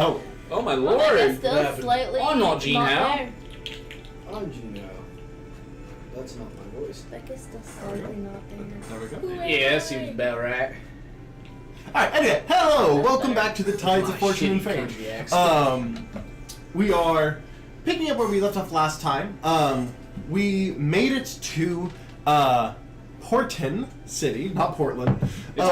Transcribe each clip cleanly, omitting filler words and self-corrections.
Oh. Oh my lord! Becca's still slightly. I'm not Gene Howe. there. I'm Gino. That's not my voice. Becca's still slightly not there. There we go. Yeah, that seems about right. Alright, anyway, hello! Welcome back to the Tides of Fortune and Fame. We are picking up where we left off last time. We made it to, Portland City, not Portland. We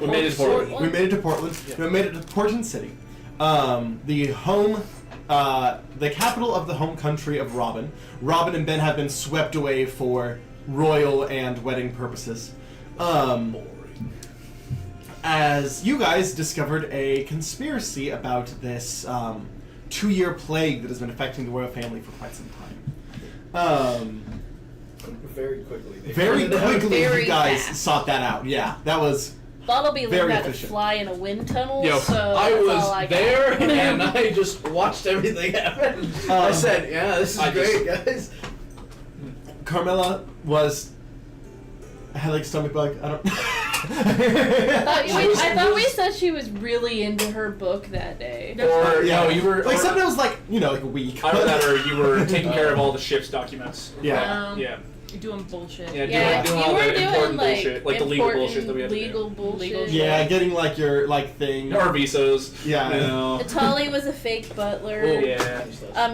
made it to Portland. We made it to Portland. Yeah. We made it to Portland City. The home, the capital of the home country of Robin. Robin and Ben have been swept away for royal and wedding purposes. As you guys discovered a conspiracy about this 2-year plague that has been affecting the royal family for quite some time. Very quickly. Very quickly, Very you guys fast. sought that out. Yeah, that was Bottleby very learned how to efficient. fly in a wind tunnel, Yo, so I that's was all I got. there and I just watched everything happen. I said, yeah, this is great, guys. Carmela had like stomach bug. I don't. I thought we said she was really into her book that day. Or Yeah. no, you were like or, sometimes like like a week. Either that, or you were taking care of all the ship's documents. Yeah. Yeah. You're doing bullshit. Yeah, Yeah, doing you all were the doing important like bullshit, like the legal bullshit that we had to do. legal bullshit. Legal Yeah, getting like your thing. Our visas. Yeah. You know. Tully was a fake butler. Oh, yeah.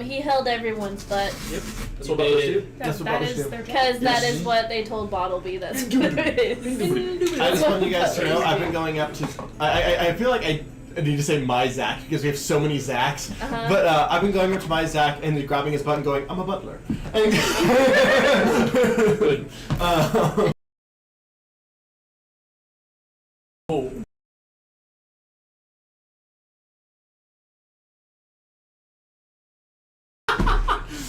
He held everyone's butt Yep. That's what butlers do. That's what that butlers is do. their job. because that is what they told Bottleby. That's what it is. I just want you guys to know I've been going up to. I feel like I need to say my Zach because we have so many Zachs. Uh-huh. But I've been going up to my Zach and grabbing his butt and going, I'm a butler. And Good. Oh.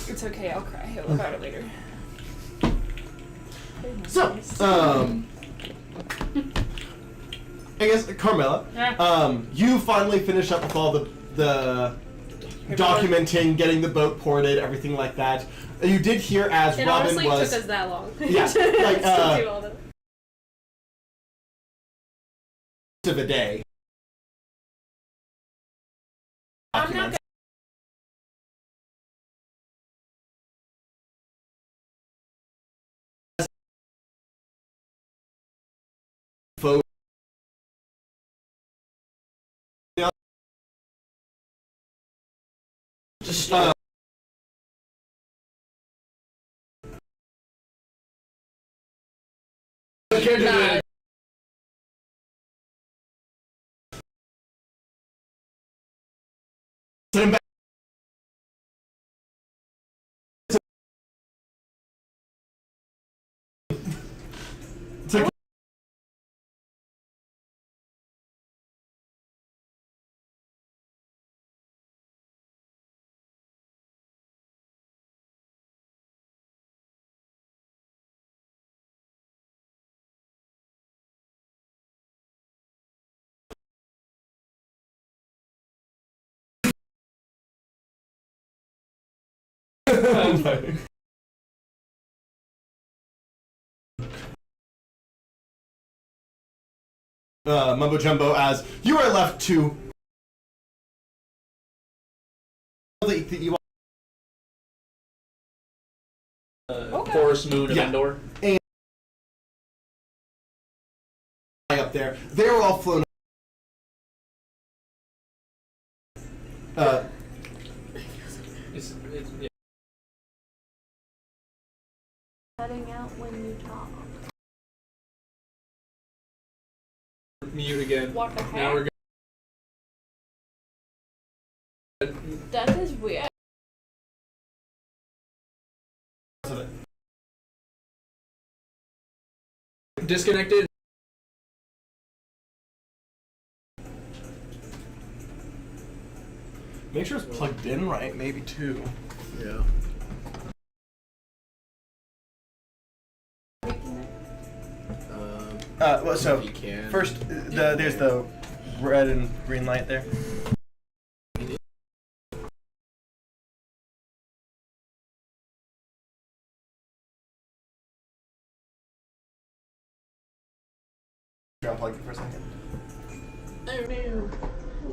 It's okay, I'll cry about it later. So, I guess Carmela, you finally finish up with all the documenting, getting the boat ported, everything like that. You did hear as It Robin honestly was. took us that long. Yeah, like, to do all that. of a day. I'm not gonna Just Nah. Send him back. It's like, Mumbo Jumbo as you are left to you Forest Moon of Yeah. Endor. up there. They were all flown. It's yeah. Cutting out when you talk. Mute again. What the heck? Now we're good. That is weird. Disconnected. Make sure it's plugged in right, maybe too. yeah. Well, so If you can. first, there's the red and green light there. Unplug it for a second.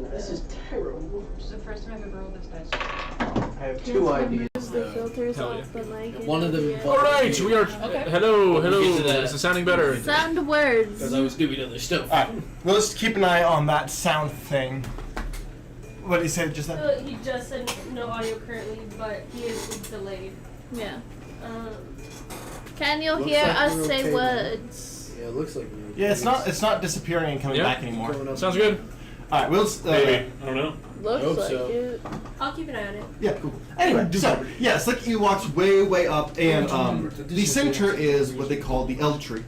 This is terrible. This is the first time I've ever rolled this dice. I have two ideas The though. filters Hell off the mic. One of them. All right, we are. Okay. Hello, We'll get to that. This is sounding better. Sound words. Because I was doing other stuff. Alright, well, let's keep an eye on that sound thing. What did he say just then? He just said no audio currently, but he is delayed. Yeah. Um, Can you Looks hear like us we're say okay now. words? Yeah, it looks like. Yeah, it's not disappearing and coming Yeah. back anymore. Going up. Sounds good. Alright, we'll just, Maybe. I don't know. Looks hope like so. it. I'll keep an eye on it. yeah, cool. Anyway, so yeah, Slicky walks way up, and the center is what they call the L tree,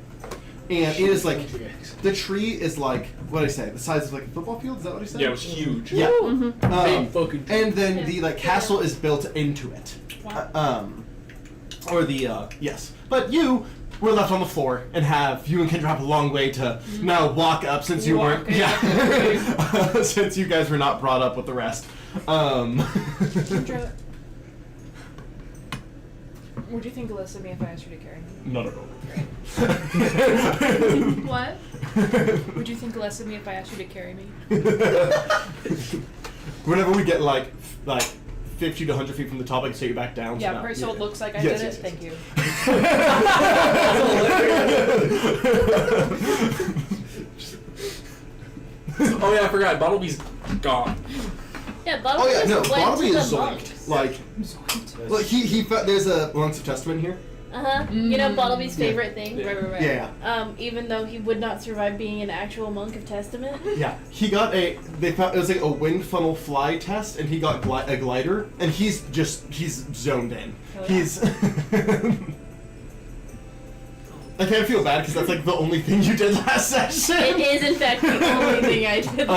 and it is like the tree is like what did I say? The size of like a football field? Is that what he said? Yeah, it was huge. Yeah. Big fucking. And then the like castle is built into it. Or the yes. But you were left on the floor and you and Kendra have a long way to now walk up since you weren't since you guys were not brought up with the rest. Kendra, would you think less of me if I asked you to carry me? Not at all. What? Would you think less of me if I asked you to carry me? Whenever we get like 50 to 100 feet from the top, I can take you back down. Yeah, now- so it looks like I Yes, did yes, it. yes. Thank you. Oh yeah, I forgot. Bottleby's gone. Yeah, Bottle Oh yeah, no, went Bartleby to is the zoinked. monks. Like he there's a Monks of Testament here. You know Bottleby's Yeah. favorite thing? Yeah. Right. Yeah. Even though he would not survive being an actual monk of Testament. Yeah, he got they found it was like a wind funnel fly test, and he got a glider, and he's zoned in. Oh, yeah. He's. I can't feel bad because that's like the only thing you did last session. It is in fact the only thing I did.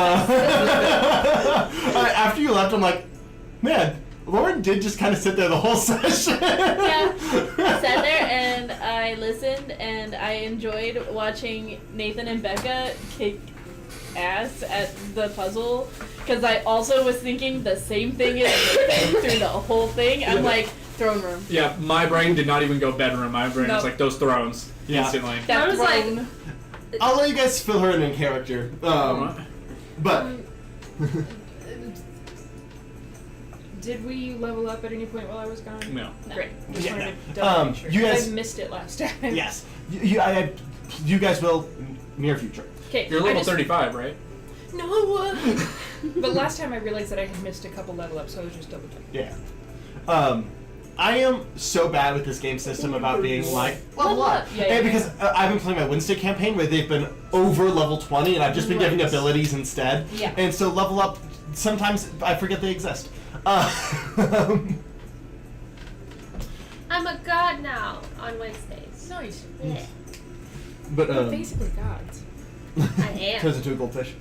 After you left, I'm like, man, Lauren did just kind of sit there the whole session. Yeah, I sat there and I listened and I enjoyed watching Nathan and Becca kick ass at the puzzle because I also was thinking the same thing as Nathan through the whole thing. I'm like, throne room. Yeah, my brain did not even go bedroom. My brain was Nope. like those thrones Yeah. instantly. That I was like- throne. I'll let you guys fill her in character. But Did we level up at any point while I was gone? No. Great. Just Yeah, wanted no. to double make sure. You 'Cause guys- I missed it last time. yes, you guys will near future. Okay. You're level 35, right? No. But last time I realized that I had missed a couple level ups, so I was just double checking. Yeah. I am so bad with this game system about being like level up. Yeah, Because I've been playing my Wednesday campaign where they've been over level 20 and I've just been giving Right. abilities instead. Yeah. And so level up, sometimes I forget they exist. I'm a god now on Wednesdays. Nice. Yeah, but We're basically gods. I am. turns into a goldfish.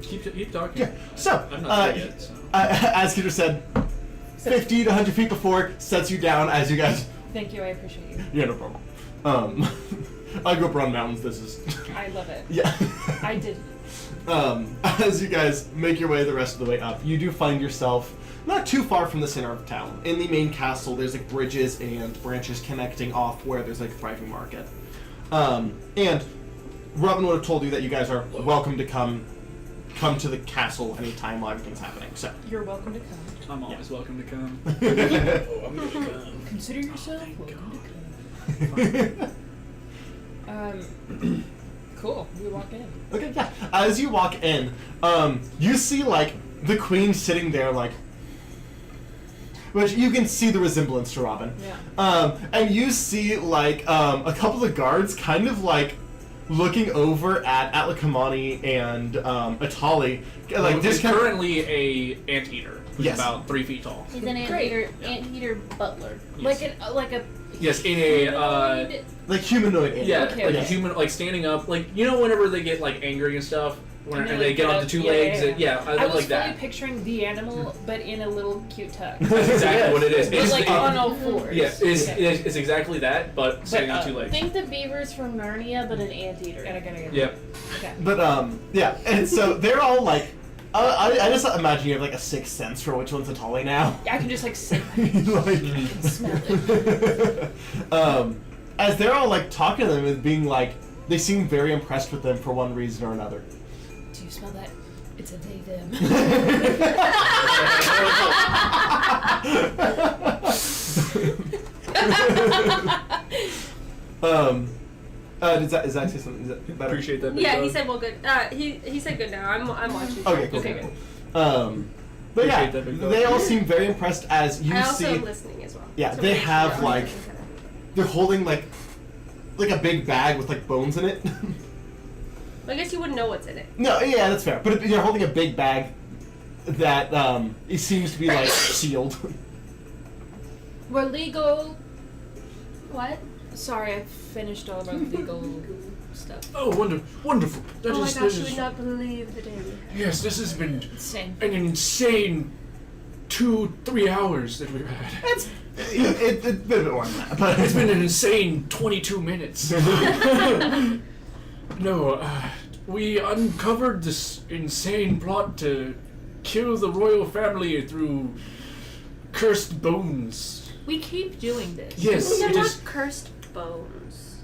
Keep talking. Yeah. So, I'm not there yet. So. as Peter said, 50 to 100 feet before sets you down as you guys. Thank you, I appreciate you. Yeah, no problem. I grew up around mountains. This is. I love it. Yeah. I did. As you guys make your way the rest of the way up, you do find yourself not too far from the center of town. In the main castle, there's like bridges and branches connecting off where there's like a thriving market. And Robin would have told you that you guys are welcome to come to the castle anytime while everything's happening. So. You're welcome to come. I'm always welcome to come. Oh, I'm gonna come. Consider yourself welcome to come. Cool. We walk in. Okay, yeah. As you walk in, you see like the queen sitting there, like, which you can see the resemblance to Robin. Yeah. And you see like a couple of guards kind of like looking over at Atlakamani and Atali, like There's this kind of, currently a anteater who's Yes. about 3 feet tall. He's an Great. anteater butler. Yes. Like a Yes, in a like humanoid. animal. yeah, Okay, like a okay. human, like standing up, like you know whenever they get like angry and stuff, when And and they, they like, get get onto up- 2 yeah, legs, yeah, and, yeah, I I look was like fully that. picturing the animal, but in a little cute tuck. That's exactly what it is. It's like it- on all fours. Yeah, it's, Okay. it's exactly that, but standing on 2 legs. Think the beavers from Narnia, but an anteater. Gotta. Yep. Okay. But yeah, and so they're all like, I just imagine you have like a sixth sense for which one's Atali now. I can just like sit like, and smell it. as they're all like talking to them and being like, They seem very impressed with them for one reason or another. Do you smell that? It's a they them. Is that say something? Is that better? Appreciate that. Yeah, he said well good. He said good now. I'm watching. Okay, cool. Okay, But yeah, Appreciate that, big dog. they all seem very impressed as you I also see. am listening as well. Yeah, So they make sure have, I'm like- listening. They're holding like a big bag with like bones in it. I guess you wouldn't know what's in it. No, yeah, that's fair. But you're holding a big bag that it seems to be like sealed. We're legal. What? Sorry, I finished all of our legal stuff. Oh, wonderful. That Oh my is- gosh, that you is- would not believe the day we had. Yes, this has been Same. an insane 2-3 hours that we've had. It's been a bit more than that, but It's been an insane 22 minutes. No, we uncovered this insane plot to kill the royal family through cursed bones. We keep doing this. Yes, They're it not is. cursed bones.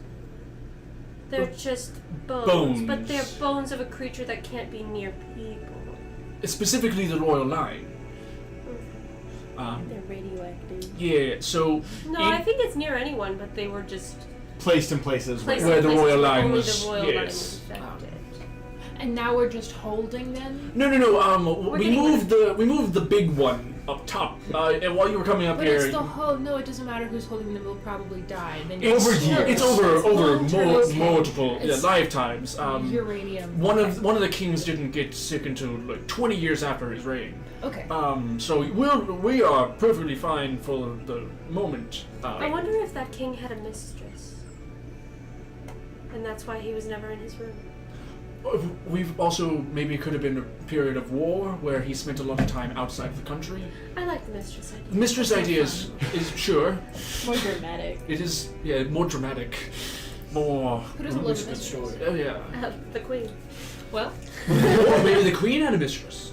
They're just bones, Bones. but they're bones of a creature that can't be near people. Specifically the royal line. They're radioactive. Yeah, so No, I think it's near anyone, but they were just placed in places placed Where in the places royal where line only was- the royal yes. line was affected. And now we're just holding them? no. We're We getting moved the big one up top. And while you were coming up But here, it's the whole. No, it doesn't matter who's holding them. We'll probably die. Then it's Over years. It's over long-term. Okay. multiple It's lifetimes. uranium. One of the kings didn't get sick until like 20 years after his reign. Okay. So we are perfectly fine for the moment. I wonder if that king had a mistress. And that's why he was never in his room. We've also maybe could have been a period of war where he spent a lot of time outside of the country. I like the mistress idea. Mistress idea is sure. More dramatic. It is more dramatic, more. Who doesn't love a mistress? Oh yeah. The queen. Well, Or maybe the queen had a mistress.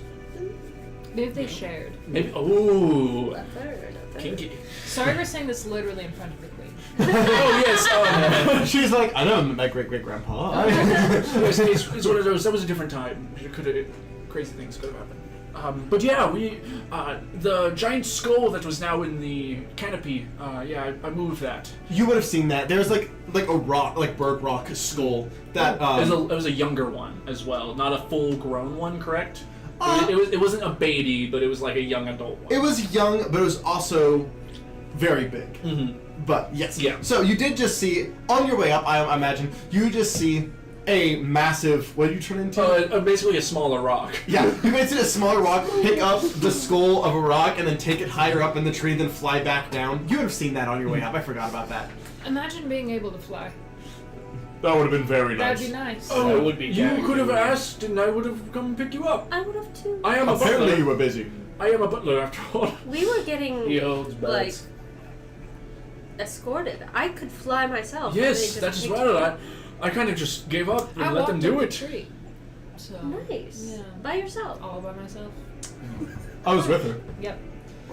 maybe they shared. Maybe. Oh, A third. kinky. Sorry, we're saying this literally in front of the queen. Oh yes. she's like, I know my great great grandpa. It's one of those. That was a different time. Crazy things could have happened. But yeah, the giant skull that was now in the canopy. I moved that. You would have seen that. There's like a rock, like bird rock skull that. It was a younger one as well, not a full-grown one, correct? Uh, It wasn't a baby, but it was like a young adult one. It was young, but it was also very big. Mm-hmm. But yes. Yeah. So you did just see on your way up. I imagine you just see a massive. What did you turn into? Basically a smaller rock. Yeah, you made it a smaller rock, pick up the skull of a rock, and then take it higher up in the tree, then fly back down. You would have seen that on your way up. I forgot about that. Imagine being able to fly. That would have been very That'd be nice. Oh, That would be you kinda could have cool. asked, and I would have come pick you up. I would have too. I am a Apparently, butler. you were busy. I am a butler after all. We were getting He holds like beds. escorted. I could fly myself. and they Yes, just that is picked well. me up. I kind of just gave up and I let them walked do up it. the tree. So Nice. Yeah. By yourself. all by myself. I was with her. Yep.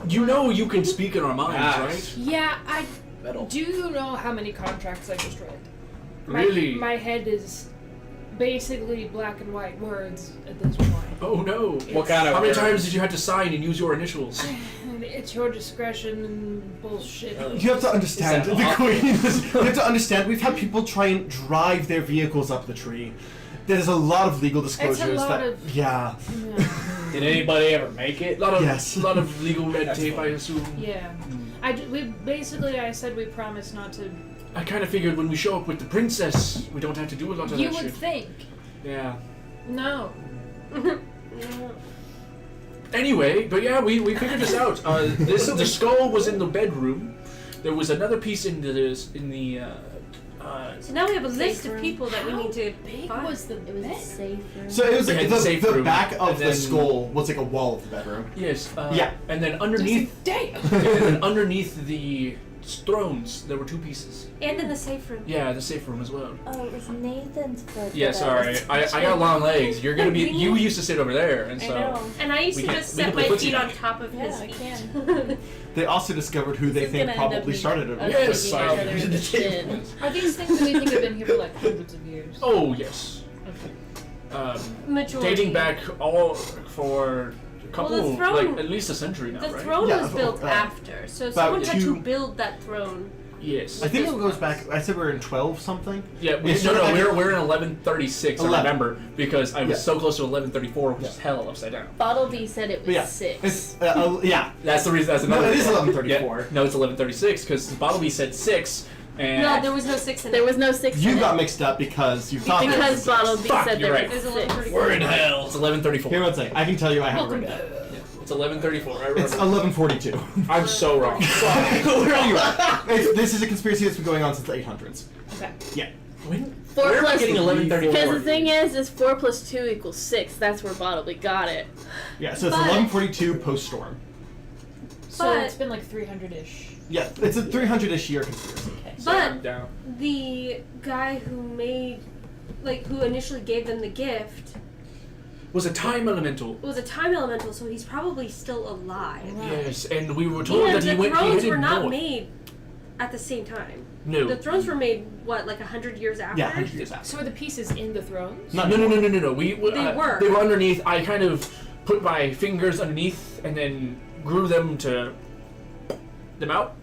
You know you can speak in our minds, Yes. right? Yeah, I Metal. do. You know how many contracts I just read? My, Really? My head is basically black and white words at this point. Oh no. What kind of How many words? times did you have to sign and use your initials? It's your discretion and bullshit. You have to understand, Is the that queen. You have to understand. We've had people try and drive their vehicles up the tree. There's a lot of legal disclosures lot that. of- Yeah. Yeah. Did anybody ever make it? A lot of Yes. lot of legal red That's tape, I funny. assume. Yeah. I said we promised not to. I kind of figured when we show up with the princess, we don't have to do a lot of You that would shit. think. Yeah. No. Anyway, but yeah, we figured this out. The skull was in the bedroom. There was another piece in the So now we have a list Safe of room. people that we need to Big find. was the It was a bed? safe room. So it was We like had the safe the room, back of and the then- skull was like a wall of the bedroom. yes. Yeah. And then underneath, Damn. and then underneath the thrones. There were 2 pieces. And in the safe room. Yeah, the safe room as well. Oh, it was Nathan's foot. Yeah, that sorry. I got long legs. You're gonna be. You used to sit over there, and I so. know. And I used We to can't- just we set can play my footsie feet now. on top of Yeah, his I feet. can. They also discovered who they This is think gonna end up probably being started it. us Yes, kicking each other sorry. in the shin. Are these things that we think have been here for like hundreds of years? Oh yes. Okay. Majority. Dating back all for a couple, Well, the throne- like at least a century now, The right? throne Yeah, was built about after, so about someone had to 2 build that throne. Yes. I think it goes back. I said we were in 12 something. Yeah, It's no, sort of like- we're in 1136. I 11. remember because I was Yeah. so close to 1134, which Yeah. is hell upside down. Bottleby said it But was yeah, 6. it's yeah. That's the reason. That's No, another. it is reason. 1134. Yeah, no, it's 1136 because Bottleby said 6, and No, there was no 6 in it. There was no 6 You in got it. mixed up because you thought there was Because a 6. Bottleby Fuck, said you're there right. was There's 6. 1134. We're in hell. it's 1134. Here, one second. I can tell you I have it Welcome written to. down. It's 1134. I remember. It's 1142. I'm so wrong. Anyway, this is a conspiracy that's been going on since the 800s. Okay. Yeah. When? 4 Where am I plus getting 1134? Because the thing is 4 plus 2 equals 6. That's where Bottleby got it. Yeah, so it's But- 1142 post-storm. So But- it's been like 300-ish. Yeah, it's a 300-ish year conspiracy. Okay. So I'm But down. the guy who initially gave them the gift Was a time elemental. was a time elemental, so he's probably still alive. Yes, and we were told And that he the went. He thrones headed were not north. made at the same time. No. The thrones were made, what, like 100 years after? Yeah, 100 years after. So are the pieces in the thrones? Not No. anymore. We They were. They were underneath. I kind of put my fingers underneath and then grew them them out.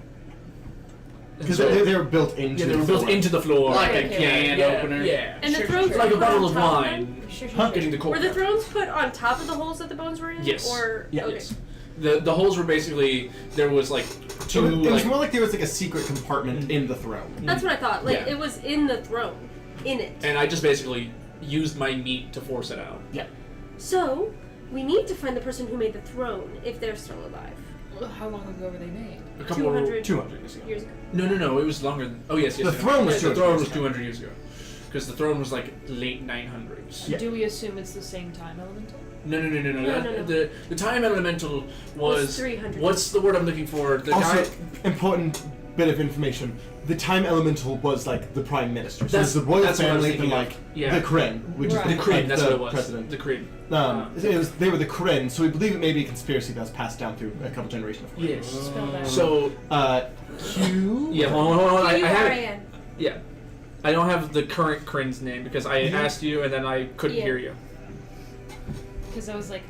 And Because so- they were built into yeah, they were built floor. into the floor. Like a Okay. can yeah, opener. Yeah. And the Sure, thrones sure. were Like a put bottle on of top wine. them? Sure. Getting the cold. Were the thrones put on top of the holes that the bones were in? Yes. Or Yeah. okay. Yes. The holes were basically there was like It two was, it was like more like there was like a secret compartment in the throne. That's what I thought. Like Yeah. it was in the throne, in it. and I just basically used my meat to force it out. Yeah. So we need to find the person who made the throne if they're still alive. Well, how long ago were they made? A couple 200 200 years ago. years ago. No, it was longer than. Oh yes, yes. The yes. throne was Yeah, the 200 throne years was ago. 200 years ago. Because the throne was like late 900s. Yeah. Do we assume it's the same time elemental? No. No. The time elemental was 300. what's the word I'm looking for? The Also, guy. important bit of information. The time elemental was like the prime minister. So That's- there's the royal that's what I was family, the thinking of. like Yeah. the Kryn, which Right. is The Kryn, like that's the what it was. president. The Kryn. It was they were the Kryn, so we believe it may be a conspiracy that's passed down through a couple generations of Kryn. Yes. Spell that. So Q. yeah, hold on. I have it. Q-U-R-A-N. Yeah. I don't have the current Kryn's name because I Mhm. asked you and then I couldn't Yeah. hear you. Because I was like.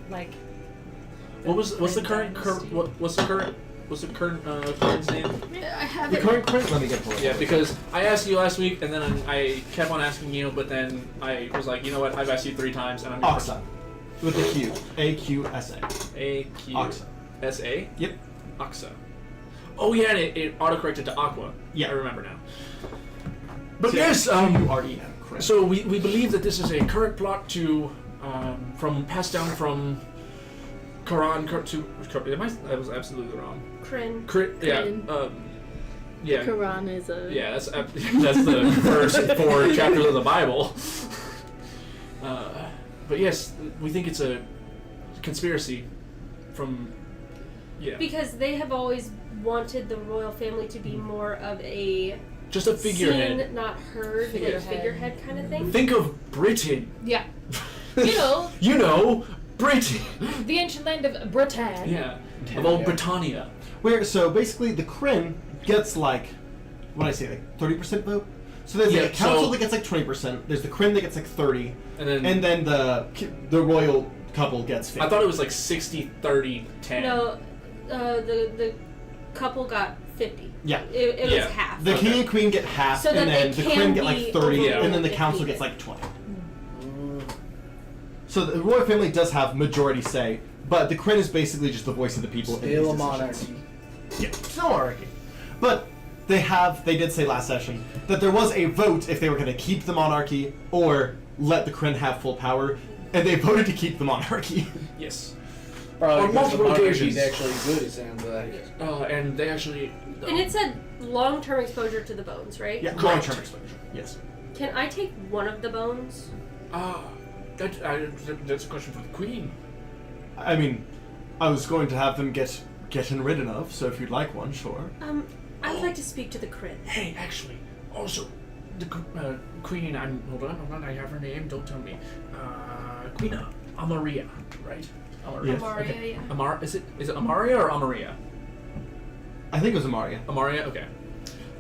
What's the current Dynasty. what's the current Kryn's name? I have The it. current Kryn. Let me get for it. Yeah, because I asked you last week and then I kept on asking you, but then I was like, you know what? I've asked you 3 times and I'm gonna Oxa. With the Q. AQSA. A-Q. Oxa. S-A? Yep. Oxa. Oh yeah, and it autocorrected to Aqua. Yeah. I remember now. But yes, Q-U-R-E-N. Kryn. so we believe that this is a current plot to from passed down from Quran to I was absolutely wrong. Kryn. Yeah. Quran. Yeah. Quran is a. Yeah, that's the first 4 chapters of the Bible. But yes, we think it's a conspiracy from. Yeah. Because they have always wanted the royal family to be more of a Just a figurehead. seen, not heard, like Figurehead. figurehead kind of thing. Think of Britain. Yeah. You know, You know, Britain. the ancient land of Britain. Yeah. Of old Yeah. Britannia. So basically, the Kryn gets like, what did I say, like 30% vote. So there's Yeah, like a council so- that gets like 20%. There's the Kryn that gets like 30, And then, the royal couple gets 50. I thought it was like 60, 30, 10. No, the couple got 50. Yeah. It Yeah. was half. The Okay. king and queen get half, So and that then they the can Kryn get be like 30, overruled and then the if council needed. gets like 20. So the royal family does have majority say, but the Kryn is basically just the voice of the people. in Still a these monarchy. decisions. Yeah, still a monarchy. But they did say last session that there was a vote if they were going to keep the monarchy or let the Kryn have full power, and they voted to keep the monarchy. Yes. Probably On because multiple the monarchy's occasions. actually good, it sounds like. And they actually. And it said long-term exposure to the bones, right? Yeah, Correct. long-term exposure. Yes. Can I take one of the bones? That's a question for the Queen. I mean, I was going to have them get ridden of, so if you'd like one, sure. I would like to speak to the Crit. Hey, actually, also, the Queen, hold on, I have her name, don't tell me. Queen Amaria, right? Amaria. Yes. Amaria, Okay. yeah. Is it Amaria or Amaria? I think it was Amaria. Amaria, okay.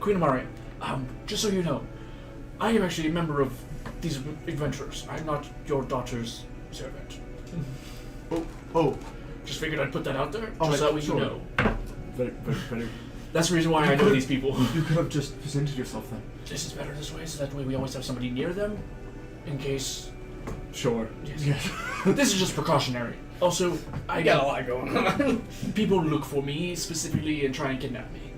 Queen Amaria, just so you know, I am actually a member of these adventurers. I'm not your daughter's servant. Oh. Just figured I'd put that out there, just Oh, so that way sure. you know. Very. That's the reason why I know these people. You could have just presented yourself then. This is better this way, so that way we always have somebody near them, in case. Sure. Yes. This is just precautionary. Also, I got a lot going on. People look for me specifically and try and kidnap me.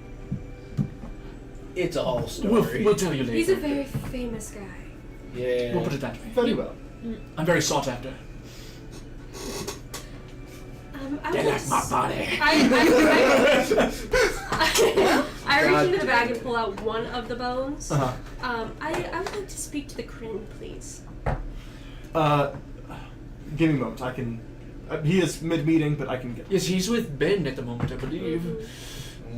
It's a whole story. We'll tell you later. He's a very famous guy. Yeah. We'll put it that way. Very well. I'm very sought after. They like my body. I reach into the bag and pull out one of the bones. Uh-huh. I would like to speak to the Crin, please. Give me a moment. I can. He is mid-meeting, but I can get. Yes, he's with Ben at the moment, I believe.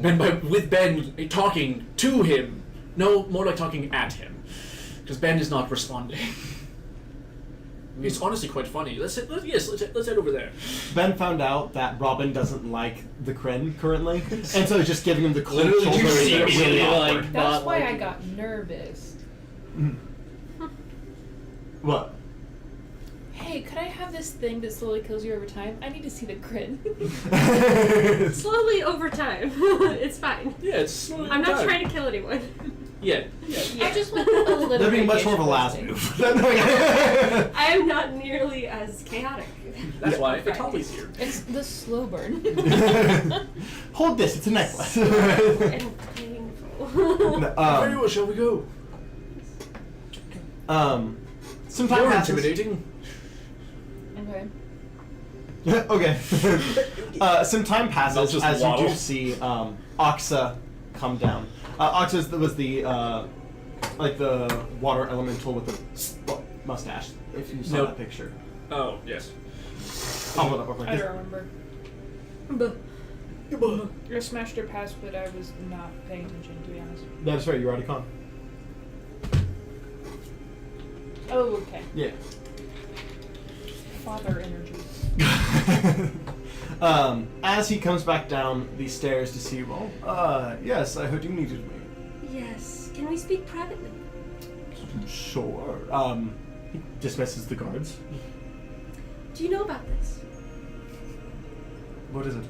With Ben talking to him. No, more like talking at him. Because Ben is not responding. It's honestly quite funny. Let's head over there. Ben found out that Robin doesn't like the Kryn currently, and so he's just giving him the cold Literally shoulder. just and they're seems really like- awkward. That's Not why like I it. got nervous. What? Hey, could I have this thing that slowly kills you over time? I need to see the grin. Slowly over time. It's fine. Yeah, it's. I'm not trying to kill anyone. Yeah. I just want a little That'd be much more of a last move. I I am not nearly as chaotic. That's Yeah. why Itali's here. It's the slow burn. Hold this. It's a necklace. And painful. Very well, shall we go? Some time You're passes. intimidating. Okay. Okay. Some time passes Not just as waddle. you do see Oxa come down. Oxa was the like the water elemental with the mustache. If you saw Nope. that picture, Oh, yes. I'll hold up real quick. I don't remember. I smashed her past, but I was not paying attention, to be honest. That's right. You're already con. Oh, okay. Yeah. Father energy. As he comes back down the stairs to see, well, yes, I heard you needed me. Yes. Can we speak privately? Sure. He dismisses the guards. Do you know about this? What is it?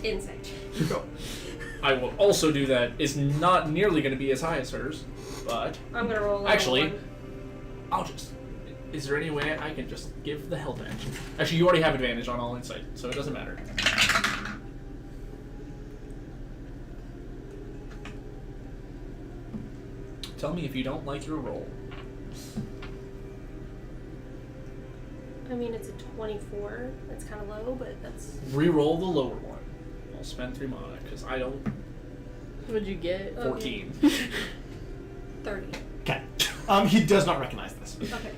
Insight. Go. I will also do that. It's not nearly going to be as high as hers, but I'm gonna roll. actually, one. I'll just. Is there any way I can just give the hell advantage? Actually, you already have advantage on all insight, so it doesn't matter. Tell me if you don't like your roll. I mean, it's a 24. That's kind of low, but that's. Re-roll the lower one. I'll spend 3 mana because I don't. What'd you get? 14. 30. Okay. He does not recognize this. Okay.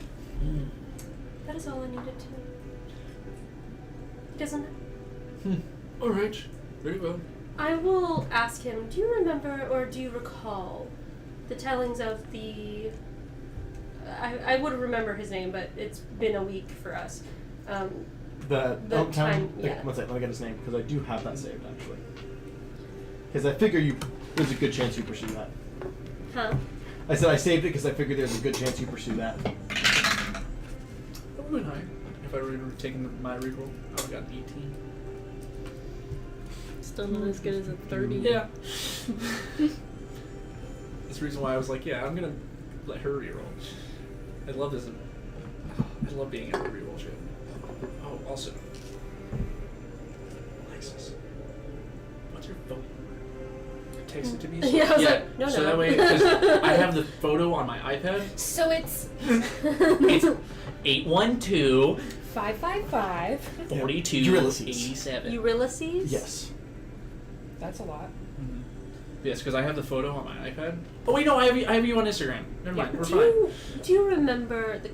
That is all I needed to know. He doesn't know. All right. Very well. I will ask him, do you remember or do you recall the tellings of the... I would remember his name, but it's been a week for us. The The time, Hometown? yeah. One second, let me get his name, because I do have that saved, actually. Because I figure there's a good chance you pursue that. Huh? I said I saved it because I figured there's a good chance you pursue that. That would have been high. If I would have taken my reroll, I would have gotten 18. Still not as good as a 30. Yeah. That's the reason why I was like, yeah, I'm gonna let her reroll. I love this. I love being able to reroll shit. Oh, also, Alexis, what's your phone number? Text it to me. So, Yeah, I was like, no, so no. that way, because I have the photo on my iPad. So it's It's 812 555. 42 Ulysses. 87. Ulysses? Yes. That's a lot. Yes, because I have the photo on my iPad. Oh wait, no, I have you on Instagram. Never mind, we're Do you remember the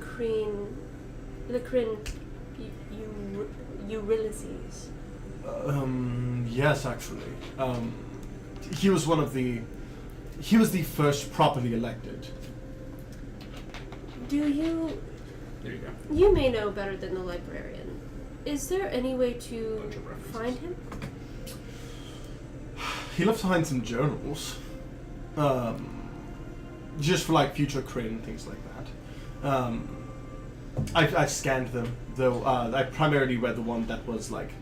Ulysses? Yes, actually. he was the first properly elected. Do you... There you go. You may know better than the librarian. Is there any way to Bunch of references. find him? He left behind some journals. Just for like future credit and things like that. I scanned them, though I primarily read the one that was like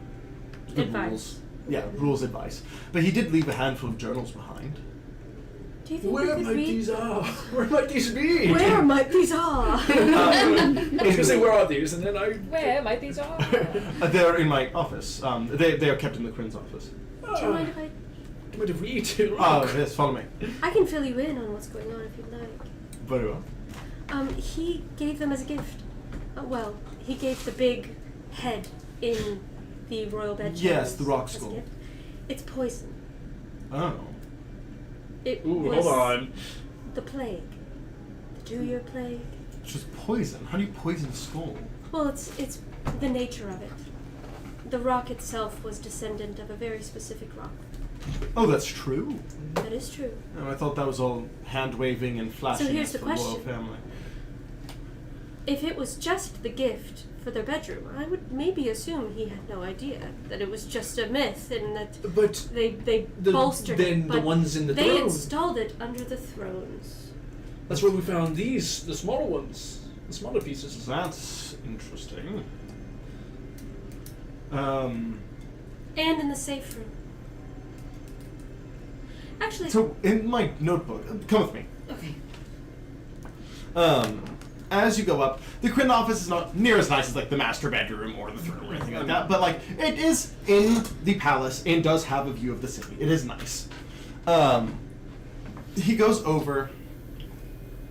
the Advice. rules. Yeah, rules advice. But he did leave a handful of journals behind. Do you think Where we could might read... these are? Where might these be? Where might these are? I was gonna say, where are these? And then I... Where might these are? They're in my office. They are kept in the Quinn's office. Do you mind if I... What if we do? Oh, yes, follow me. I can fill you in on what's going on if you'd like. Very well. He gave them as a gift. Well, he gave the big head in the royal bed. Yes, the rock as a skull. gift. It's poison. Oh. It Ooh, was hold on. the plague. The 2-year plague. It's just poison. How do you poison a skull? Well, it's the nature of it. The rock itself was descendant of a very specific rock. Oh, that's true. That is true. Oh, I thought that was all hand waving and flashing. So here's the for royal question. family. If it was just the gift for their bedroom, I would maybe assume he had no idea that it was just a myth and that But they bolstered it. then the But ones in the they throne. installed it under the thrones. That's where we found these, the smaller ones, the smaller pieces. That's interesting. And in the safe room. Actually, So in my notebook, come with me. okay. As you go up, the Quinn office is not near as nice as like the master bedroom or the throne or anything like that, but like it is in the palace and does have a view of the city. It is nice. He goes over,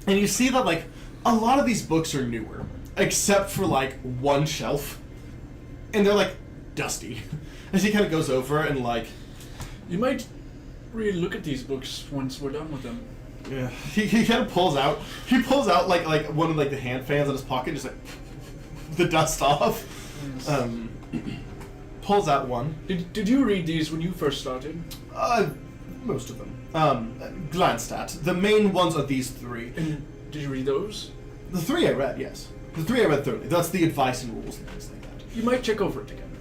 and you see that like a lot of these books are newer, except for like one shelf, and they're like dusty. As he kind of goes over and like, You might really look at these books once we're done with them. yeah, he kind of pulls out like one of like the hand fans in his pocket, just like the dust off. Yes. Pulls out one. Did you read these when you first started? Most of them. Glanced at. The main ones are these 3. And did you read those? The 3 I read, yes. The 3 I read thoroughly. That's the advice and rules and things like that. You might check over it again.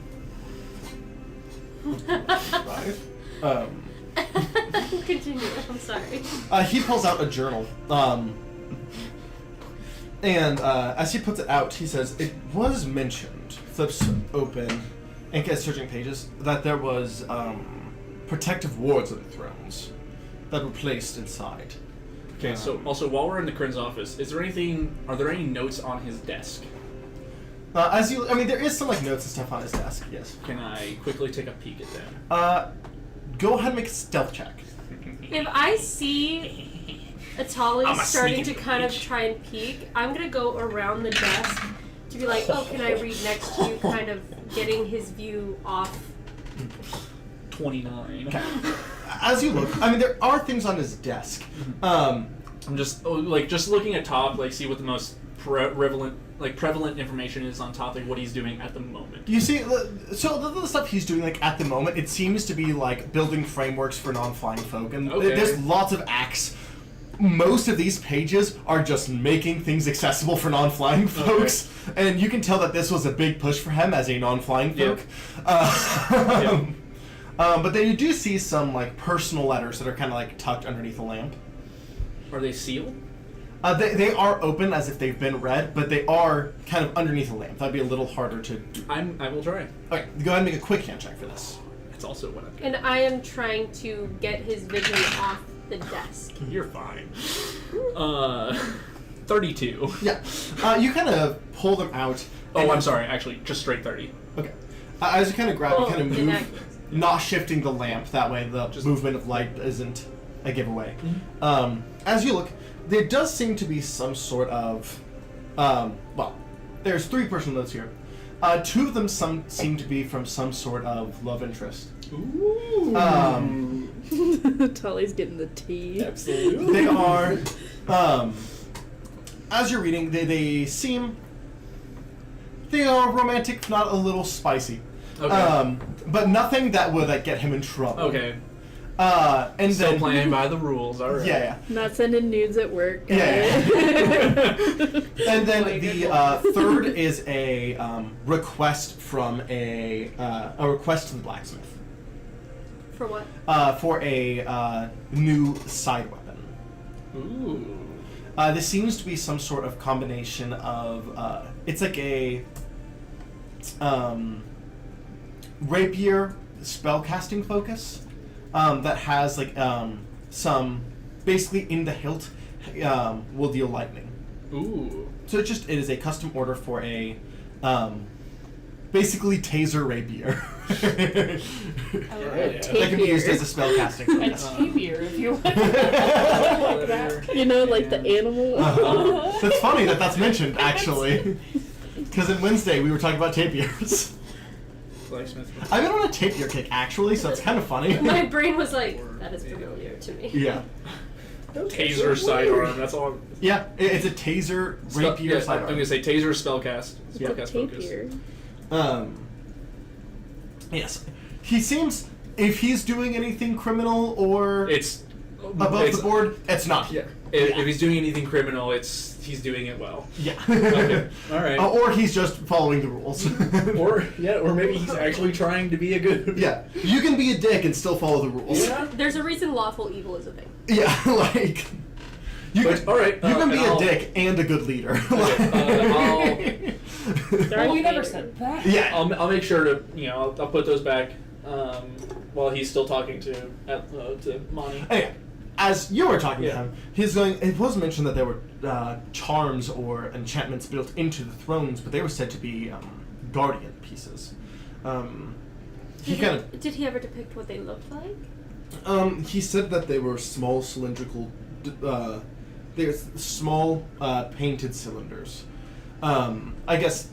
Right? Continue. I'm sorry. He pulls out a journal. And as he puts it out, he says, it was mentioned, flips open, and gets searching pages, that there was protective wards of the thrones that were placed inside. Okay, so also while we're in the Kryn's office, are there any notes on his desk? There is some like notes and stuff on his desk, yes. Can I quickly take a peek at them? Go ahead and make a stealth check. If I see Atali I'm a starting to sneaky kind of bitch. try and peek, I'm gonna go around the desk to be like, oh, can I read next to you, kind of getting his view off. 29. Okay. As you look, there are things on his desk. I'm just just looking at top, like see what the most prevalent information is on top, like what he's doing at the moment. You see, so the stuff he's doing like at the moment, it seems to be like building frameworks for non-flying folk, and Okay. there's lots of acts. Most of these pages are just making things accessible for non-flying folks, and you can tell that this was a big push for him as a non-flying folk. Yep. But then you do see some like personal letters that are kind of like tucked underneath a lamp. Are they sealed? They are open as if they've been read, but they are kind of underneath a lamp. That'd be a little harder to do. I will try. Okay, go ahead and make a quick hand check for this. That's also what I'm And I am trying to get his vision off the desk. You're fine. 32. Yeah. You kind of pull them out. Oh, I'm sorry. Actually, just straight 30. Okay. As you kind of grab, you kind of in that move, case. not shifting the lamp. That way, the movement of light isn't a giveaway. As you look, there does seem to be some sort of, there's 3 personal notes here. 2 of them seem to be from some sort of love interest. Ooh. Tully's getting the tea. Absolutely. They are, as you're reading, they are romantic, not a little spicy. Okay. But nothing that would get him in trouble. Okay. And Still then playing by the rules. All right. yeah. Not sending nudes at work. Yeah. And then Like the it. third is a request from a request to the blacksmith For what? for a new side weapon. Ooh. This seems to be some sort of combination of it's like a rapier spellcasting focus that has like some basically in the hilt will deal lightning. Ooh. So it is a custom order for a basically taser rapier Yeah. that can be used as a spellcasting A focus. tapir, if you want. Like that. You know, like the animal. That's funny that's mentioned actually, because in Wednesday we were talking about tapirs. Blacksmith. I've been on a tapir kick actually, so it's kind of funny. My brain was like, that is familiar to me. Yeah. Taser sidearm. That's all. Yeah, it's a taser rapier I'm sidearm. gonna say taser spellcast. Spellcast focus. Tapir. Yes. He seems, if he's doing anything criminal or It's above the board, it's not Yeah. here. If he's doing anything criminal, he's doing it well. Yeah. Okay. All right. Or he's just following the rules. or maybe he's actually trying to be a good. yeah. You can be a dick and still follow the rules. Yeah. There's a reason lawful evil is a thing. Yeah, like you But, can, all right, you can and be I'll- a dick and a good leader. Well, we never said that. yeah. I'll make sure to I'll put those back while he's still talking to Monty. Anyway, as you were talking to Yeah. him, he's going. It was mentioned that there were charms or enchantments built into the thrones, but they were said to be guardian pieces. He kind of. Did he ever depict what they looked like? He said that they were small cylindrical. They're small painted cylinders. I guess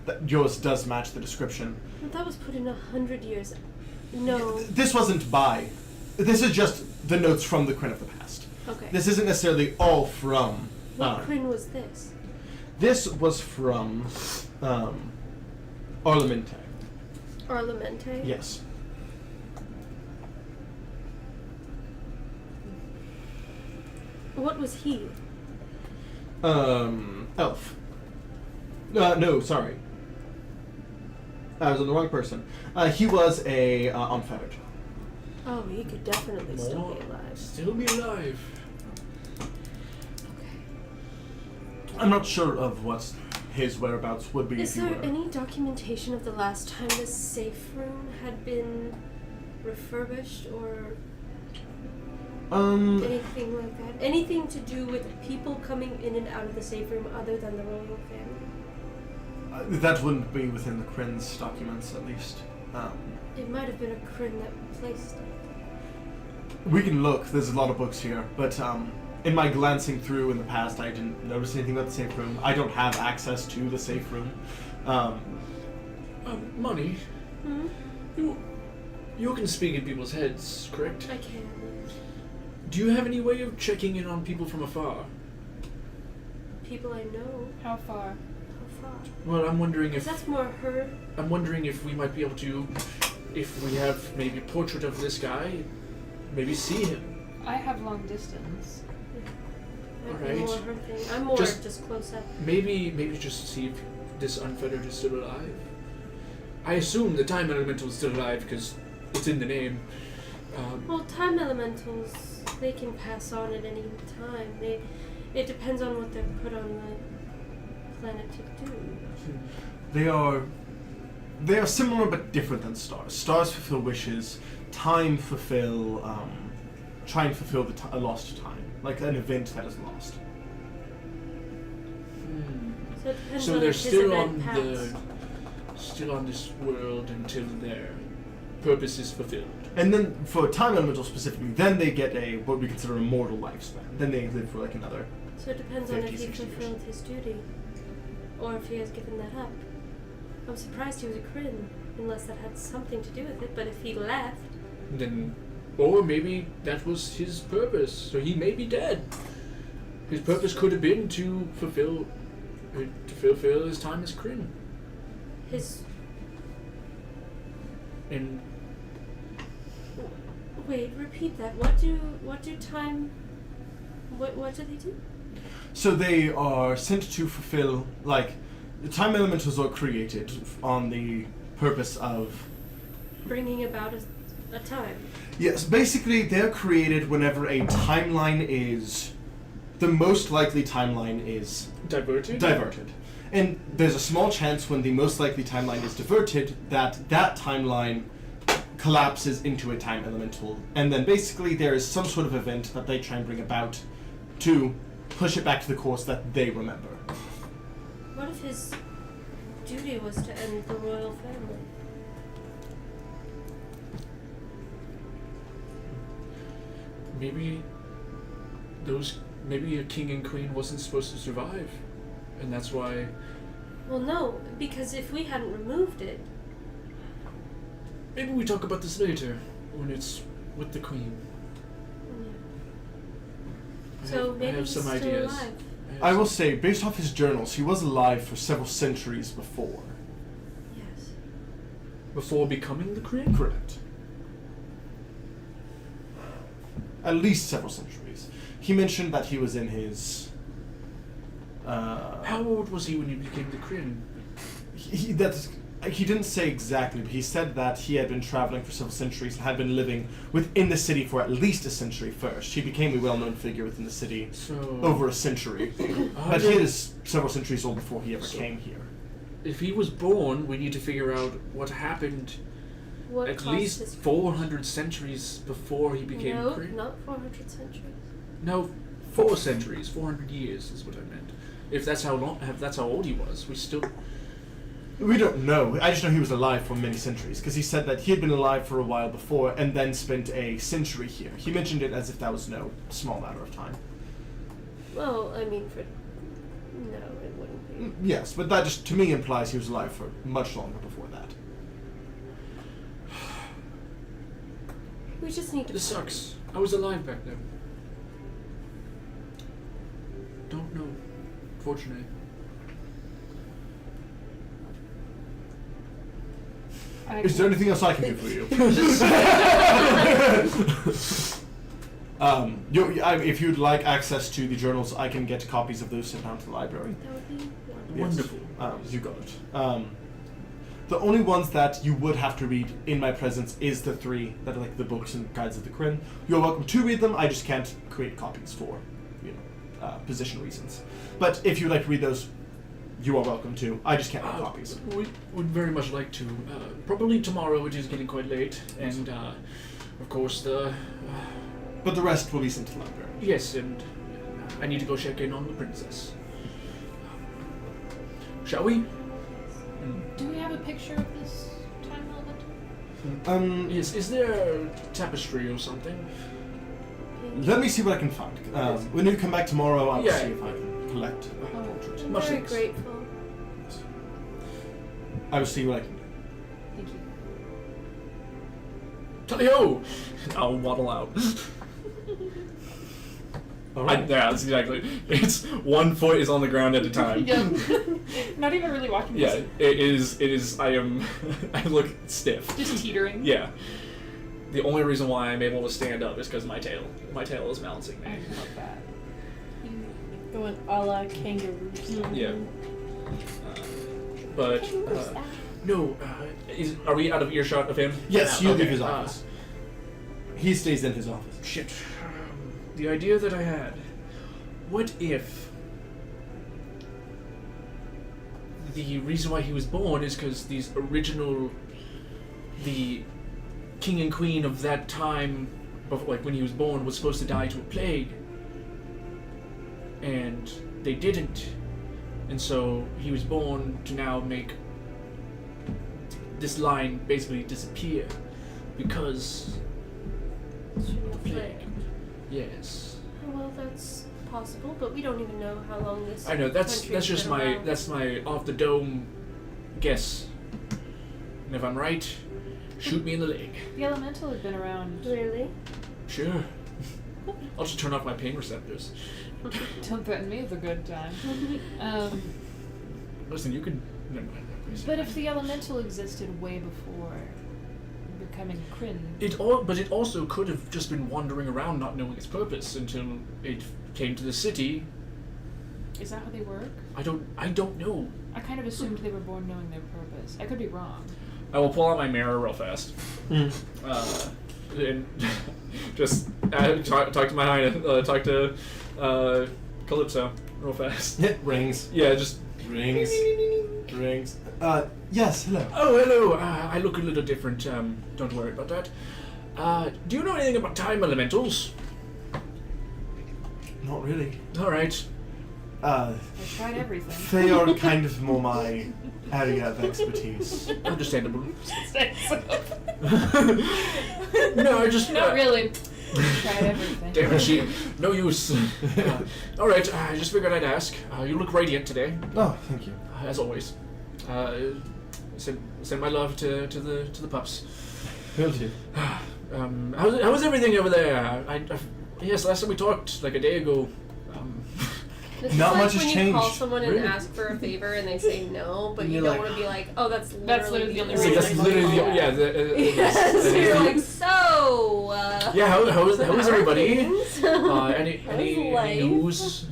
that yours does match the description. Well, that was put in 100 years. No. This wasn't by. This is just the notes from the Kryn of the past. Okay. This isn't necessarily all from. What Kryn was this? This was from Arlamente. Arlamente? Yes. What was he? Elf. No, sorry. I was on the wrong person. He was a unfettered. Oh, he could definitely still be alive. Still be alive. Okay. I'm not sure of what his whereabouts would be Is if he there were. any documentation of the last time this safe room had been refurbished or anything like that? Anything to do with people coming in and out of the safe room other than the royal family? That wouldn't be within the Kryn's documents, at least. It might have been a Kryn that placed it. We can look. There's a lot of books here, but in my glancing through in the past, I didn't notice anything about the safe room. I don't have access to the safe room. Money. Hmm? You can speak in people's heads, correct? I can. Do you have any way of checking in on people from afar? People I know. How far? How far? Well, I'm wondering Because if that's more her. I'm wondering if we might be able to, if we have maybe a portrait of this guy, maybe see him. I have long distance. Might be Alright. more her thing. I'm more Just- just close up. Maybe just see if this unfettered is still alive. I assume the time elemental is still alive because it's in the name. Well, time elementals, they can pass on at any time. It depends on what they're put on the planet to do. They are similar but different than stars. Stars fulfill wishes. Time fulfill. Try and fulfill a lost time, like an event that is lost. So it depends So on they're if his still event on still on this world until their purpose is fulfilled. And then for time elemental specifically, then they get what we consider a mortal lifespan. Then they live for like another. So it depends on 50, if he 60 years. fulfilled his duty, or if he has given that up. I'm surprised he was a Kryn, unless that had something to do with it. But if he left, Then, or maybe that was his purpose. So he may be dead. His purpose could have been to fulfill his time as Kryn. his And Wait, repeat that. What do they do? So they are sent to fulfill, like, the time elementals are created on the purpose of... Bringing about a time. Yes, basically they're created whenever a timeline is... The most likely timeline is... Diverted. And there's a small chance when the most likely timeline is diverted that timeline collapses into a time elemental. And then basically there is some sort of event that they try and bring about to push it back to the course that they remember. What if his duty was to end the royal family? Maybe a king and queen wasn't supposed to survive, and that's why. Well, no, because if we hadn't removed it... Maybe we talk about this later, when it's with the queen. So maybe I have he's some still ideas. alive. I will say, based off his journals, he was alive for several centuries before. Yes. Before becoming the queen? Correct. At least several centuries. He mentioned that he was in his... How old was he when he became the queen? He didn't say exactly, but he said that he had been traveling for several centuries and had been living within the city for at least a century first. He became a well-known figure within the city over a century. But he is several centuries old before he ever came here. If he was born, we need to figure out what happened What at caused least his... 400 centuries before he became No, queen. not 400 centuries. No, 4 centuries, 400 years is what I meant. If that's how old he was, we still... We don't know. I just know he was alive for many centuries, because he said that he had been alive for a while before and then spent a century here. He mentioned it as if that was no small matter of time. Well, I mean, no, it wouldn't be. Yes, but that just, to me, implies he was alive for much longer before that. We just need to... This sucks. I was alive back then. Don't know. Fortunately. Is there anything else I can do for you? If you'd like access to the journals, I can get copies of those sent down to the library. That would be Wonderful. You got it. The only ones that you would have to read in my presence is the 3 that are like the books and guides of the Kryn. You're welcome to read them. I just can't create copies for, position reasons. But if you'd like to read those, you are welcome to. I just can't make copies. We would very much like to. Probably tomorrow, it is getting quite late, and of course But the rest will be sent to the library. Yes, and I need to go check in on the princess. Shall we? Do we have a picture of this time element? Yes. Is there tapestry or something? Let me see what I can find. When you come back tomorrow, I'll Yeah. see if I can collect a portrait. I'm Much very thanks. grateful. I will see what I can do. Thank you. Tally-ho! I'll waddle out. Alright. Yeah, that's exactly. It's 1 foot is on the ground at a time. Yep. Not even really walking. Yeah, it is. I am. I look stiff. Just teetering. Yeah. The only reason why I'm able to stand up is because my tail is balancing I me. love that. Going a la kangaroos. Yeah. But no. Are we out of earshot of him? Yes, Yeah, you okay. leave his office. He stays in his office. Shit. The idea that I had. What if the reason why he was born is because the king and queen of that time, like when he was born, was supposed to die to a plague, and they didn't, and so he was born to now make this line basically disappear because of the plague. Yes. Well, that's possible, but we don't even know how long this. I know that's country's just been my around. off the dome guess. And if I'm right, shoot me in the leg. The elemental had been around. Really? Sure. I'll just turn off my pain receptors. Don't threaten me with a good time. Listen, you can. Never mind. Please. But if the elemental existed way before becoming Kryn. But it also could have just been wandering around not knowing its purpose until it came to the city. Is that how they work? I don't know. I kind of assumed they were born knowing their purpose. I could be wrong. I will pull out my mirror real fast. And just talk to my Hyena, talk to Calypso real fast. Rings. Yeah, just Rings. Rings. Yes, hello. Oh, hello. I look a little different. Don't worry about that. Do you know anything about time elementals? Not really. All right. I tried everything. They are kind of more my area of expertise. Understandable. No, I just Not really. Tried everything. Damn it, she. No use. All right. I just figured I'd ask. You look radiant today, Oh, thank you. as always. Send my love to the pups. Will do. How was everything over there? Yes, last time we talked like a day ago. This Not is much like has when you call changed. someone and Really? ask for a favor and they say no, but you You're don't like- want to be like, oh, that's literally the only It's reason. like that's I literally called. the Yes, that is you're the- like, so. Yeah, how was everybody? things?" Any life? news?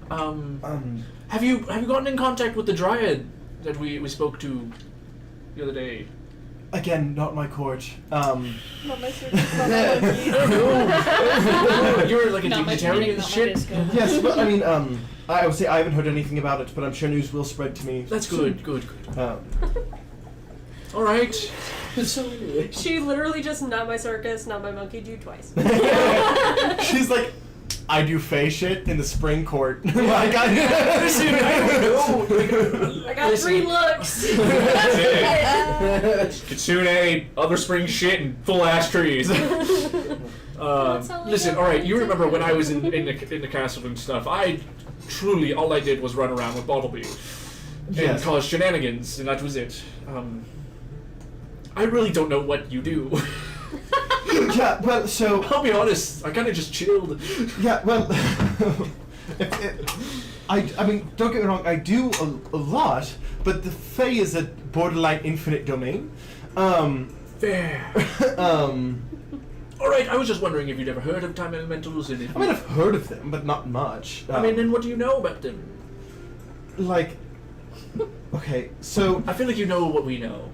Have you gotten in contact with the Dryad that we spoke to the other day? Again, not my court. Not my circus, not my monkey. You're like a Not my dignitary training, and not my shit. disco. Yes, but I mean, I would say I haven't heard anything about it, but I'm sure news will spread to me. That's good. Good. All right. So anyway. She literally just not my circus, not my monkey, do twice. She's like, I do Fae shit in the spring court. Like, Listen, I don't know. I got 3 looks. Kitsune, other spring shit, and full ass trees. Listen, all right. You remember when I was in the castle and stuff? Truly all I did was run around with Bottleby and Yes. cause shenanigans, and that was it. I really don't know what you do. Yeah, well, so I'll be honest. I kind of just chilled. yeah, well, I mean, don't get me wrong, I do a lot, but the Fae is a borderline infinite domain. Fair. All right. I was just wondering if you'd ever heard of time elementals, and if I mean, I've heard of them, but not much. I mean, then what do you know about them? like, okay, so I feel like you know what we know.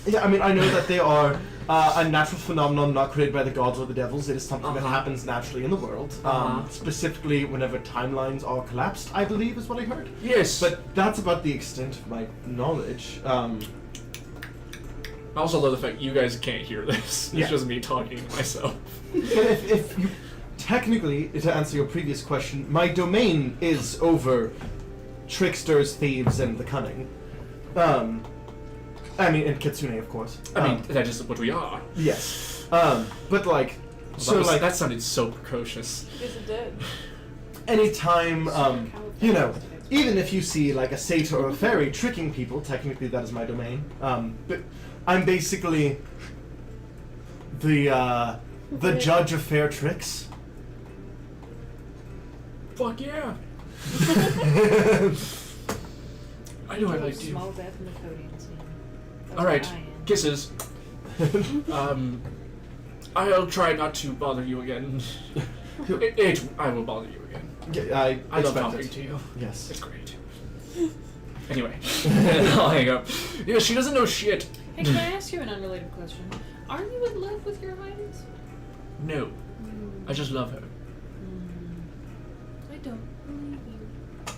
yeah, I mean, I know that they are a natural phenomenon not created by the gods or the devils. It is something that Uh-huh. happens naturally in the world. Uh-huh. Specifically, whenever timelines are collapsed, I believe is what I heard. Yes, But that's about the extent of my knowledge. I also love the fact you guys can't hear this. It's Yeah. just me talking to myself. But if you technically, to answer your previous question, my domain is over tricksters, thieves, and the cunning. I mean, and Kitsune, of course. I mean, that is what we are. Yes. But like, so That like, that sounded so precocious. Yes, it did. anytime, you know, even if you see like a satyr or a fairy tricking people, technically that is my domain. But I'm basically the judge of fair tricks. Fuck yeah. I know I like you. Small death in the coding scene. That's All right, what I am. kisses. I'll try not to bother you again. I will bother you again. Yeah, I love expect talking it. to you. Yes. It's great. Anyway, I'll hang up. Yeah, she doesn't know shit. Hey, can I ask you an unrelated question? Are you in love with your highness? No, I just love her. I don't believe you.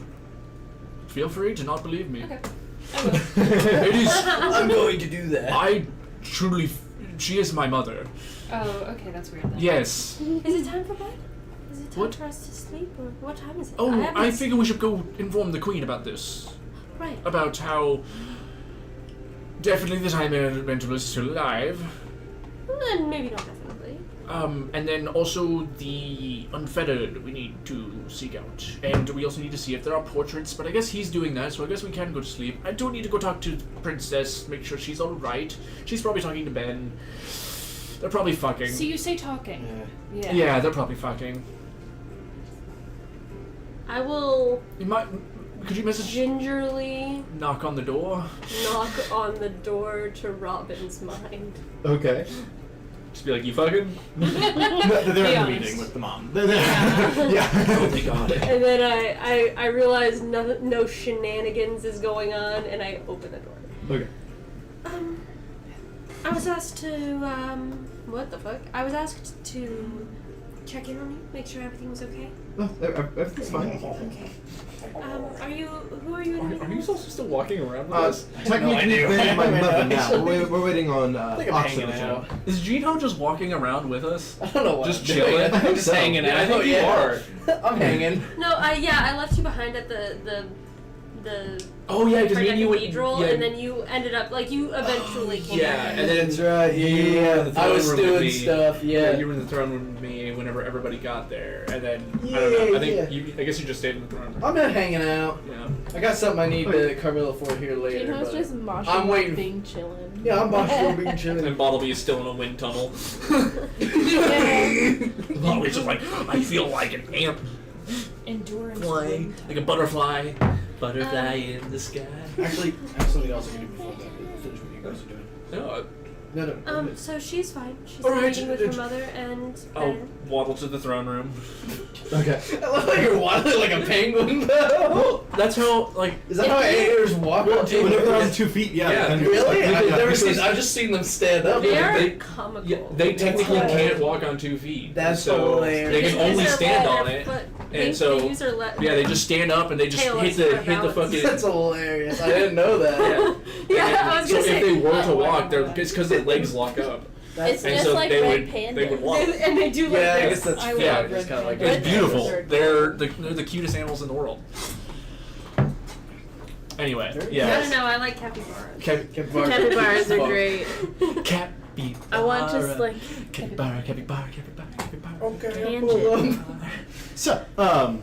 Feel free to not believe me. Okay. I will. It is. I'm going to do that. I truly. She is my mother. Oh, okay, that's weird then. Yes. Is it time for bed? Is it time What? for us to sleep? Or what time is it? Oh, haven't I s- figure we should go inform the queen about this. Right. About how definitely the time elemental is still alive. And maybe not definitely. And then also the unfettered we need to seek out. And we also need to see if there are portraits, but I guess he's doing that, so I guess we can go to sleep. I do need to go talk to the princess, make sure she's alright. She's probably talking to Ben. They're probably fucking. So you say talking. Yeah. Yeah, they're probably fucking. I will You might. Could you message? gingerly Knock on the door. knock on the door to Robin's mind. Okay. Just be like, you fucking? No, they're in the honest. meeting with the mom. Yeah. Oh, thank God. And then I realize no shenanigans is going on, and I open the door. Okay. I was asked to, what the fuck? I was asked to check in on you, make sure everything was okay. No, everything's fine. Okay. Who are you? Are you also still walking around with Uh, us? technically, idea. we've been my I have no mother idea. now. We're waiting on I think I'm hanging oxygen. out. Is Gino just walking around with us? I don't know what Just I'm doing. chilling? I think I I'm just think so. hanging Yeah, out. I think you are. I'm hanging. No, I left you behind at the Oh yeah, because me and you went. cathedral, Yeah, and then you ended up you eventually came yeah, back. and then That's right. Yeah, I was doing stuff. Yeah. you were in the throne room with me whenever everybody got there, and then I Yeah, don't know. I think yeah. I guess you just stayed in the throne room. I'm not hanging out. Yeah. I got something I need to Carmilla for here later. Gino's but just moshing I'm waiting. being chilling. Yeah, I'm watching being chilling. And Bottleby is still in a wind tunnel. Yeah. Bottleby's just like, I feel like an ant Endurance. flying, like a butterfly. Butterfly in the sky. Actually, I have something else I can do before that. Finish what you guys are doing. No, No. So she's fine. She's All right, meeting with her mother and I'll Ben. waddle to the throne room. Okay. I love how you're waddling like a penguin, though. That's how, like, Is that how airs walk? Whenever they're on 2 feet, yeah. Yeah, and- Really? yeah, I've never because- seen. I've just seen them stand up. They are they- comical. yeah, they technically That's can't walk on 2 feet. That's so hilarious. they can use only their stand leather on it. foot- and they, so- they use their Yeah, they just stand up and they just Tail hit is the for hit the balance. fucking. That's hilarious. I didn't know that. Yeah, I was so gonna say. if they were to Oh, walk, I they're know that. it's because their legs lock up, It's and just so like they red would pandas. they would walk. and they do like Yeah, I this. guess that's I Yeah, love it's red kind of like pandas. It's beautiful. They're They're the cutest animals in the world. Anyway, I don't yeah. know. I like capybaras. Capybaras are great. Capybara. I want just like Capybara, capybara, capybara, capybara. Okay. tangent. So, I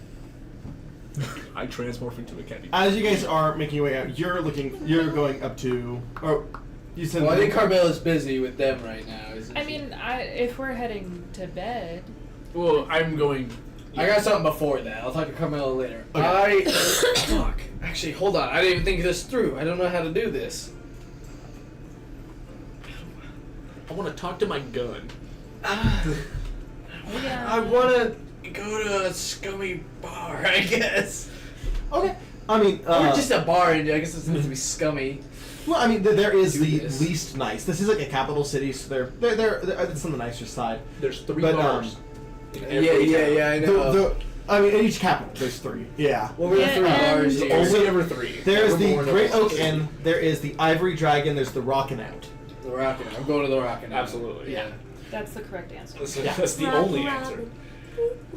transmorph into a capybara. as you guys are making your way out, you're going up to, or you said. Well, I think Carmella's busy with them right now. Isn't I she? mean, if we're heading to bed, Well, I'm going. I got something before that. I'll talk to Carmella later. Okay. Fuck. Actually, hold on. I didn't even think this through. I don't know how to do this. I want to talk to my gun. yeah. I want to go to a scummy bar, I guess. Okay. I mean, Or just a bar, and I guess it's supposed to be scummy. well, I mean, there is Do the this. least nice. This is like a capital city, so they're it's on the nicer side. There's 3 But, bars. in every Yeah, town. I know. I mean, in each capital, there's 3. Yeah. Well, we're the Yeah, 3 bars and- here. Only ever 3. There's Never the more, no Great less. Oak Inn. There is the Ivory Dragon. There's the Rockin' Out. The Rockin'. I'm going to the Rockin'. Absolutely. Yeah. That's the correct answer. That's the only answer.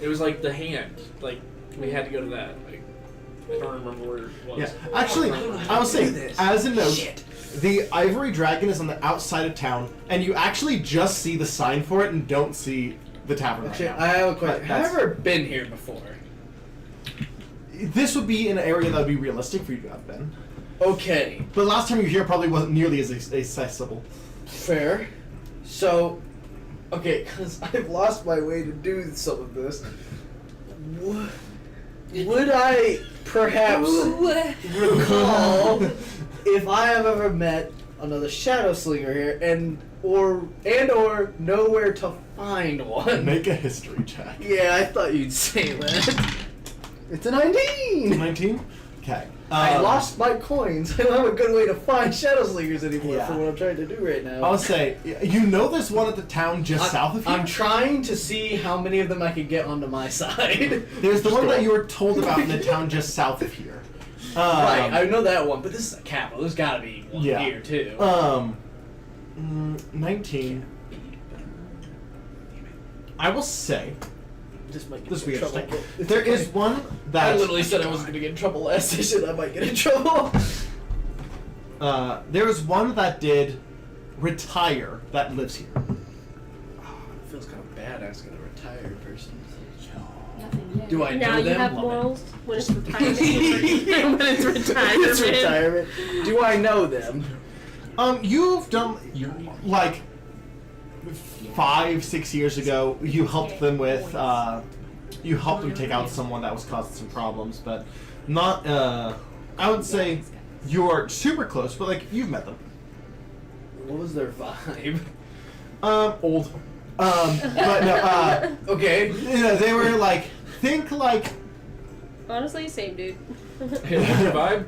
It was like the hand. Like we had to go to that. Like I don't remember where it was. Yeah. Actually, I will say, as a note, the Ivory Dragon is on the outside of town, and you actually just see the sign for it and don't see the tavern Actually, right I now. have a question. That's- Have I ever been here before? This would be an area that would be realistic for you to have been. Okay. But last time you were here probably wasn't nearly as accessible. Fair. So, okay, because I've lost my way to do some of this. Would I perhaps recall if I have ever met another shadow slinger here and or know where to find one? Make a history check. Yeah, I thought you'd say that. It's a 19! 19? Okay. I lost my coins. I don't have a good way to find shadow slingers anymore Yeah. for what I'm trying to do right now. I'll say, you know there's one at the town just south of here? I'm trying to see how many of them I can get onto my side. There's the one that you were told about in the town just south of here. Right, I know that one, but this is a capital. There's gotta be one Yeah. here, too. 19. I will say, This might get this will me be in trouble. interesting. It's There okay. is one that... I literally said I wasn't gonna get in trouble last session. I might get in trouble. There is one that did retire that lives here. It feels kind of bad asking a retired person. Nothing yet. Do I Now know you them? have Love it. morals when it's retirement. When it's retirement. It's retirement. Do I know them? You've done, like, 5-6 years ago, you helped them with, you helped them take out someone that was causing some problems, but not, I would say you are super close, but, like, you've met them. What was their vibe? Old. But no, Okay. you know, they were like, think like, Honestly, same dude. Vibe?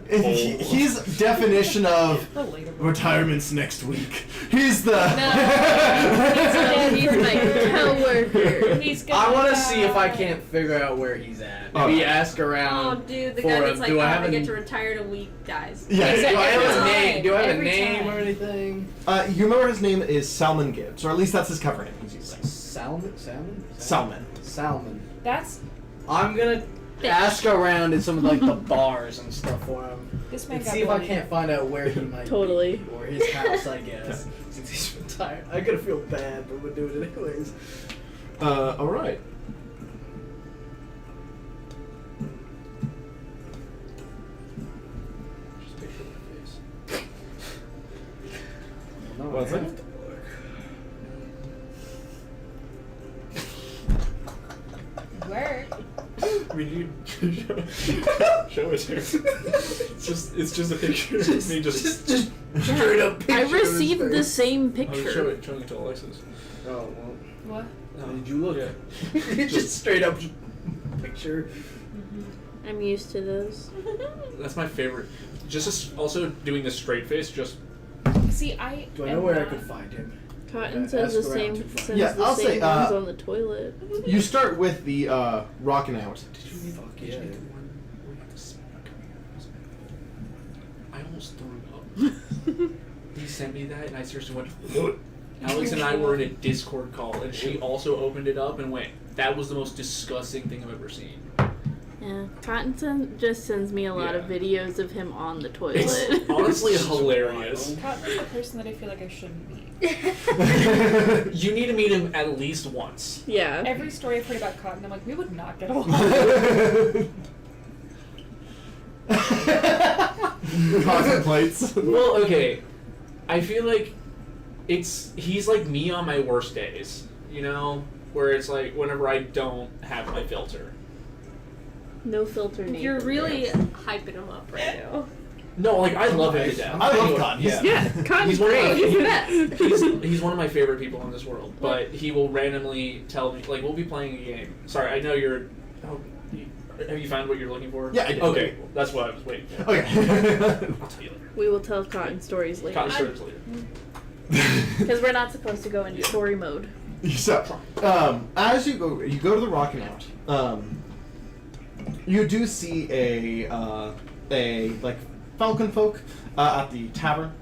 he's definition of Relatable. retirement's next week. He's the. No, he's my coworker. He's gonna I want to see if I can't figure out where he's at. Maybe Okay. ask Oh, around. dude, the for guy him. that's like, Do I oh, have I a- get to retire in a week, dies. Yeah. Do I have Every a name? time. Do I have a Every name time. or anything? You remember his name is Salmon Gibbs, or at least that's his cover name. He's using. Salmon? Salmon. That's I'm gonna ask around in some of like the bars and stuff for him. this man And got see if I bullied. can't find out where he might Totally. be. Or his house, I guess. Since he's retired. I'm gonna feel bad, but we'll do it anyways. All right. Just picture my face. Well, no, What's I that? have to look. Work. We need show it here. It's just a picture of me just straight up picture I of his received the face. same I was picture. showing it to Alexis. Oh, What? well. Did you look? Yeah. just straight up picture. I'm used to those. That's my favorite. Also doing the straight face, just See, I. Do I am know where I not- could find him? Cotton Yeah, says the ask around same to find- says Yeah, the I'll same say, ones on the toilet. You start with the rocking out. Did you Fuck did you yeah. make the one where you have to smell it coming out? I almost threw up. He sent me that, and I seriously went. Alex and I were in a Discord call, and she also opened it up and went, "That was the most disgusting thing I've ever seen." Yeah, Cotton just sends me a lot of Yeah. videos of him on the toilet. It's honestly hilarious. Cotton's the person that I feel like I shouldn't meet. You need to meet him at least once. Yeah. Every story I've heard about Cotton, I'm like, we would not get along. Contemplates. Well, okay. I feel like he's like me on my worst days, you know? Where it's like whenever I don't have my filter. No filter name. You're really hyping him up right now. No, like I love him to death. I love Anyway, Cotton. Yeah. Yeah, Cotton's He's one of great. my- He's the best. He's one of my favorite people in this world, but he will randomly tell me, like, we'll be playing a game. Sorry, I know you're. Oh, have you found what you're looking for? Yeah, I did. Okay, that's what I was waiting for. Okay. I'll tell you later. We will tell Cotton stories later. Cotton stories later. Because we're not supposed to go into story mode. So, as you go to the rocking out. You do see a like falcon folk at the tavern.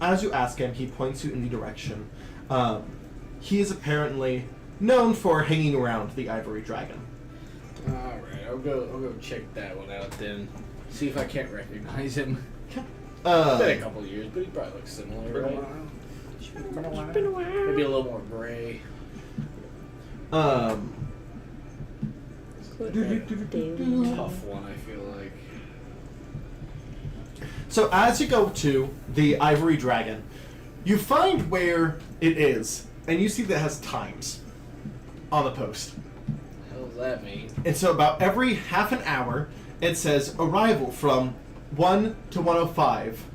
As you ask him, he points you in the direction. He is apparently known for hanging around the Ivory Dragon. Alright, I'll go check that one out then. See if I can't recognize him. Been a couple years, but he probably looks similar, right? It's been a while. Maybe a little more gray. Daily. Tough one, I feel like. So as you go to the Ivory Dragon, you find where it is, and you see that it has times on the post. What the hell does that mean? And so about every half an hour, it says arrival from 1 to 105,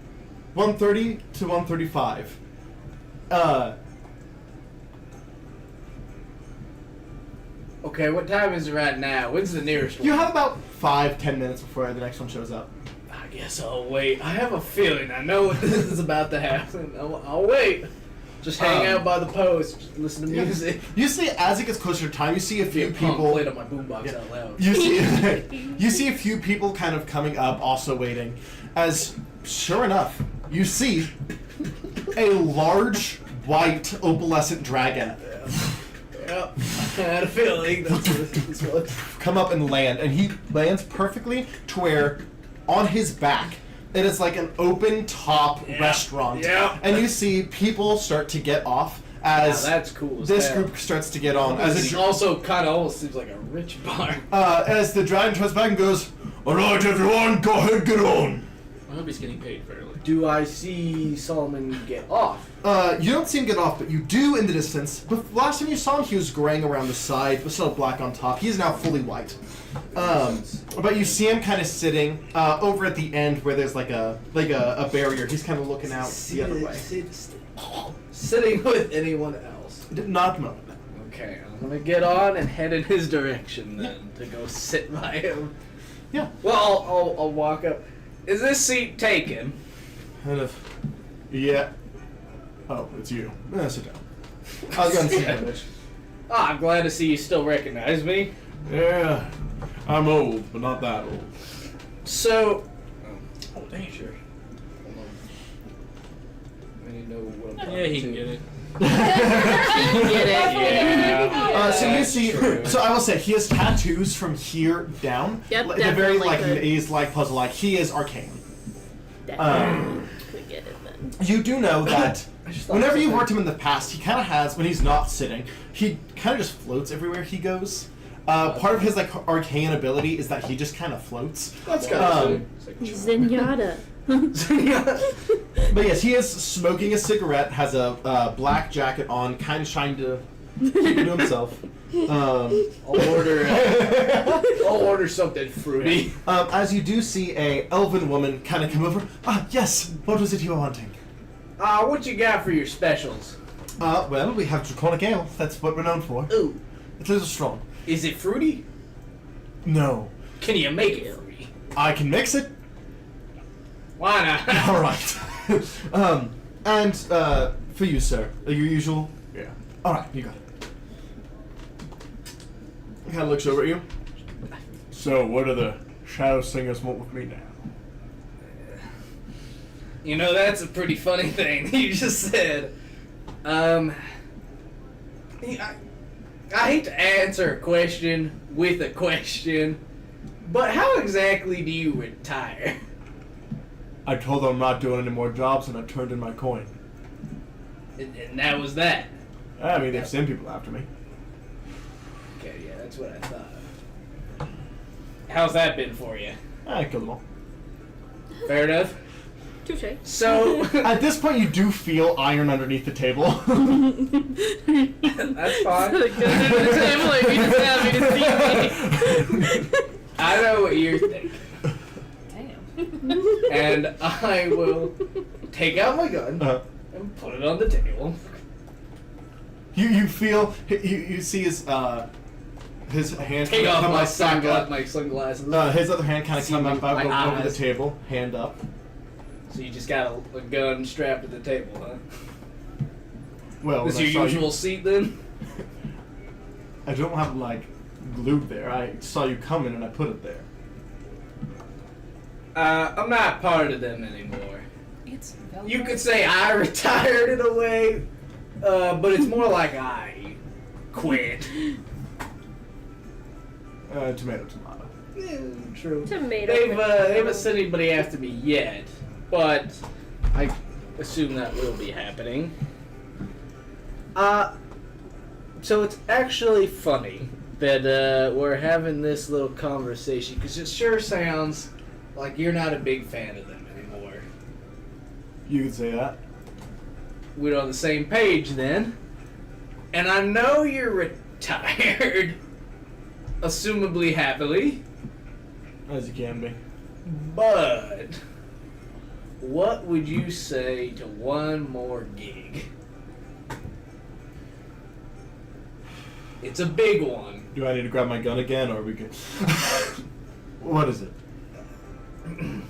1:30 to 1:35. Okay, what time is it right now? When's the nearest one? You have about 5-10 minutes before the next one shows up. I guess I'll wait. I have a feeling I know what this is about to happen. I'll wait. Just hang out by the post, just listen to music. You see, as it gets closer to time, you see a few people. Play it on my boombox out loud. You see, you see a few people kind of coming up, also waiting. As sure enough, you see a large white opalescent dragon Yep. I had a feeling that's what this was. come up and land, and he lands perfectly to where on his back it is like an open top restaurant. Yeah. And you see people start to get off as Now that's cool as this hell. group starts to get on. As It also kind of almost seems like a rich bar. as the dragon turns back and goes, "All right, everyone, go ahead, get on." I hope he's getting paid fairly. Do I see Solomon get off? You don't see him get off, but you do in the distance. But last time you saw him, he was graying around the side, but still black on top. He is now fully white. But you see him kind of sitting over at the end where there's like a barrier. He's kind of looking out the other way. Sitting with anyone else. Not at the moment. No. Okay, I'm gonna get on and head in his direction then to go sit by him. Yeah. Well, I'll walk up. Is this seat taken? Kind of. Yeah. Oh, it's you. Sit down. I was going to sit down. Ah, I'm glad to see you still recognize me. Yeah. I'm old, but not that old. So. Oh, dang, sure. Hold on. I need to know what I'm Yeah, he can get it. Yeah. So you see, true. so I will say he has tattoos from here down. Yep, They're very definitely like could. maze-like, puzzle-like. He is arcane. Definitely could get it then. You do know that I just thought whenever you something- worked him in the past, he kind of has when he's not sitting. He kind of just floats everywhere he goes. Part of his like arcane ability is that he just kind of floats. That's kind of Zenyatta. But yes, he is smoking a cigarette, has a black jacket on, kind of trying to keep it to himself. I'll order something fruity. As you do see a elven woman kind of come over. Ah, yes. What was it you were wanting? What you got for your specials? Well, we have draconic ale. That's what we're known for. Ooh, It's a little strong. is it fruity? No, Can you make it fruity? I can mix it. Why not? All right. And for you, sir, your usual. Yeah. All right, you got it. Kind of looks over at you. So, what do the shadow singers want with me now? You know, that's a pretty funny thing you just said. I hate to answer a question with a question, but how exactly do you retire? I told them I'm not doing any more jobs, and I turned in my coin. And that was that. I mean, they've sent people after me. Okay, yeah, that's what I thought. How's that been for you? I killed them all. Fair enough. Touche. So, At this point, you do feel iron underneath the table. that's fine. Go to the table if you just have me to see me. I know what you're thinking. Damn. And I will take out my gun and put it on the table. You feel you see his hand Take off come my up back up. sunglasses. His other hand kind of See come up my over the eyes. table, hand up. So you just got a gun strapped to the table, huh? Well, This when I your saw usual seat then? I don't have like glued there. I saw you coming and I put it there. I'm not part of them anymore. It's You could say I retired in a way, but it's more like I quit. Tomato. Yeah, true. Tomato. They haven't sent anybody after me yet, but I assume that will be happening. So it's actually funny that we're having this little conversation because it sure sounds like you're not a big fan of them anymore. You could say that. We're on the same page then, and I know you're retired, assumably happily. As you can be. But what would you say to one more gig? It's a big one. Do I need to grab my gun again, or we can? What is it? How do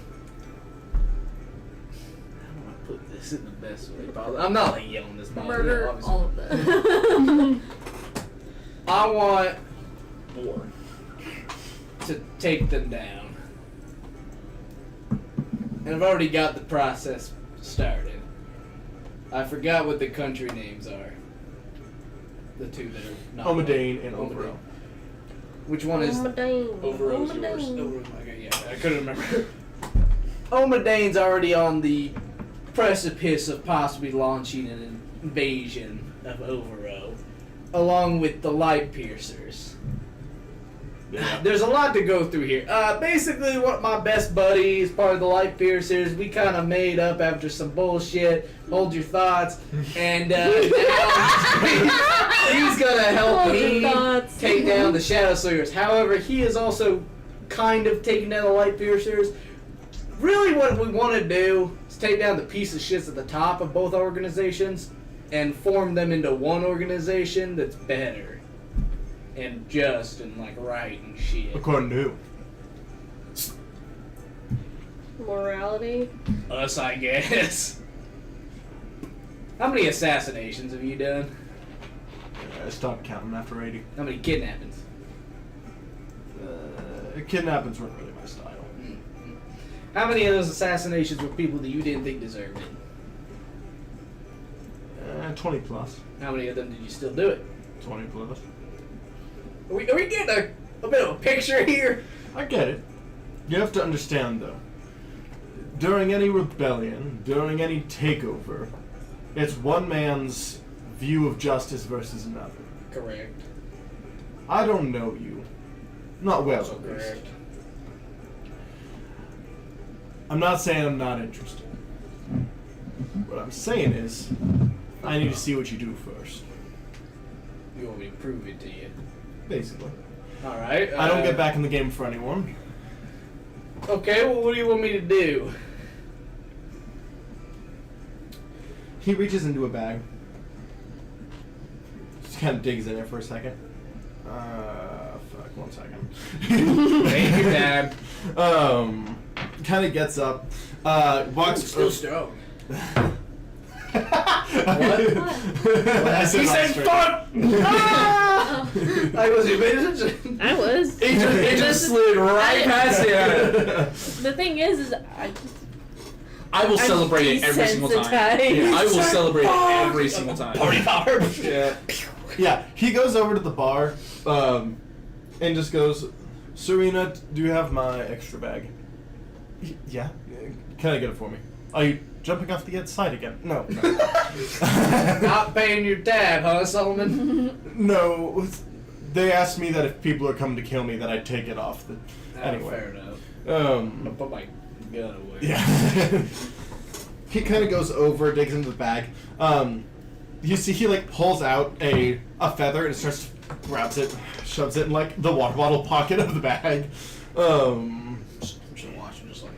I put this in the best way possible? I'm not like yelling this mom. Murder obviously. all of them. I want more to take them down. And I've already got the process started. I forgot what the country names are. The two that are not Omadane and Omadane. Overall. Which one is Omadane. Overall's yours? Omadane. Okay, yeah, I couldn't remember. Omadane's already on the precipice of possibly launching an invasion of Overo, along with the Light Piercers. Yeah. There's a lot to go through here. Basically, one of my best buddies, part of the Light Piercers, we kind of made up after some bullshit. Hold your thoughts. And now he's gonna help Hold your me thoughts. take down the Shadow Slayers. However, he is also kind of taking down the Light Piercers. Really, what we want to do is take down the piece of shits at the top of both organizations and form them into one organization that's better and just and like right and shit. According to who? Morality. Us, I guess. How many assassinations have you done? I stopped counting after 80. How many kidnappings? Kidnappings weren't really my style. How many of those assassinations were people that you didn't think deserved it? 20 plus. How many of them did you still do it? 20 plus. Are we getting a bit of a picture here? I get it. You have to understand, though. During any rebellion, during any takeover, it's one man's view of justice versus another. Correct. I don't know you. Not well, Also at least. correct. I'm not saying I'm not interested. What I'm saying is, I need to see what you do first. You want me to prove it to you? Basically. Alright. I don't get back in the game for anyone. Okay, well, what do you want me to do? He reaches into a bag. Just kind of digs in there for a second. Fuck, 1 second. Take your time. Kind of gets up. Walks. Still strong. What? He said fuck! Ah! I wasn't paying attention. I was. It just slid right past you. The thing is I will celebrate it every single time. desensitized. Yeah, I will celebrate it every single time. Party power. Yeah. Yeah, he goes over to the bar, and just goes, Serena, do you have my extra bag? Yeah. Can I get it for me? Are you jumping off the side again? No. Not paying your tab, huh, Solomon? No. They asked me that if people are coming to kill me, that I'd take it off. Anyway. Fair enough. I'll put my gun away. Yeah. He kind of goes over, digs into the bag. You see he like pulls out a feather and starts grabs it, shoves it in like the water bottle pocket of the bag. Just watch him, just like.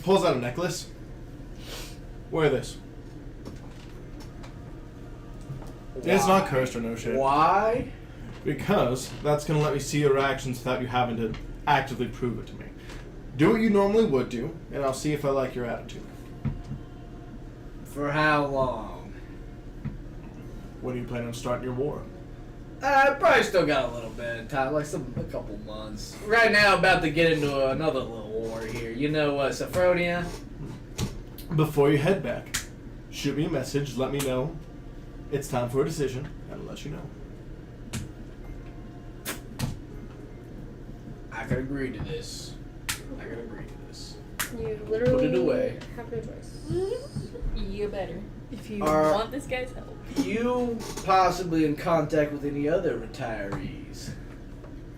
Pulls out a necklace. Wear this. It's not cursed or no shit. Why? Because that's gonna let me see your actions without you having to actively prove it to me. Do what you normally would do, and I'll see if I like your attitude. For how long? When do you plan on starting your war? I probably still got a little bit of time, like a couple months. Right now, about to get into another little war here. You know, Sophronia? Before you head back, shoot me a message, let me know it's time for a decision, and I'll let you know. I could agree to this. I could agree to this. You literally Put it away. have no choice. You better. If you Are- want this guy's help. You possibly in contact with any other retirees?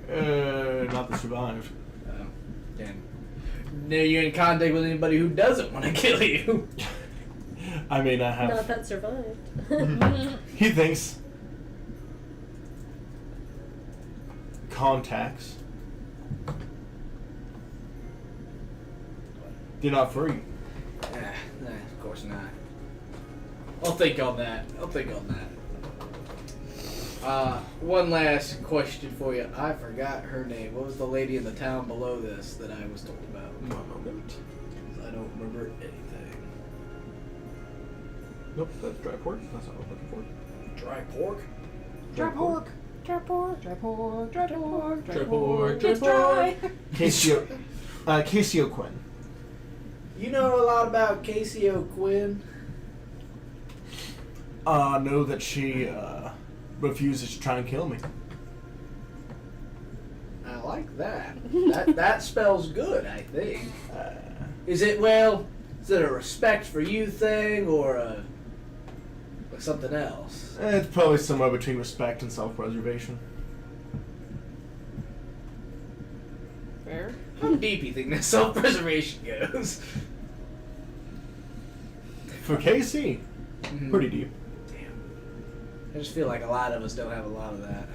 Not that survived. Oh, damn. No, you're in contact with anybody who doesn't want to kill you. I mean, I Not have. that survived. He thinks contacts. You're not free. Of course not. I'll think on that. One last question for you. I forgot her name. What was the lady in the town below this that I was told about? One moment. I don't remember anything. Nope, that's dry pork. That's not what I'm looking for. Dry pork? Dry pork. It's dry. Casey O'Quinn. You know a lot about Casey O'Quinn? Know that she refuses to try and kill me. I like that. That spells good, I think. Is it a respect for you thing or something else? It's probably somewhere between respect and self-preservation. Fair. How deep do you think that self-preservation goes? For Casey, pretty deep. Damn. I just feel like a lot of us don't have a lot of that.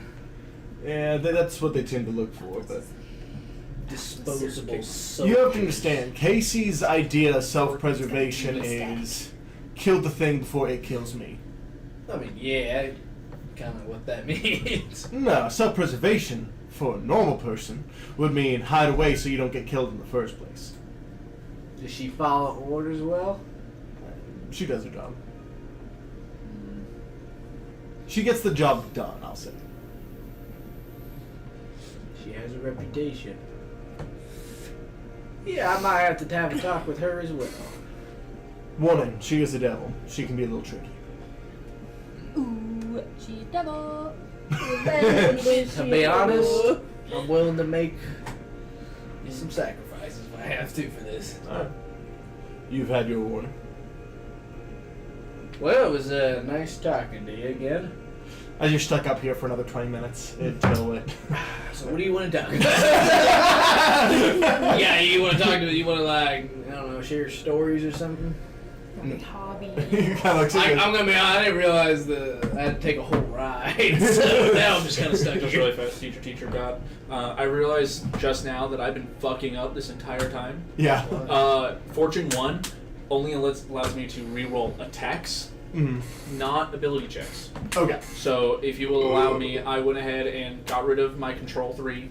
Yeah, that's what they tend to look for, but Disposable you have to understand, Casey's idea of self-preservation is kill the thing before it kills me. I mean, yeah, kind of what that means. No, self-preservation for a normal person would mean hide away so you don't get killed in the first place. Does she follow orders well? She does her job. She gets the job done, I'll say. She has a reputation. Yeah, I might have to have a talk with her as well. Warning, she is a devil. She can be a little tricky. Ooh, she devil. To be honest, I'm willing to make some sacrifices if I have to for this. Alright. You've had your warning. Well, it was nice talking to you again. As you're stuck up here for another 20 minutes until it. So what do you want to talk about? Yeah, you want to talk to? You want to like, I don't know, share stories or something? Hobby. You kind of looks at I'm gonna be honest, I didn't realize I had to take a whole ride, so now I'm just kind of stuck Just here. really fast, teacher God. I realized just now that I've been fucking up this entire time. Yeah. Fortune 1 only allows me to reroll attacks, not ability checks. Okay. So if you will allow me, I went ahead and got rid of my control 3,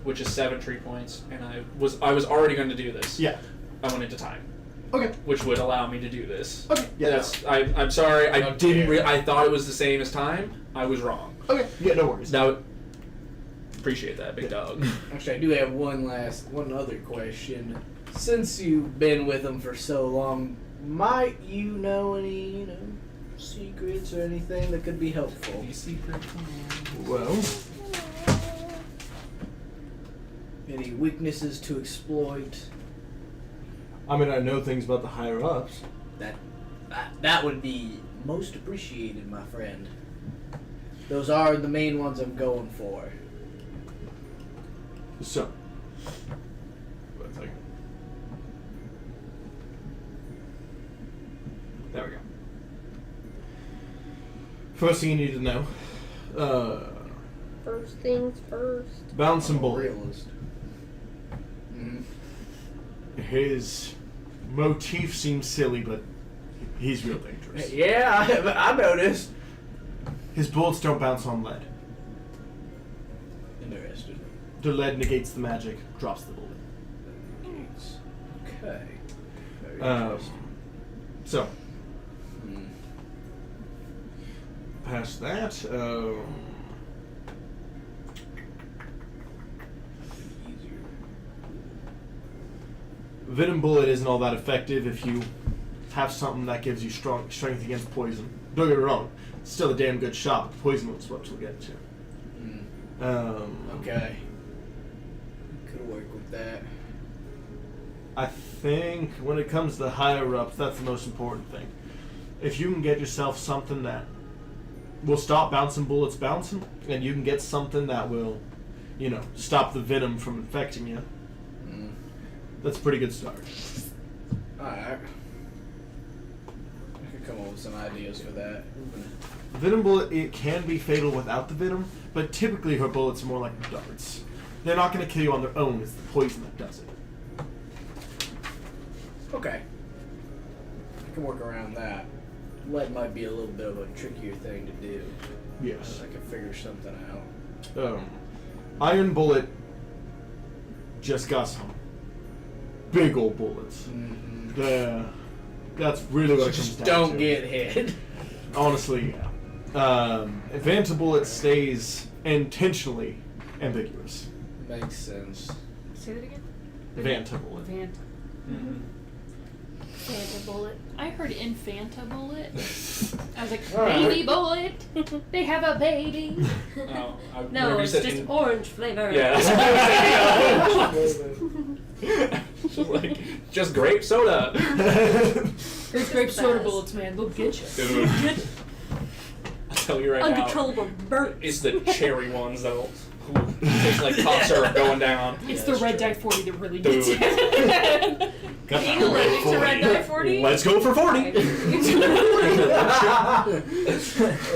which is 7 tree points, and I was already going to do this. Yeah. I went into time, Okay. which would allow me to do this. Okay. Yeah. I'm sorry. I Don't didn't. care. I thought it was the same as time. I was wrong. Okay. Yeah. No worries. Now, appreciate that, big dog. Actually, I do have one other question. Since you've been with them for so long, might you know any, secrets or anything that could be helpful? Well. Any weaknesses to exploit? I mean, I know things about the higher ups. That would be most appreciated, my friend. Those are the main ones I'm going for. So. One second. There we go. First thing you need to know. First things first. Bouncing I'm a bullet. realist. His motif seems silly, but he's real dangerous. Yeah, I noticed. His bullets don't bounce on lead. Interesting. The lead negates the magic, drops the bullet. Okay. Very Um, interesting. So, past that, Easier. venom bullet isn't all that effective if you have something that gives you strong strength against poison. Don't get me wrong, it's still a damn good shot, but poison is what we'll get to. Okay. Could work with that. I think when it comes to higher ups, that's the most important thing. If you can get yourself something that will stop bouncing bullets bouncing, and you can get something that will, stop the venom from infecting you, that's a pretty good start. Alright. I could come up with some ideas for that. Venom bullet, it can be fatal without the venom, but typically her bullets are more like darts. They're not going to kill you on their own, it's the poison that does it. Okay. I can work around that. Lead might be a little bit of a trickier thing to do. Yes. I can figure something out. Iron bullet just got some big old bullets. That's really what it comes Just down don't to. get hit. Honestly, yeah. Vanta bullet stays intentionally ambiguous. Makes sense. Say that again. Vanta bullet. Vanta. Santa bullet. I heard Infanta bullet. I was like, Alright. baby bullet. They have a baby. No, No, it's just orange flavor. Yeah. Just like, just grape soda. There's grape soda bullets, man. They'll get you. Dude. I'll tell you right now. Uncontrollable burp. It's the cherry ones that'll taste like cough syrup going down. It's Yeah, the that's red true. dye 40 that really Dude. gets you. Being allergic to red dye 40? Let's go for 40. I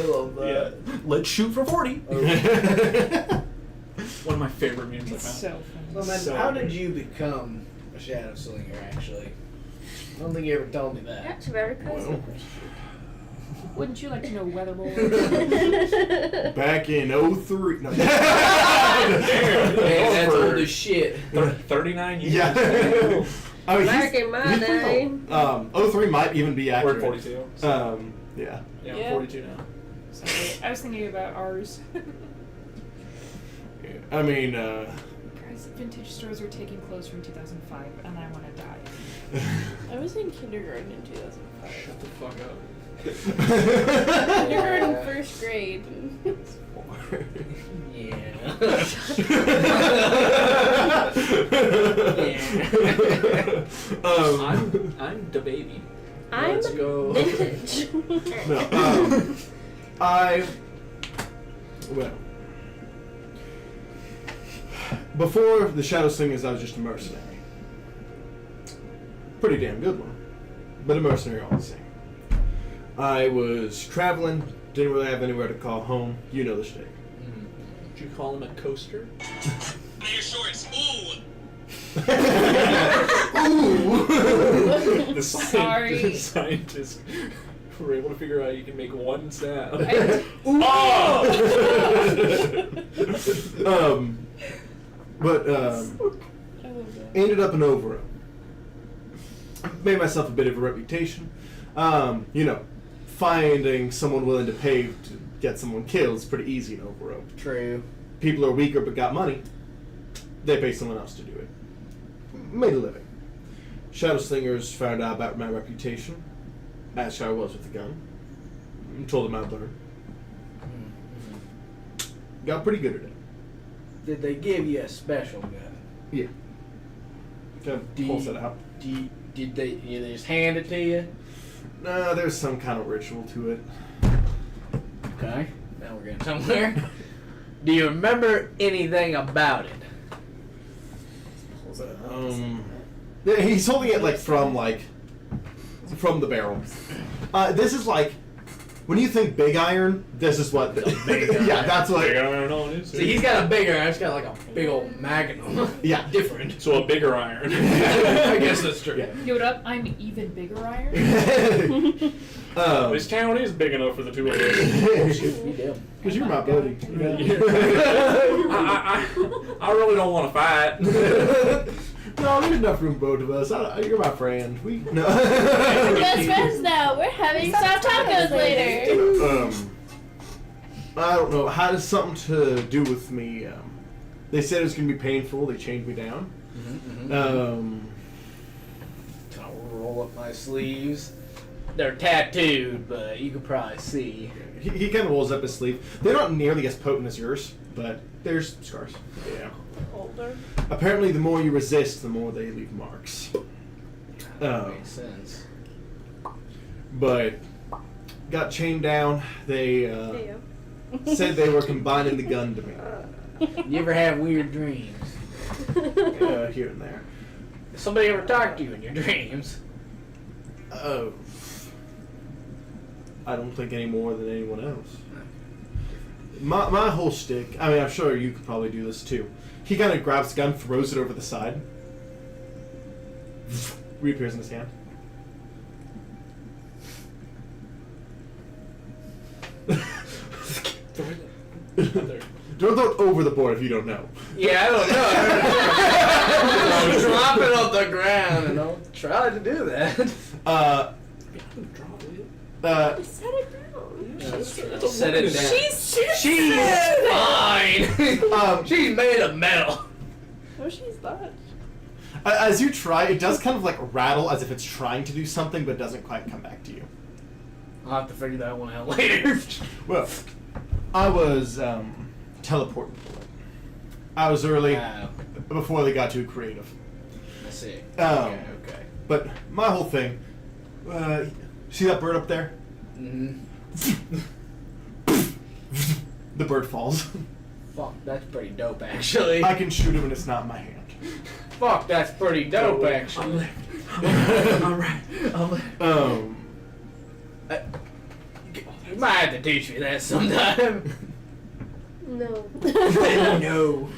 love that. Yeah. Let's shoot for 40. One of my favorite memes I It's found. so funny. Well, man, So how good. did you become a shadow slinger, actually? I don't think you ever told me that. That's a very personal Well. question. Wouldn't you like to know weather boy? Back in 03. No. Man, that's old as shit. 39 years. Yeah. I mean, Back in my day. 03 might even be We're accurate. at 42. Yeah. Yeah, Yeah. I'm 42 now. Sorry, I was thinking about ours. I mean, Guys, vintage stores are taking clothes from 2005, and I want to die. I was in kindergarten in 2005. Shut the fuck up. Kindergarten, first grade. I'm the baby. I'm Let's go. vintage. No, well, before the Shadow Slingers, I was just a mercenary. Pretty damn good one, but a mercenary all the same. I was traveling, didn't really have anywhere to call home. You know the shtick. Would you call him a coaster? Ooh. The Sorry. scientists were able to figure out you can make one sound. Oh! But I love that. ended up in Overo. Made myself a bit of a reputation. You know, finding someone willing to pay to get someone killed is pretty easy in Overo. True. People are weaker but got money. They pay someone else to do it. Made a living. Shadow Slingers found out about my reputation. Asked how I was with the gun. Told them I'd learn. Got pretty good at it. Did they give you a special gun? Yeah. Kind of pulls it out. Did they just hand it to you? No, there's some kind of ritual to it. Okay. Now we're getting somewhere. Do you remember anything about it? Yeah, he's holding it from the barrel. This is like when you think big iron. This is what. Big iron. Yeah, that's what. See, he's got a bigger iron. He's got like a big old magnum. Yeah. Different. So a bigger iron. I guess that's true. Yeah. Yo, what up? I'm even bigger iron. This town is big enough for the two of us. Because you're my buddy. I really don't want to fight. No, there's enough room for both of us. You're my friend. No. We're best friends now. We're having soft tacos later. I don't know. How does something to do with me? They said it was gonna be painful. They chained me down. I'll roll up my sleeves. They're tattooed, but you can probably see. He kind of rolls up his sleeve. They're not nearly as potent as yours, but there's scars. Yeah. Older. Apparently, the more you resist, the more they leave marks. That makes sense. But got chained down. They There said they were combining the gun to me. You ever have weird dreams? Here and there. Does somebody ever talk to you in your dreams? Oh. I don't think any more than anyone else. My whole shtick, I mean, I'm sure you could probably do this too. He kind of grabs the gun, throws it over the side. Reappears in his hand. Don't throw it over the board if you don't know. Yeah, I don't know. Drop it on the ground and I'll try to do that. Set it down. Set it down. She's fine. She's made of metal. Oh, she's not. As you try, it does kind of like rattle as if it's trying to do something, but doesn't quite come back to you. I'll have to figure that one out later. Well, I was teleporting. I was early before they got too creative. I see. Okay. Okay. But my whole thing, see that bird up there? Mm-hmm. The bird falls. Fuck, that's pretty dope, actually. I can shoot him and it's not in my hand. Fuck, that's pretty dope, actually. Alright. You might have to teach me that sometime. No. No.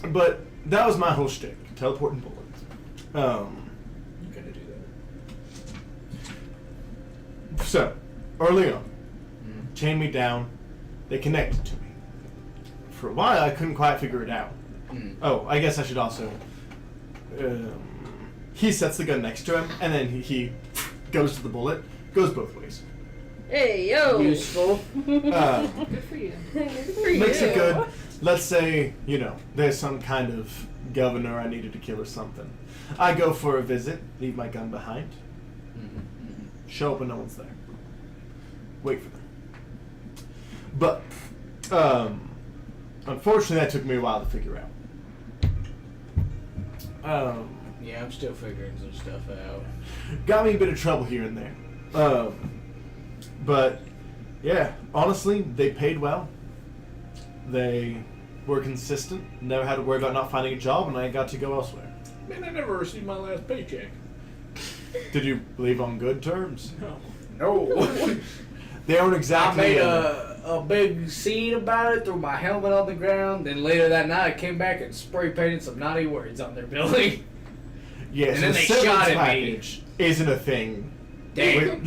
But that was my whole shtick. Teleporting bullets. You gotta do So, early on, chained me down. They connected to me. For a while, I couldn't quite figure it out. Oh, I guess I should also. He sets the gun next to him, and then he goes to the bullet. Goes both ways. Hey, yo! Useful. Good for you. Good for you. Makes it good. Let's say, there's some kind of governor I needed to kill or something. I go for a visit, leave my gun behind, show up when no one's there. Wait for them. But, unfortunately, that took me a while to figure out. Yeah, I'm still figuring some stuff out. Got me a bit of trouble here and there. But, yeah, honestly, they paid well. They were consistent, never had to worry about not finding a job, and I got to go elsewhere. Man, I never received my last paycheck. Did you leave on good terms? No. No. They aren't I exactly. made a big scene about it, threw my helmet on the ground, then later that night I came back and spray painted some naughty words on their building. Yes, and then the they severance shot at me. package isn't a thing. Damn.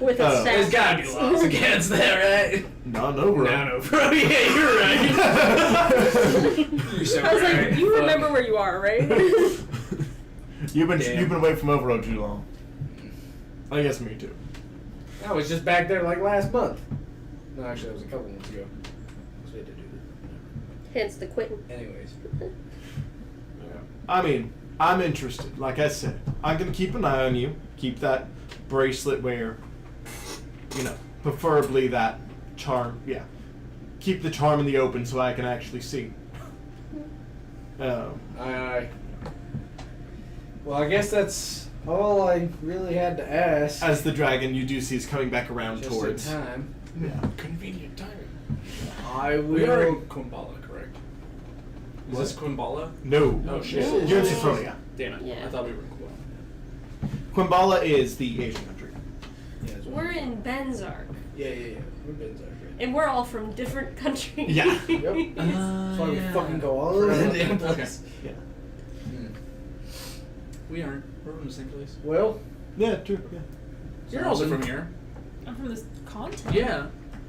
With a sack. There's gotta be laws against that, right? No, bro. No, bro. Yeah, you're right. You're so I was right. like, you Fuck. remember where you are, right? You've been Damn. away from Overload too long. I guess me too. I was just back there like last month. No, actually, that was a couple months ago. So we had to do Hence the quitting. that. Anyways. I mean, I'm interested. Like I said, I'm gonna keep an eye on you. Keep that bracelet where, preferably that charm. Yeah, keep the charm in the open so I can actually see. Aye. Well, I guess that's all I really had to ask. As the dragon, you do see is coming back around Just towards. in time. Yeah. Convenient timing. I We are in will. Quimbala, correct? Is What? this Quimbala? No. Oh, shit. You're in Citronia. Damn it. Yeah. I thought we were in Quimbala. Quimbala is the Asian country. Yeah, that's We're in Benzark, Yeah. We're Benzark, right? and we're all from different countries. Yeah. Yep. That's why we fucking go all over the damn place. Yeah. We aren't. We're from the same place. Well, Yeah. True. Yeah. You're also from here. I'm from this continent. Yeah.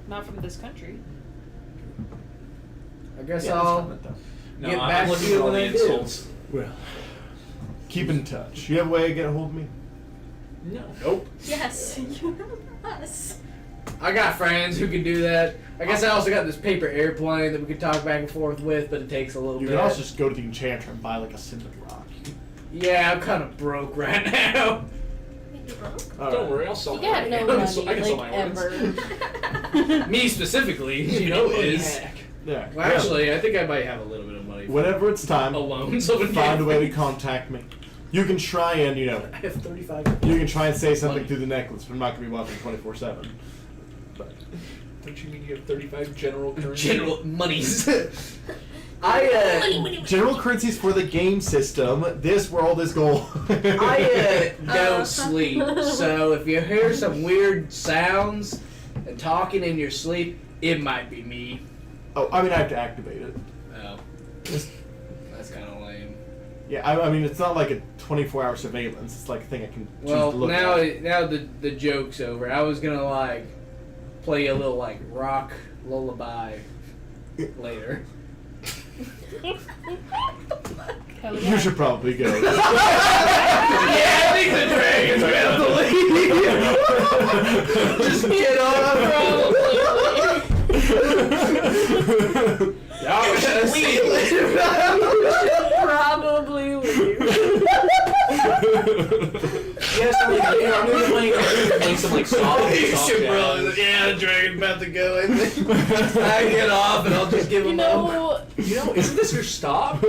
Not from this country. I guess Yeah, that's I'll fine, though. No, get I'm back looking to you at all when the I do. insults. Well, keep in touch. You have a way to get a hold of me? No. Nope. Yes, you have us. I got friends who can do that. I guess I also got this paper airplane that we can talk back and forth with, but it takes a little You bit. can also just go to the enchanter and buy like a cinnamon rock. Yeah, I'm kind of broke right now. You're broke? Don't worry, I'll sell You my got no organs. money, I can sell like, my organs. ever. Me specifically, you know, is. Yeah. Well, actually, I think I might have a little bit of money. Whenever it's time, Alone, so find a way to contact me. You can try and, I have 35. you can try and say something Money. through the necklace, but I'm not going to be watching 24/7. Don't you mean you have 35 general currency? General monies. Money. General currencies for the game system. This world is gold. I don't sleep, so if you hear some weird sounds and talking in your sleep, it might be me. Oh, I mean, I have to activate it. Oh, that's kind of lame. Yeah, I mean, it's not like a 24-hour surveillance. It's like a thing I can choose Well, to look now at. now the joke's over. I was gonna play a little rock lullaby later. Hell You should probably go. Yeah, I think the dragons are gonna leave. Just get on, Y'all are gonna see it later. Probably leave. Yes, I'm playing some soft Yeah, the dragon's about to go in. I get off and I'll just give him isn't this your stop?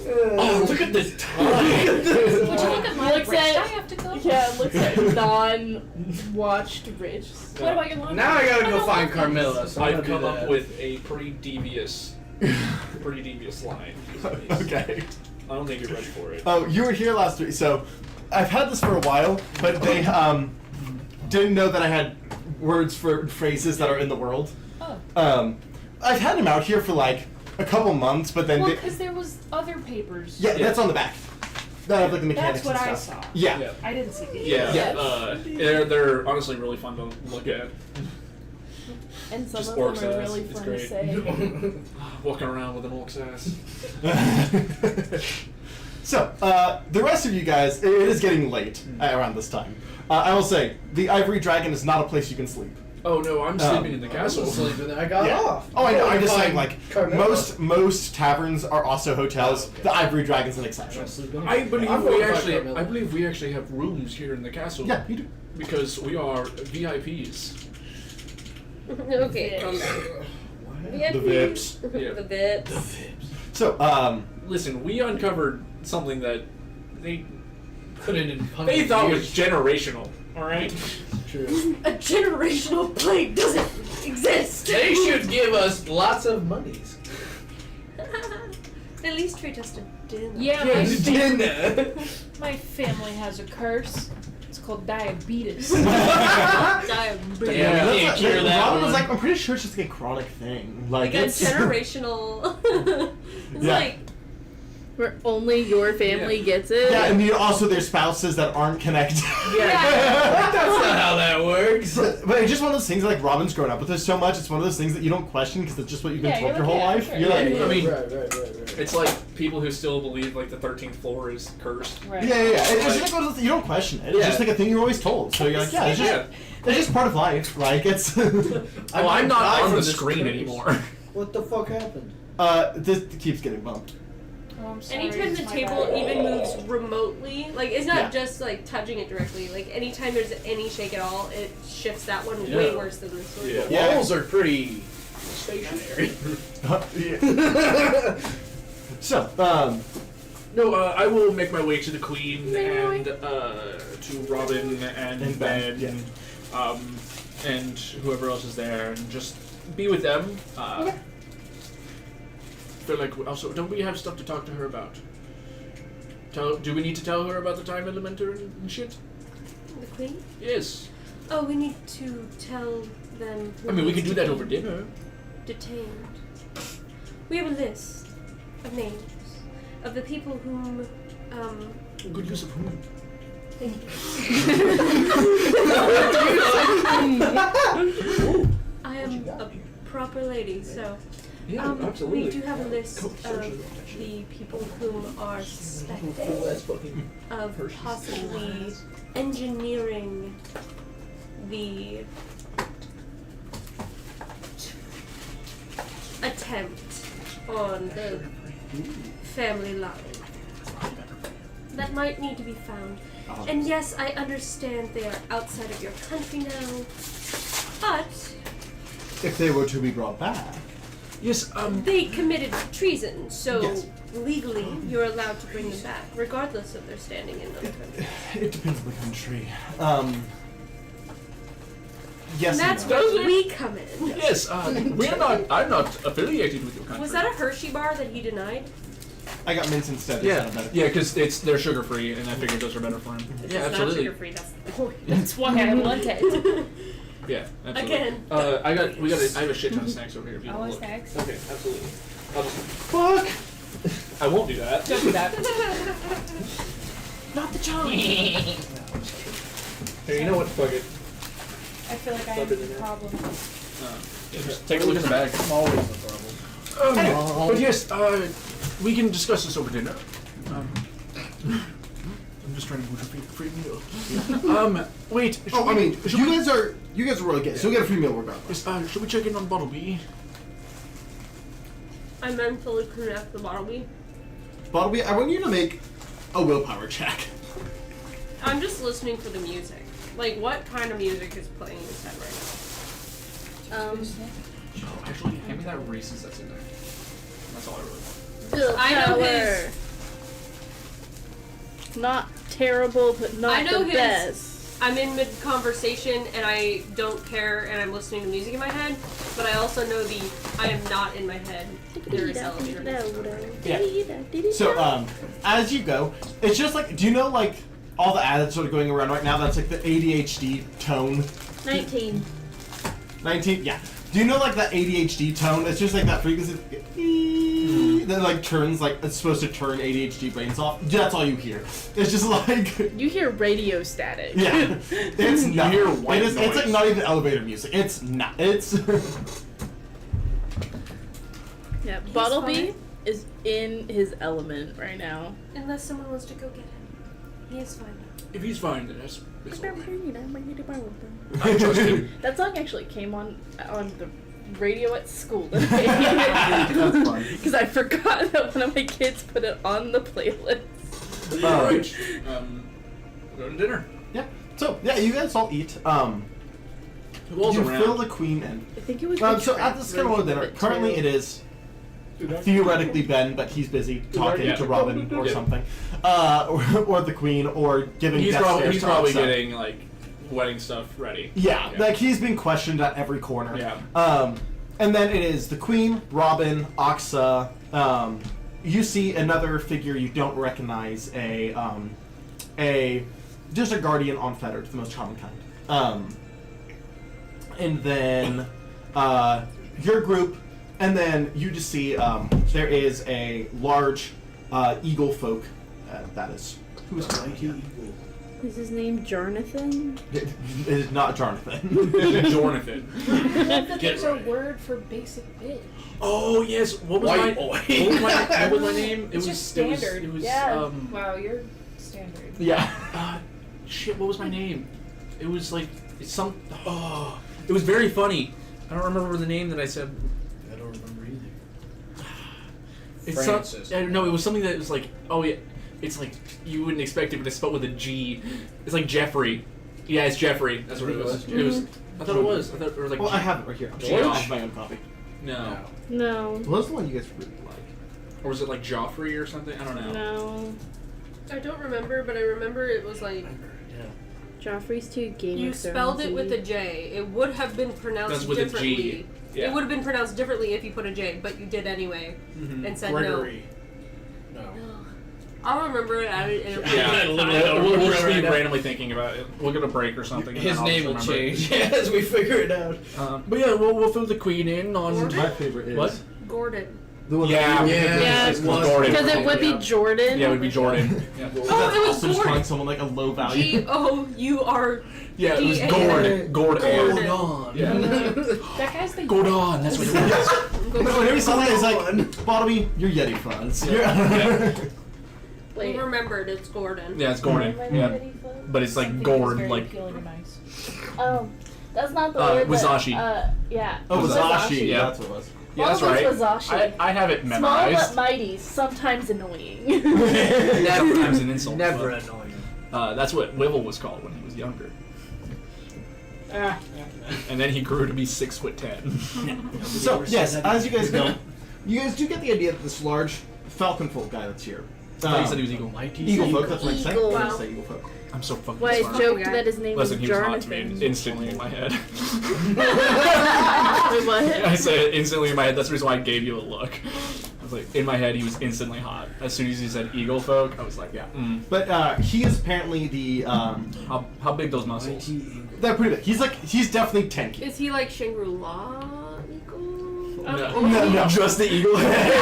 Oh, Look at this time. Would you look at my Looks wrist? at- I have to go. Yeah, it looks like non-watched rich. What about your laundry? Now I gotta I go don't find want Carmilla. So I'm I've gonna do come up that. with a pretty devious line. Okay. I don't think you're ready for it. Oh, you were here last week, so I've had this for a while, but they didn't know that I had words for phrases that are in the world. Oh. I've had them out here for like a couple months, but then Well, because there was other papers. yeah, that's on the back. that have like the mechanics That's what and I stuff. saw. Yeah. Yeah. I didn't see these. Yeah, they're honestly really fun to look at. And some Just of them orcs are ass. really It's fun great. to say. Walking around with an orc's ass. So, the rest of you guys, it is getting late around this time. I will say, the Ivory Dragon is not a place you can sleep. Oh no, I'm sleeping in the castle. I got off. Oh, I know. I'm just Fine. saying, like, Carmela. most taverns are also hotels. Oh, okay. The Ivory Dragon's an exception. I believe I'm we going to actually, Carmela. I believe we actually have rooms here in the castle. Yeah, you do. Because we are VIPs. Okay, calm down. The Vips. Yeah. The Vips. So, Listen, we uncovered something that they Couldn't in they thought was generational. All right. true. A generational plague doesn't exist. They should give us lots of monies. At least treat us to dinner. Yeah, Dinner. my family has a curse. It's called diabetes. Diabetes. Yeah, we can't cure that Robin was one. like, I'm pretty sure it's just like a chronic thing. Like, Like a it's generational. It's Yeah. like Where only your family gets it. Yeah, and also their spouses that aren't connected. That's not how that works. But it's just one of those things like Robin's grown up with this so much. It's one of those things that you don't question because it's just what you've been Yeah, told you're your whole like, yeah, life. sure. You're like, I mean, right. It's like people who still believe like the 13th floor is cursed. Right. yeah. It's just like one of those, you don't question it. It's Yeah. just like a thing you're always told. So you're like, yeah, it's just part of life. Like it's. Oh, I'm not die on from the this screen curse. anymore. What the fuck happened? This keeps getting bumped. Oh, I'm sorry, anytime it's the my table bad. even moves remotely, like it's not Yeah. just like touching it directly. Like anytime there's any shake at all, it shifts that one Yeah. way worse than this one. Yeah. Yeah. Walls are pretty stationary. Yeah. So, No, I will make my way to the Queen and to Robin and Ben, yeah. and whoever else is there, and just be with them. Feel like also, don't we have stuff to talk to her about? Do we need to tell her about the time elementer and shit? The Queen? Yes. Oh, we need to tell them. Who I mean, we needs can do to that be over dinner. Detained. We have a list of names of the people whom. Good use of whom? Thank you. I am a proper lady, so. Yeah, absolutely. We do have a list Cool. of the people whom are suspected of possibly engineering the attempt on the family line. That might need to be found. And yes, I understand they are outside of your country now, but if they were to be brought back, Yes, they committed treason, so Yes. legally you're allowed to bring them back, regardless of their standing in other countries. it depends on the country. Yes, And that's and no. where we come in. yes, we're not, I'm not affiliated with your country. Was that a Hershey bar that he denied? I got mints instead. It's Yeah, not better. yeah, because they're sugar free, and I figured those are better for him. Yeah, It's absolutely. not sugar free, that's the point. That's why I want it. Yeah, absolutely. Again. I have a shit ton of snacks over here. If you I want want to look. snacks. Okay, absolutely. I'll just, Fuck. I won't do that. Don't do that. Not the challenge. Here, you know what? Fuck it. I feel like I have a problem. Yeah, just take a look in the bag. I'm always the problem. But yes, we can discuss this over dinner. I'm just trying to boot a free meal. Wait. Should Oh, I we- mean, should you we- guys are really good. So we get a free meal regardless. Yes, should we check in on Bottle B? I mentally connect the bottle B. Bottleby, I want you to make a willpower check. I'm just listening for the music. Like, what kind of music is playing in his head right Oh, actually, hand me that Reese's that's in there. That's all I really want. I know Willpower. Not terrible, but not I know the his. best. I'm in mid-conversation and I don't care and I'm listening to music in my head, but I also know I am not in my head. There is elevator next door. So, as you go, it's just like, do you know, like, all the ads sort of going around right now, that's like the ADHD tone? 19. 19? Yeah. Do you know, like, that ADHD tone? It's just like that frequency. that like turns like it's supposed to turn ADHD brains off. That's all you hear. It's just like You hear radio static. yeah, it's not. hear white It's like noise. not even elevator music. It's not. It's Yeah, He's Bottleby fine. is in his element right now. Unless someone wants to go get him. He is fine now. If he's fine, then it's That I trust him. song actually came on the radio at school That's fun. because I forgot that one of my kids put it on the playlist. Alright. We'll go to dinner. Yeah. So yeah, you guys all eat. Who all's You around? fill the queen in. I think it was. So at this kind of dinner, currently it is theoretically Ben, but he's busy talking Yeah. to Robin or Yeah. something, or the queen, or giving. He's death probably, stares he's to probably Aksa. getting like wedding stuff ready. Yeah, like he's being questioned at every corner. Yeah. And then it is the queen, Robin, Aksa. You see another figure you don't recognize, just a guardian unfettered, the most common kind. And then your group, and then you just see there is a large eagle folk. That is who's Mighty eagle. Is his name Jonathan? It is not Jonathan. Jonathan. That Get there's a right. word for basic bitch. Oh yes. What was White my boy. what was my name? It's just standard. It was Yeah. Wow, you're standard. Yeah. Shit. What was my name? It was like it's some. Oh, it was very funny. I don't remember the name that I said. I don't remember either. It's Francis. no, it was something that was like, oh yeah, it's like you wouldn't expect it, but it's spelled with a G. It's like Jeffrey. Yeah, it's Jeffrey. That's what it was. It was. I thought it was. I thought it was like. Well, I have it right here. I'm George? I have my own copy. No. No. What was the one you guys really like? Or was it like Joffrey or something? I don't know. No. I don't remember, but I remember it was like Yeah. Joffrey's too Game you of spelled it with a Thrones-y. J. It would have been pronounced That's with a differently. G. Yeah. It would have been pronounced differently if you put a J, but you did anyway Mhm. and said Gregory. No. no. I'll remember it. Yeah, Literally, we'll just be right now. randomly thinking about it. We'll get a break or something. and His then I'll name just will remember. change as we figure it out. But yeah, we'll fill the queen in on. Gordon? My favorite is What? Gordon. the one. Yeah. that Yeah. it's was Gordon. Because it would be Yeah. Jordan. Yeah, it would be Jordan. Yeah, Oh, it was also just Gordon. calling someone like a low value. G-O-U-R. yeah, it was Gordon. Gordon. Gordon. on. Yeah. That guy's the Gordon. That's what it was. Whenever you saw that, it's like, Bottomy, you're Yeti friends. Yeah. Wait. Remembered, it's Gordon. Yeah, it's Gordon. Yeah, but it's like Something Gord, very like appealing and nice. Oh, that's not the word. Wazashi. Yeah. Oh, Wazashi. Yeah. That's what it was. yeah, that's All right. those Wazashi. I have it Small memorized. but mighty, sometimes annoying. Sometimes an insult. Never but, annoying. that's what Wivel was called when he was younger. And then he grew to be 6'10". So, yes, as you guys know, you guys do get the idea that this large falcon folk guy that's here. Oh, you said he was eagle. Mighty Eagle folk, that's what I'm saying. Eagle. I say eagle folk. I'm so fucking Why I smart. joked that his name Listen, was he was hot to me Jonathan. instantly in my head. Wait, what? I said it instantly in my head. That's the reason why I gave you a look. I was like, in my head, he was instantly hot. As soon as he said eagle folk, I was like, yeah. But he is apparently the. How big those muscles? Mighty eagle. They're pretty big. He's definitely tanky. Is he like Shangri-La Eagle? No. Just the eagle head.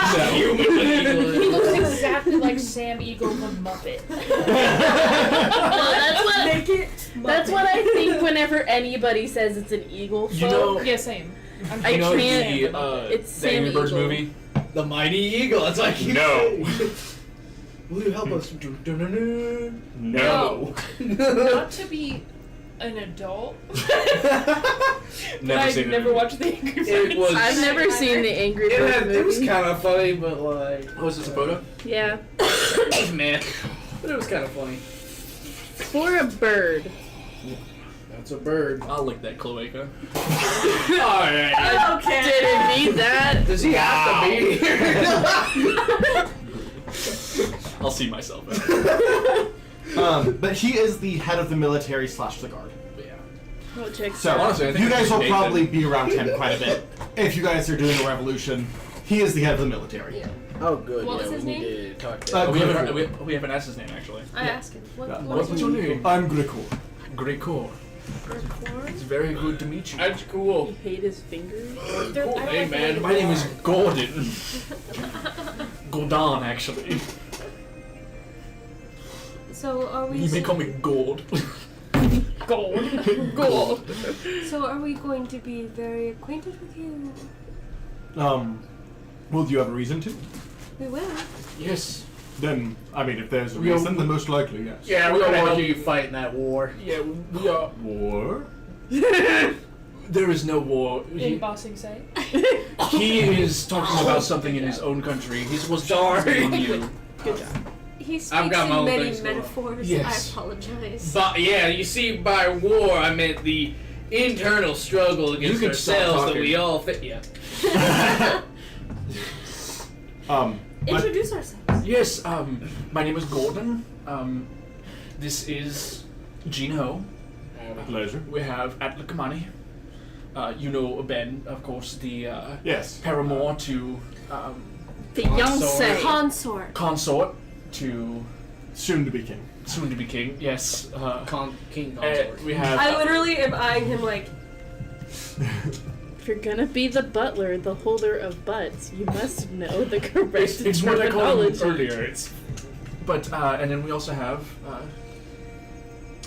No. He looks exactly like Sam Eagle the Muppet. That's what I think whenever anybody says it's an eagle You folk. know- Yeah, same. I'm I You know can't- it's the Angry Sam Birds Eagle. movie? The Mighty Eagle. That's like you No. say. Will you help us? No. Not to be an adult. Never I've seen never it. watched the Angry Birds. It was- I've never seen the Angry Birds movie. It was kind of funny, but like, Oh, is this a photo? Yeah. it was meh. But it was kind of funny. For a bird. That's a bird. I'll lick that cloaca. Alright. Okay. Didn't need that. Does he have to be here? I'll see myself out. But he is the head of the military / the guard. But yeah. Oh, check. So Honestly, I think you it's guys will Nathan. probably be around him quite a bit. If you guys are doing a revolution, he is the head of the military. Yeah. Oh, good. What yeah, was his we name? need to talk to Uh, Oh, we, Gregor. haven't, we haven't asked his name actually. I asked him. What Yeah. was What's your name? I'm Gregor. Gregor. It's very good to meet you. That's cool. You hate his fingers? Cool name, man. My name is Gordon. Gordon, actually. So are we? You may call me Gold. Gold. Gold. So are we going to be very acquainted with you? Well, do you have a reason to? We will. Yes. Then, I mean, if there's a We are- reason, then most likely, yes. Yeah, We we're are gonna help working- you fight in that war. Yeah, we are. War? There is no war. In Bossing Say. He is talking about something in his own country. He's was Sorry. you. Good job. He speaks I've got my in own many things going on. metaphors. Yes. I apologize. But yeah, you see, by war I meant the internal struggle against can stop ourselves that talking. we all fit. Yeah. What? Introduce ourselves. Yes. My name is Gordon. This is Gene Ho. Pleasure. We have Atla Kamani. You know Ben, of course, the Yes. paramour to Fiance. Consort. consort to Soon to be king. soon to be king. Yes. King consort. We have. I literally am eyeing him like, If you're gonna be the butler, the holder of butts, you must know the correct It's what I called him terminology. earlier. But and then we also have.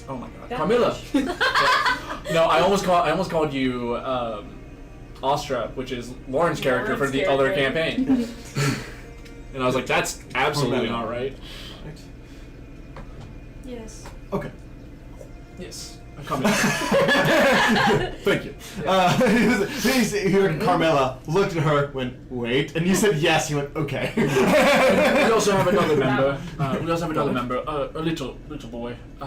Oh my God, That Carmilla. No, I almost called you Ostra, which is Lauren's character for Lauren's the other character. campaign. And I was like, that's absolutely not right. Right. yes. Okay. Yes, I'm coming. Thank you. He heard Carmela, looked at her, went, wait, and you said yes, he went, okay. We also have another member. A little boy. I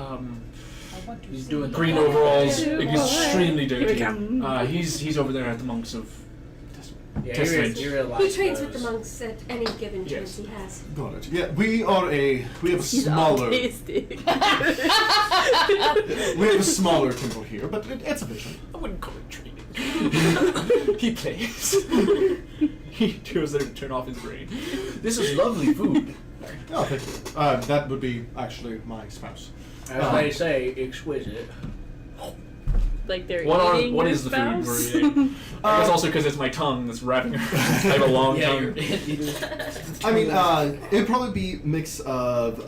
want to He's see doing you. Green overalls, Good boy. extremely Here we dirty. come. He's over there at the monks of. Yeah, Testament. you realize He trains with the those. monks at any given Yes. chance he has. Got it. Yeah, we have a He's smaller, autistic. we have a smaller temple here, but it's efficient. I wouldn't call it training. He plays. He goes there to turn off his brain. This is lovely food. Oh, thank you. That would be actually my spouse. As they say, exquisite. Like they're What eating what your is the food spouse? we're eating? I guess also because it's my tongue that's wrapping around. I have a long Yeah, tongue. I mean, it'd probably be a mix of,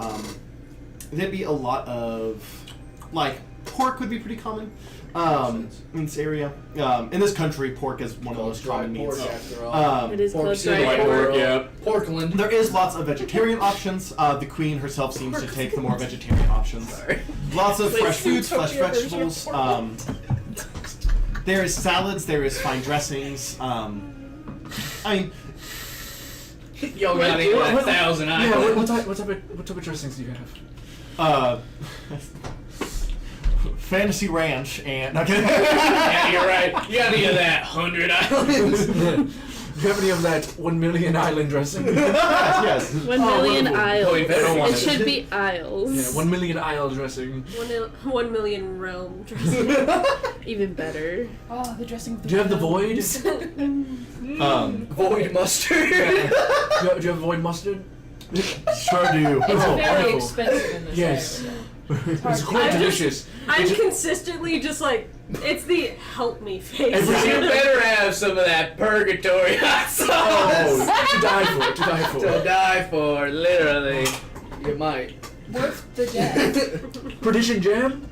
there'd be a lot of, like, pork would be pretty common, in this area. In this country, pork is one of the most common meats. after all. It is Um, called Pork dry City, pork. Yeah. Portland. there is lots of vegetarian options. The queen herself seems to take the more vegetarian options. Lots of Wait, fresh foods, fresh Zootopia version of vegetables. There is salads, there is fine dressings. I mean, Y'all got it What- 1,000 Yeah, islands. what type of dressings do you have? Fantasy Ranch and okay. Yeah, you're right. You got any of that 100 islands? Do you have any of that 1 million island dressing? yes. 1 million wonderful. aisles. Oh, you better want It should be aisles. Yeah, 1 million isle dressing. 1 million realm dressing. Even better. Oh, the dressing of the Do you have the void? Void mustard. Do you have void mustard? Sure do. It's Oh, very wonderful. expensive in this Yes. area. It's quite I'm just- delicious. I'm consistently just like, it's the help me face. Every You single- better have some of that purgatory hot sauce. Oh, to die for, to die for. To die for, literally. You might. Worth the death. Perdition jam?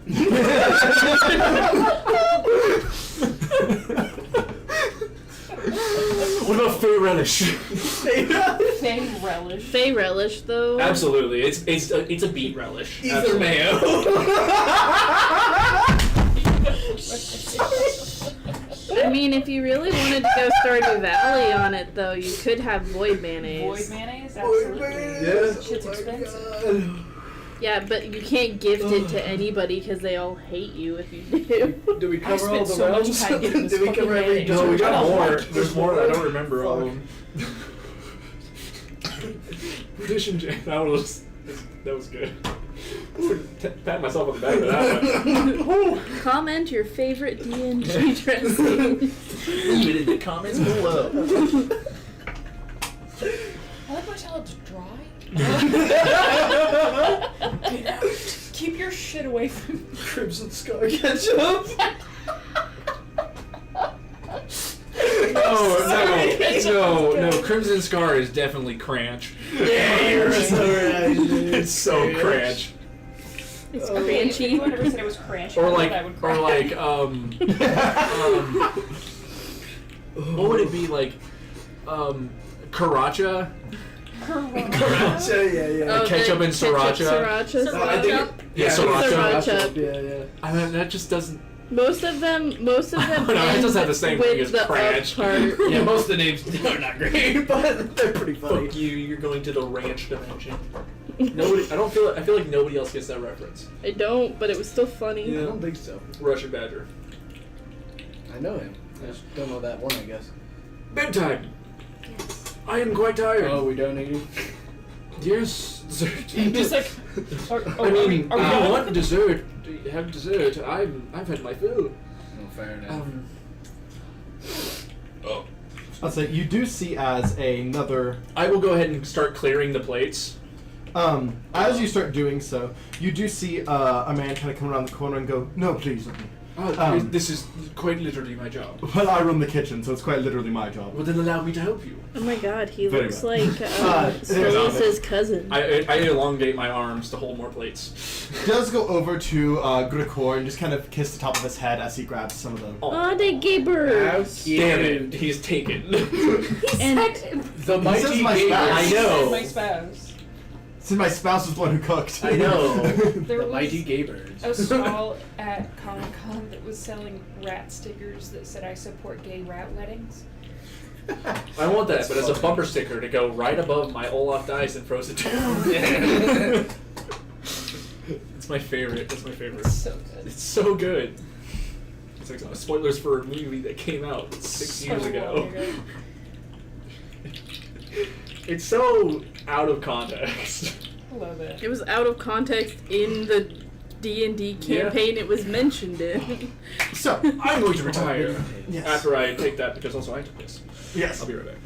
What about Fey relish? Fame relish. Fey relish, though. Absolutely, it's a beet relish. Ether Absolutely. mayo. I mean, if you really wanted to go Stardew Valley on it, though, you could have void mayonnaise. Void mayonnaise? Absolutely. Yes. Shit's expensive. Yeah, but you can't gift it to anybody because they all hate you if you do. Do we I cover all spent the so much realms? time getting this Did we fucking cover every mayonnaise. No, we I got don't more. like There's more. I don't remember all of them. Perdition jam. That was good. Ooh, pat myself on the back for that one. Comment your favorite D&D dressing. Leave it in the comments below. I like my salads dry. Get out. Keep your shit away from me. Crimson Scar ketchup. No. Crimson Scar is definitely Cranch. Yeah, you're so right. It's so Cranch. It's If crunchy. anyone ever said it was crunchy, Or I like, would cry. what would it be like? Karacha? Sriracha, yeah. Oh, ketchup the and sriracha. Sriracha. I think Yeah, sriracha. Sriracha. Yeah. I mean, that just doesn't. Most of them. No, it doesn't have the same with thing as the Cranch. up part. Yeah, most of the names are not great. But they're pretty funny. Fuck you! You're going to the ranch dimension. Nobody. I feel like nobody else gets that reference. I don't, but it was still funny. I don't think so. Russian Badger. I know him. I just don't know that one, I guess. Bedtime. Yes. I am quite tired. Oh, we don't eat it? Yes, dessert. Just like, I mean, are we I done? want dessert. Have dessert. I've had my food. Oh, fair enough. I'll say you do see as another. I will go ahead and start clearing the plates. As you start doing so, you do see a man kind of come around the corner and go, "No, please." This is quite literally my job. Well, I run the kitchen, so it's quite literally my job. Well, then allow me to help you. Oh my god, he Very looks well. like there's Silius's cousin. I elongate my arms to hold more plates. Does go over to Gricor and just kind of kiss the top of his head as he grabs some of them. Oh, they gibbers. Damn it, he's taken. And The He says my Gaber. spouse. I know. My spouse. Since my spouse was the one who cooked. I know. There The was mighty Gabers. a stall at Comic Con that was selling rat stickers that said "I support gay rat weddings." I want that, but as a bumper sticker to go right above my Olaf Dice and Frozen 2. It's my favorite. That's my favorite. It's so good. It's so good. It's like spoilers for a movie that came out 6 years So ago. long ago. It's so out of context. I love it. it was out of context in the D&D campaign it was mentioned in. So, I'm going to retire yes. after I take that because also I took this. Yes. I'll be right back.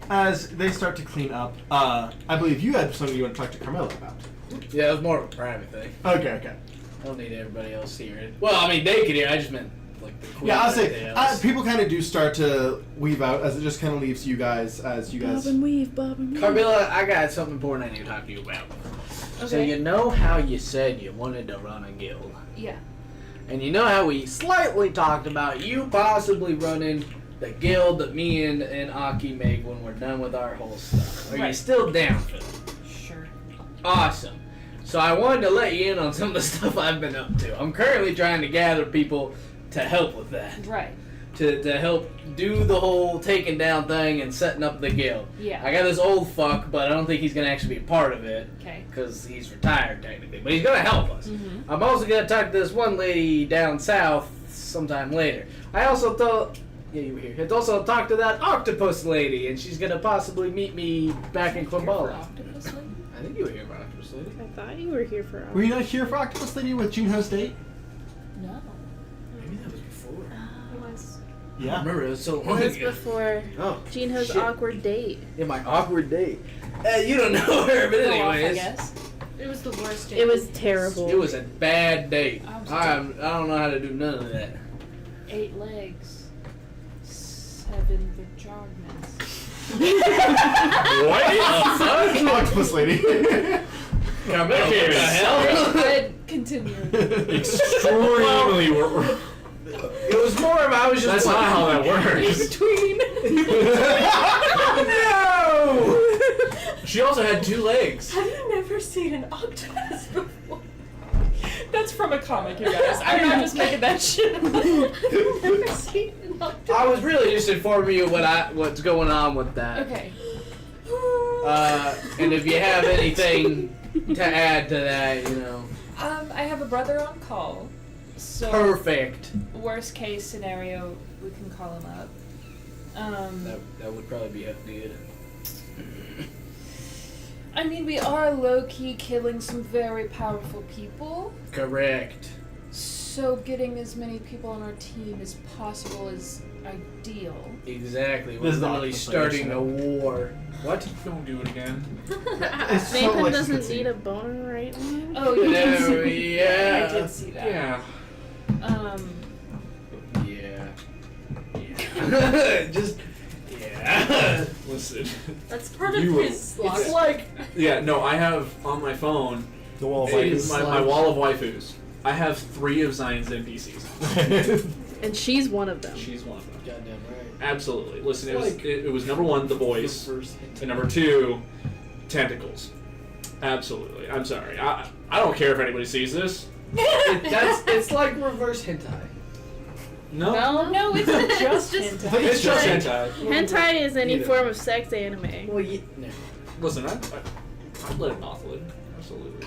As they start to clean up, I believe you had something you want to talk to Carmela about. Yeah, it was more of a private thing. Okay. I don't need everybody else to hear it. Well, I mean, they could hear. I just meant like the queen. Yeah, I'll and say everything else. people kind of do start to weave out as it just kind of leaves you guys as you guys. Bob and weave, Bob and weave. Carmilla, I got something important I need to talk to you about. So Okay. you know how you said you wanted to run a guild, Yeah. and you know how we slightly talked about you possibly running the guild that me and Aki make when we're done with our whole stuff. Are you Right. still down for that? Sure. Awesome. So I wanted to let you in on some of the stuff I've been up to. I'm currently trying to gather people to help with that. Right. To help do the whole taking down thing and setting up the guild. Yeah. I got this old fuck, but I don't think he's going to actually be a part of it. Okay. Because he's retired technically. But he's going to help us. Mm-hmm. I'm also going to talk to this one lady down south sometime later. I also thought... Yeah, you were here. I'd also talk to that octopus lady, and she's going to possibly meet me back in Quimbala. Octopus lady? I think you were here for octopus lady. I thought you were here for Were you not here for Octopus Lady with Junho's date? No. Maybe that was before. It was, I Yeah. remember it was so it long was ago. before Oh, Jinho's shit. awkward date. Yeah, my awkward date. You don't know her, but Go off, I anyways. guess. It was the worst date. It was terrible. It was a bad date. I'm so I don't know how to do none of that. 8 legs. 7 vaginas. What? Octopus Lady. What the hell? Good. Continue. Extremely. It was more of I was just That's not how that works. Between. No! She also had 2 legs. Have you never seen an octopus before? That's from a comic, you guys. I'm not just making that shit up. I've never seen an octopus. I was really just informing you what's going on with that. Okay. And if you have anything to add to that, you know. I have a brother on call. So Perfect. worst case scenario, we can call him up. That would probably be good. I mean, we are low-key killing some very powerful people. Correct. So getting as many people on our team as possible is ideal. Exactly. This We're is not literally the starting a war. What? Don't do it again. It's so Nathan like doesn't conceived. need a boner right now. Oh, you did No, see yeah. I did see that. Yeah. Yeah. Just. Yeah. Listen. That's part of You- his slot. It's like. Yeah, no, I have on my phone The wall of my wall of waifus. I have 3 of Zion's NPCs. And she's one of them. She's one of them. Goddamn right. Absolutely. Listen, Like- it was number 1, the voice, and number 2, tentacles. Absolutely. I'm sorry. I don't care if anybody sees this. It's like reverse hentai. No. No, it's not just hentai. It's just hentai. Hentai is any Either. form of sex anime. Well, no. Listen, I'd let it Northwood. Absolutely.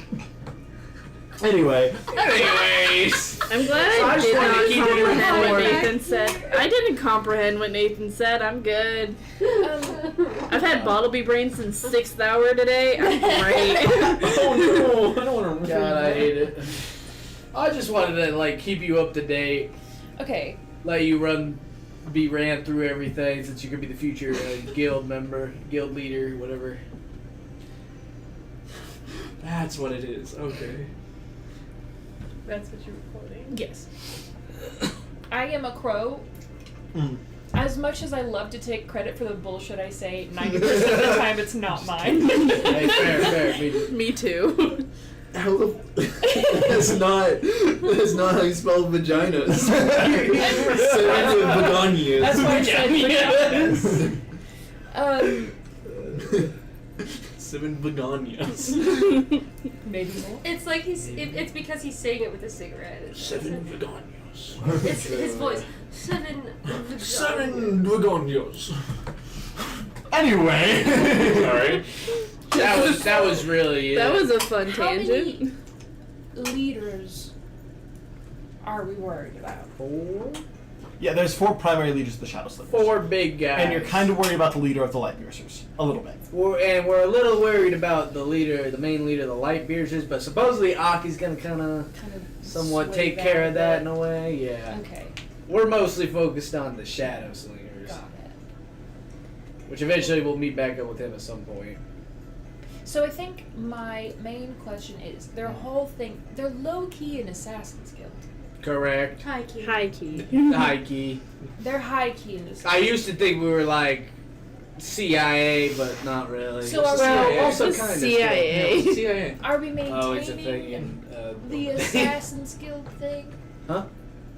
Anyway, Anyways. I'm glad So I I just did wanted to not keep it comprehend what informed. Nathan said. I didn't comprehend what Nathan said. I'm good. I've had Bottleby brain since 6th hour today. I'm great. Oh no! I don't want to. God, I hate it. I just wanted to like keep you up to date, Okay, let you be ran through everything since you could be the future guild member, guild leader, whatever. That's what it is. Okay. That's what you're quoting. yes. I am a crow. Mm. As much as I love to take credit for the bullshit I say, 90% of the time it's not mine. Hey, fair. Me too. That's not how you spell vaginas. That's why I said vaginas. 7 begonias. Maybe more. It's like it's because he's saying it with a cigarette. 7 begonias. It's his voice. 7. 7 begonias. anyway. Sorry. That was really it. That was a fun How tangent. many leaders are we worried about? 4 Yeah, there's 4 primary leaders of the Shadow Slippers. big guys. And you're kind of worried about the leader of the Light Piercers. A little bit. We're a little worried about the main leader of the Light Piercers, but supposedly Aki's gonna kind of somewhat sway take that care a of that bit. in a way. Yeah. Okay, We're mostly focused on the Shadow Slingers, got it. which eventually we'll meet back up with him at some point. So I think my main question is, their whole thing, they're low-key an Assassin's Guild. Correct. Hi, Key. High key. High key. They're high-key in Assassin's I used to think we were like CIA, but not really. So are we- Well, also It's kind of CIA. CIA. Are we maintaining Oh, it's a thing in the Assassin's Guild thing? Huh?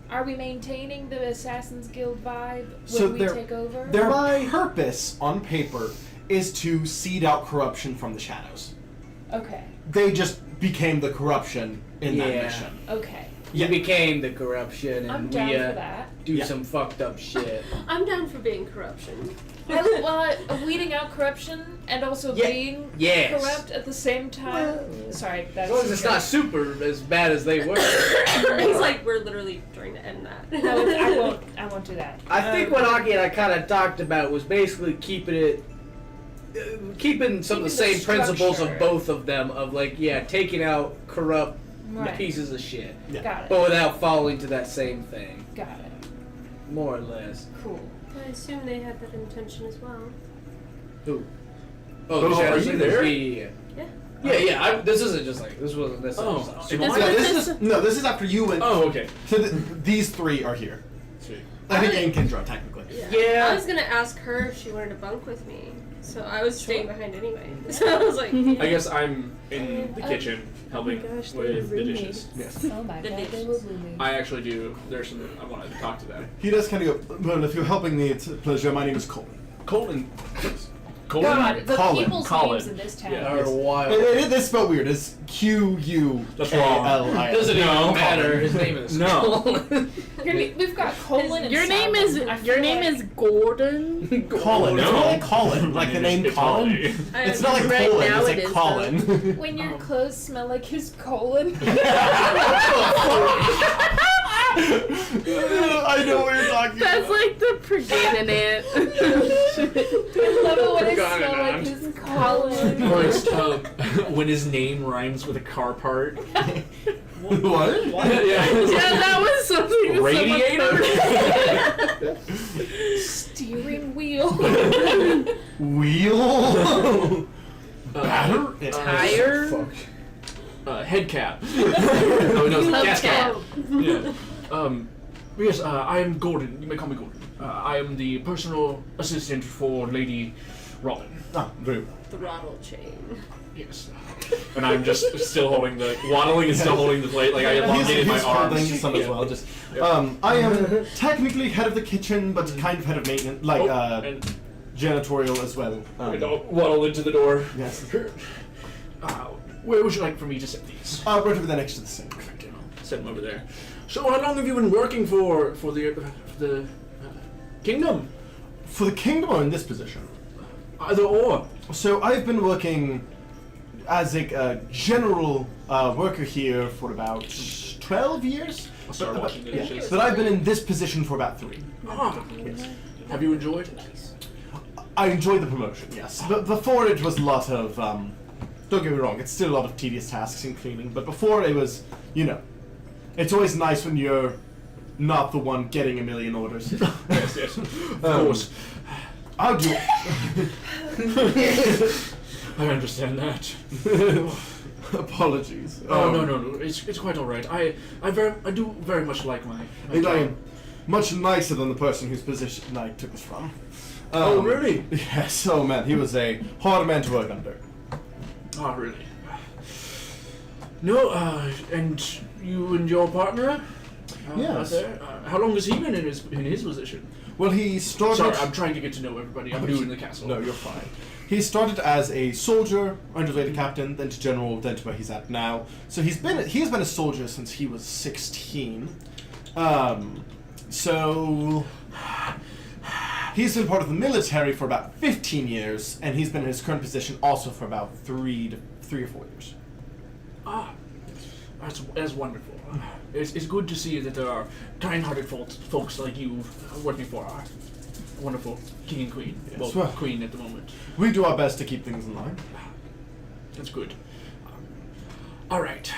Are we maintaining the Assassin's Guild vibe when So we they're- take over? Their Why? purpose, on paper, is to seed out corruption from the shadows. Okay, They just became the corruption in that Yeah. mission. okay. You became the corruption, I'm and down we for that. do Yeah. some fucked up shit. I'm down for being corruption. Weeding out corruption and also Yeah, being yes. corrupt at the same time. Sorry, that's As long as it's not super as bad as they were. He's like, we're literally trying to end that. No, I won't do that. I think what Aki and I kind of talked about was basically keeping some of the Keeping the same principles of structure. both of them, of like, yeah, taking out corrupt Right. pieces of shit, Got it. but without falling to that same thing, Got it. more or less. Cool. I assume they had that intention as well. Who? Oh, the Shadow are you Slingers? there? Yeah. This isn't just like this wasn't this. Oh, episode. so No, am I- this is after you went. Oh, okay. So these 3 are here. Sweet. I think and Kendra, technically. Yeah. I was gonna ask her if she wanted to bunk with me, so I was staying behind anyway. So I was like, I guess I'm in the kitchen helping gosh, they with were the dishes. Yes. Oh my The god, dishes. they were blooming. I actually do. There's some. I want to talk to that. He does kind of go, well, if you're helping me, it's a pleasure. My name is Colin. Colton. God, Colton. the Colin, people's Colin. names in this town. Yeah. Are wild. This spelled weird. It's Q-U-A-L-I-N. That's wrong. Doesn't No, even matter. Colin. His name is No. Colin. We've got Colin and Your name is Simon. I feel like- Gordon. Colin. It's No. not like Colin, like the name Colin. It's not like Right Colin. now It's it like is, Colin. When your clothes smell like his colon. I know what you're talking That's about. like the pregnant I love it when it Got it smells like on. his colon. Or it's, when his name rhymes with a car part. What? Yeah. Yeah, that was something. Radiator. Steering wheel. Wheel? Batter? Tire. Fuck. Head cap. No, gas cap. Hubcap. Yeah. Yes, I am Gordon. You may call me Gordon. I am the personal assistant for Lady Robin. Ah, very well. Throttle chain. Yes. And I'm just still holding the waddling and still holding the plate. Like I elongated my He's arms. holding some as well. Just, I am technically head of the kitchen, but kind of head of maintenance, like and janitorial as well. waddle into the door. Yes. Where would you like for me to set these? Right over there next to the sink. Okay, I'll set them over there. So, how long have you been working for the kingdom? For the kingdom or in this position? Either or. So I've been working as a general worker here for about 12 years. I'll start washing the dishes. But I've been in this position for about 3. Yes. Have you enjoyed it? I enjoyed the promotion, yes. But before it was a lot of, don't get me wrong, it's still a lot of tedious tasks in cleaning, but before it was, it's always nice when you're not the one getting a million orders. Yes. Of course. I'll do I understand that. Apologies. Oh no. It's quite all right. I do very much like my And I job. am much nicer than the person whose position I took this from. Oh, really? Yes. Oh man, he was a hard man to work under. Oh, really? No, and you and your partner? Yes. Out there? How long has he been in his position? Well, he started. Sorry, I'm trying to get to know everybody. I'm new in the castle. No, you're fine. He started as a soldier, under later captain, then to general, then to where he's at now. So he's been a soldier since he was 16. So he's been part of the military for about 15 years, and he's been in his current position also for about 3 or 4 years. Ah, that's wonderful. It's good to see that there are kind-hearted folks like you working for our wonderful king and queen. Yes, Well, well. queen at the moment. We do our best to keep things in line. That's good. All right.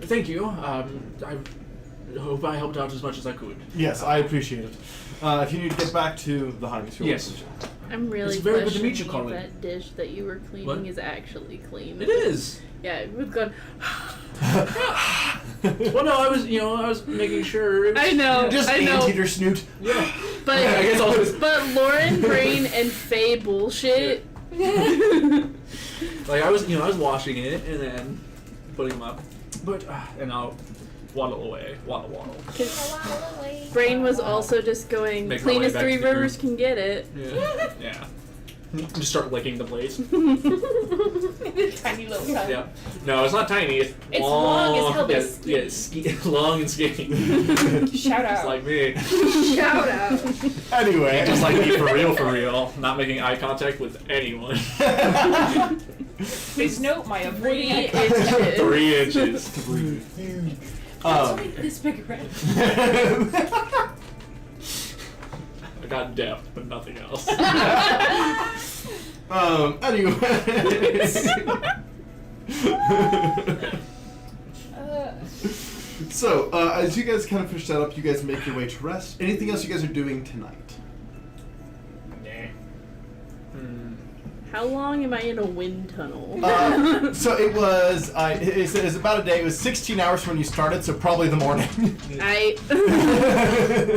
Thank you. I hope I helped out as much as I could. Yes, I appreciate it. If you need to get back to the Highness, you're Yes. welcome I'm really It's very good to meet you, questioning Colin. if that dish that you were cleaning What? is actually clean. It is. Yeah, we've gone. Well, no, I was making sure. It was, I know. Just I know. anteater snoot. Yeah. But I guess I'll just but Lauren Brain and Faye bullshit. like I was washing it and then putting them up, but and I'll waddle away, waddle. Brain was also just going Make my clean way as back Three to the Rivers can get it. Yeah. Just start licking the plates. Tiny little tongue. Yeah. No, it's not tiny. It's long as hell, but Yeah, long and skinny. Shout Just out. like me. Shout out. Anyway, Just like me for real. Not making eye contact with anyone. Please note my avoiding 3 eye contact. inches. 3 inches. It's only this big around. I got depth, but nothing else. anyways. So, as you guys kind of finish that up, you guys make your way to rest. Anything else you guys are doing tonight? How long am I in a wind tunnel? So it was, it's about a day. It was 16 hours from when you started, so probably the morning. Does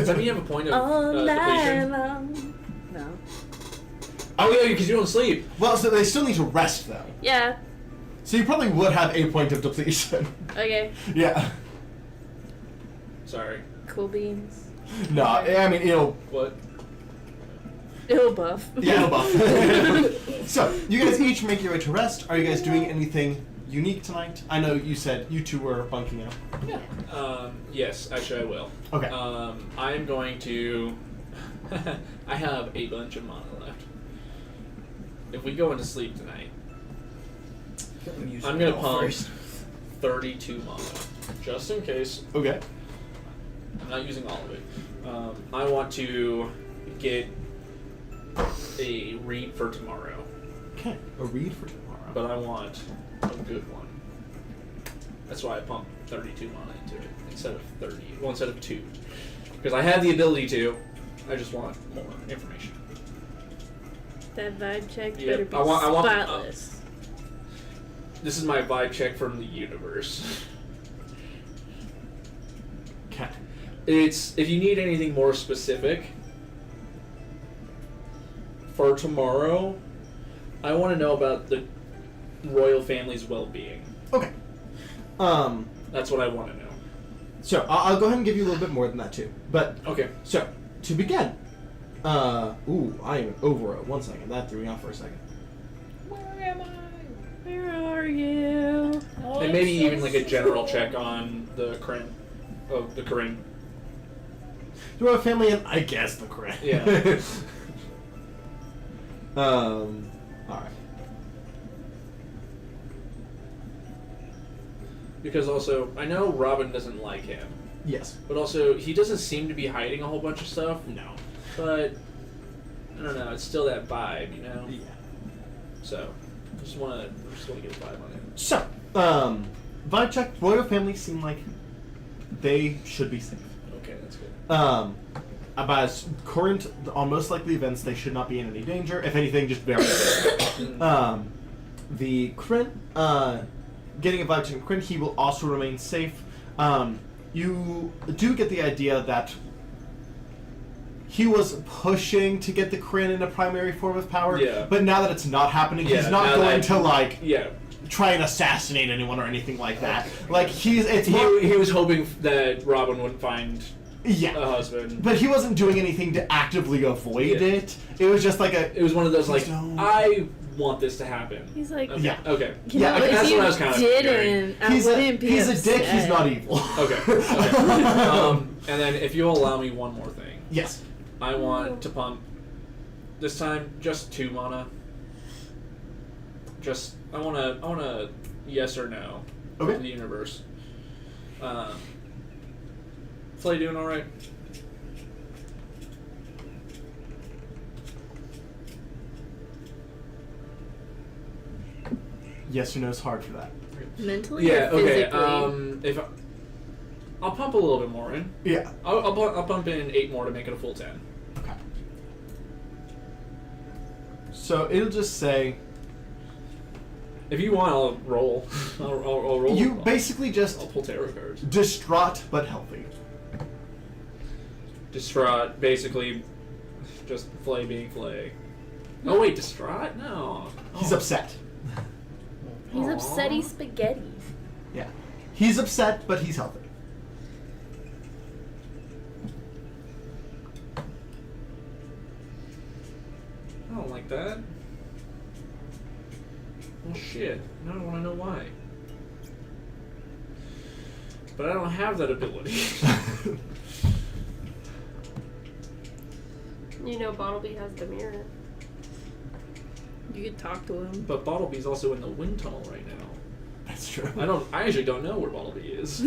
that mean you have a point of All night depletion? long. No. Oh yeah, because you don't sleep. Well, so they still need to rest, though. Yeah. So you probably would have a point of depletion. Okay. Yeah. Sorry. Cool beans. No, I mean, it'll... What? It'll buff. Yeah, it'll buff. So, you guys each make your way to rest. Are you guys doing anything unique tonight? I know you said you two were bunking up. Yes, actually I will. Okay. I am going to... I have a bunch of mana left. If we go into sleep tonight, I'm going to pump 32 mana. Just in case. Okay. I'm not using all of it. I want to get a read for tomorrow. Okay. A read for tomorrow. But I want a good one. That's why I pumped 32 mana into it instead of 30. Well, instead of 2. Because I have the ability to. I just want more information. That vibe check Yeah, better be I want- spotless. This is my vibe check from the universe. Okay. It's if you need anything more specific for tomorrow, I want to know about the royal family's well-being. Okay. That's what I want to know. So I'll go ahead and give you a little bit more than that too. But Okay. so to begin, ooh, I am over it. 1 second. That threw me off for a second. Where am I? Where are you? Oh, And I'm maybe so even like a general slow. check on the Kryn. Oh, the Kryn. The royal family and I guess the Korean. Yeah. All right. Because also, I know Robin doesn't like him, Yes. but also he doesn't seem to be hiding a whole bunch of stuff. No. But I don't know. It's still that vibe, you know. Yeah. So, just wanna get a vibe on it. So, vibe check. Royal family seem like they should be safe. Okay, that's good. About current on most likely events, they should not be in any danger. If anything, just very safe. The Kryn, getting a vibe check from Kryn, he will also remain safe. You do get the idea that he was pushing to get the Kryn in a primary form of power, Yeah. but now that it's not happening, Yeah, he's not now going that- to like Yeah. try and assassinate anyone or anything like that. Like it's more, He was hoping that Robin would find yeah. a husband. But he wasn't doing anything to actively avoid Yeah. it. It was just like a It was one of those like, Don't. I want this to happen. He's like, Okay. Yeah. Okay. you Yeah, know, okay, if that's you what I was kinda figuring. didn't, I he's wouldn't be he's a dick. He's upset. not evil. Okay. And then if you'll allow me one more thing, Yes. I want to pump. This time, just 2 mana. Just I want a yes or no Okay. from the universe. Flay doing all right? Yes or no is hard for that. Mentally Yeah. or Okay. physically? If I'll pump a little bit more in. Yeah. I'll pump in 8 more to make it a full 10. Okay. So it'll just say If you want, I'll roll. I'll roll. you basically I'll just pull tarot cards. distraught but healthy. Distraught, basically, just Flay being Flay. Oh wait, distraught? No. He's upset. He's Aw. upsetty spaghetti. Yeah. He's upset but he's healthy. I don't like that. Well, shit. Now I want to know why. But I don't have that ability. You know, Bottleby has the mirror. You could talk to him. But Bottleby's also in the wind tunnel right now. That's true. I actually don't know where Bottleby is.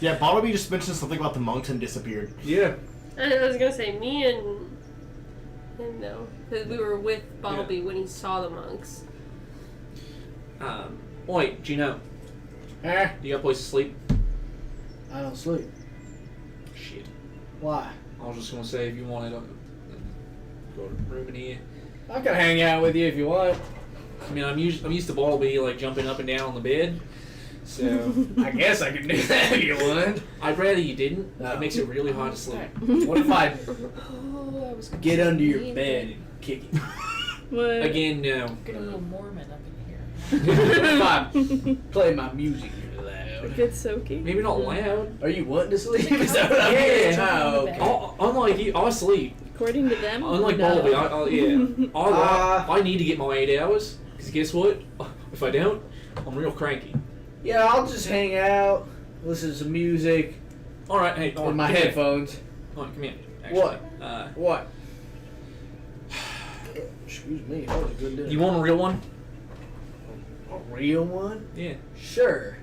Yeah, Bottleby just mentioned something about the monks and disappeared. Yeah. I was gonna say, me and him though, because we were with Bottleby when he saw the monks. Wait, Gino, Eh? you got a place to sleep? I don't sleep. Shit. Why? I was just gonna say if you wanted to go to room in here. I can hang out with you if you want. I mean, I'm used to Bottleby like jumping up and down on the bed, so I guess I can do that if you want. I'd rather you didn't. No. That makes it really hard to sleep. What if I Oh, I was gonna get say under your me, bed and kick it? What? Again, no. Get a little Mormon up in here. If I play my music really loud. Good soaking. Maybe not loud. Are you wanting to sleep? Is that what I'm Yeah. hearing? Oh, okay. Unlike you, I'll sleep. According to them. Unlike no. Bottleby, I need to get my 8 hours. Because guess what? If I don't, I'm real cranky. Yeah, I'll just hang out, listen to some music All right, hey, on my come here. headphones. Come on, come here. Actually. What? Uh, What? Excuse me, that was a good dinner. you want a real one? a real one? Yeah. Sure.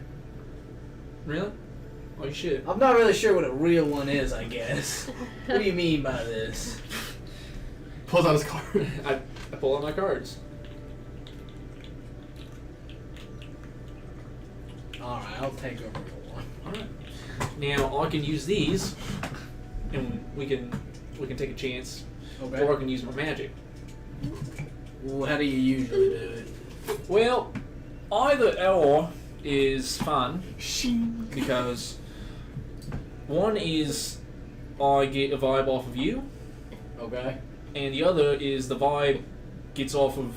Really? Oh, you should. I'm not really sure what a real one is, I guess. What do you mean by this? Pulls out his card. I pull out my cards. Alright, I'll take over the one. Alright. Now I can use these, and we can take a chance. Okay. Or I can use my magic. Well, how do you usually do it? Well, either or is fun because one is I get a vibe off of you, Okay. and the other is the vibe gets off of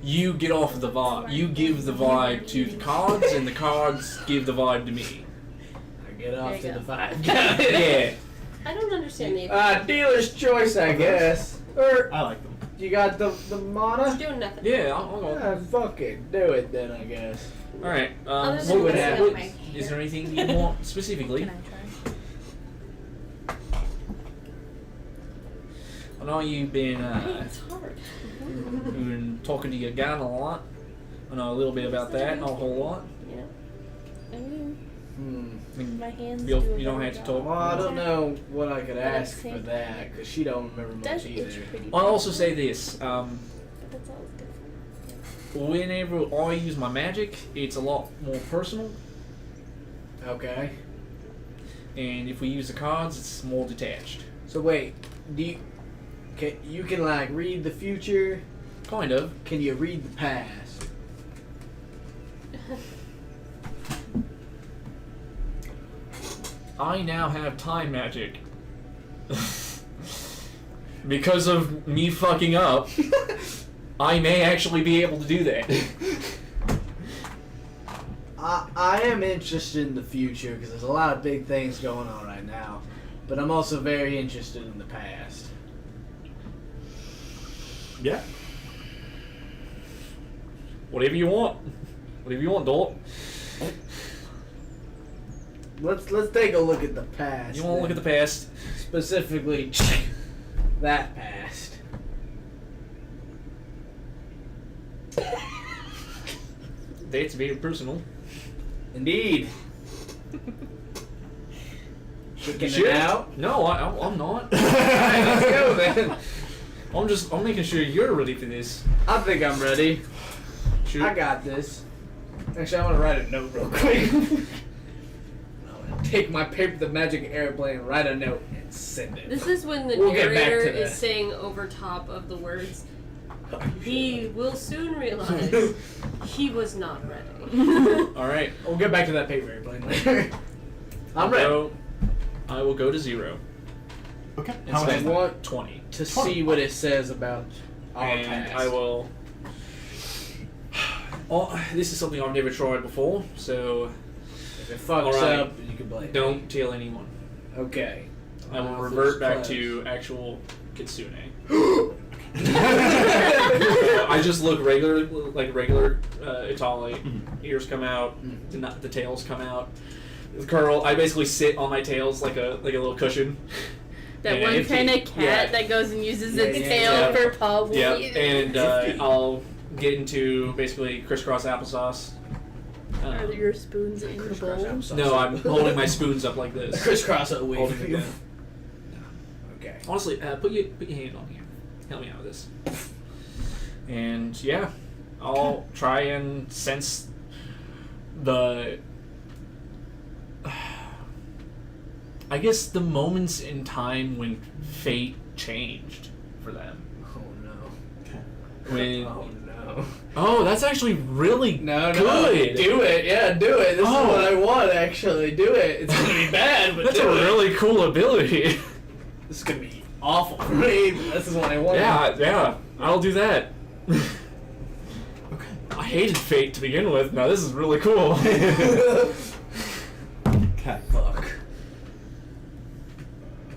you. Get off of the vibe. You give the vibe to the cards, and the cards give the vibe to me. I get off There to you the go. five. Yeah. I don't understand the. Dealer's choice, I guess. Or I like them. you got the It's mana? doing nothing. Yeah, I'll go. Fuck it, do it then, I guess. All right. Other see than what messing happens. up my Is there hair. anything you want specifically? Can I try? I know you've been It's hard. you've been talking to your gun a lot. I know a little bit about that, not a whole lot. Yeah. I mean, I mean, my hands. you do a don't better have to job. talk. Well, I don't know what I could But at the ask for same- that, because she don't remember It does much itch either. pretty I'll bad, also say this: but that's always good for me. whenever I use my magic, it's a lot more personal, Okay. and if we use the cards, it's more detached. So wait, you can like read the future? Kind of. Can you read the past? I now have time magic. Because of me fucking up, I may actually be able to do that. I am interested in the future because there's a lot of big things going on right now, but I'm also very interested in the past. Yeah. Whatever you want. Whatever you want, Dolt. Let's take a look at the past. You want to look at the past? specifically that past. That's very personal. Indeed. Checking Sure. it out. No, I'm not. Alright, let's go then. I'm making sure you're ready for this. I think I'm ready. Sure. I got this. Actually, I want to write a note real quick. I'm gonna take my paper, the magic airplane, write a note, and send it. This is when the We'll get back to narrator that. is saying over top of the words, he will soon realize he was not ready. All right. We'll get back to that paper airplane later. I'm ready. I will go to 0 Okay. and How much spend is that? want 20. to see what it says about our And past. I will. Oh, this is something I've never tried before, so If it fucks Alright. up, you can blame me. don't tell anyone. Okay. I will Wow, revert first back class. to actual kitsune. I just look regular, like regular Itali. Ears come out, the tails come out. The curl. I basically sit on my tails like a little cushion. That And one if kind you- of cat yeah. that goes and uses Yeah, its yeah, tail yeah. for paw. Yeah, and I'll get into basically crisscross applesauce. Are your spoons in the Crisscross bowl? applesauce. No, I'm holding my spoons up like this. Crisscross it Holding it away. down. Okay. Honestly, put your hand on here. Help me out with this. And yeah, I'll try and sense the. I guess the moments in time when fate changed for them. Oh no. When Oh no. oh, that's actually really No, good. Do it. Yeah, do it. This Oh. is what I want, actually. Do it. It's gonna be bad, but That's do a it. really cool ability. This is gonna be awful for me, but this is what I want. yeah, I'll do that. Okay. I hated fate to begin with. Now this is really cool. Okay. Fuck.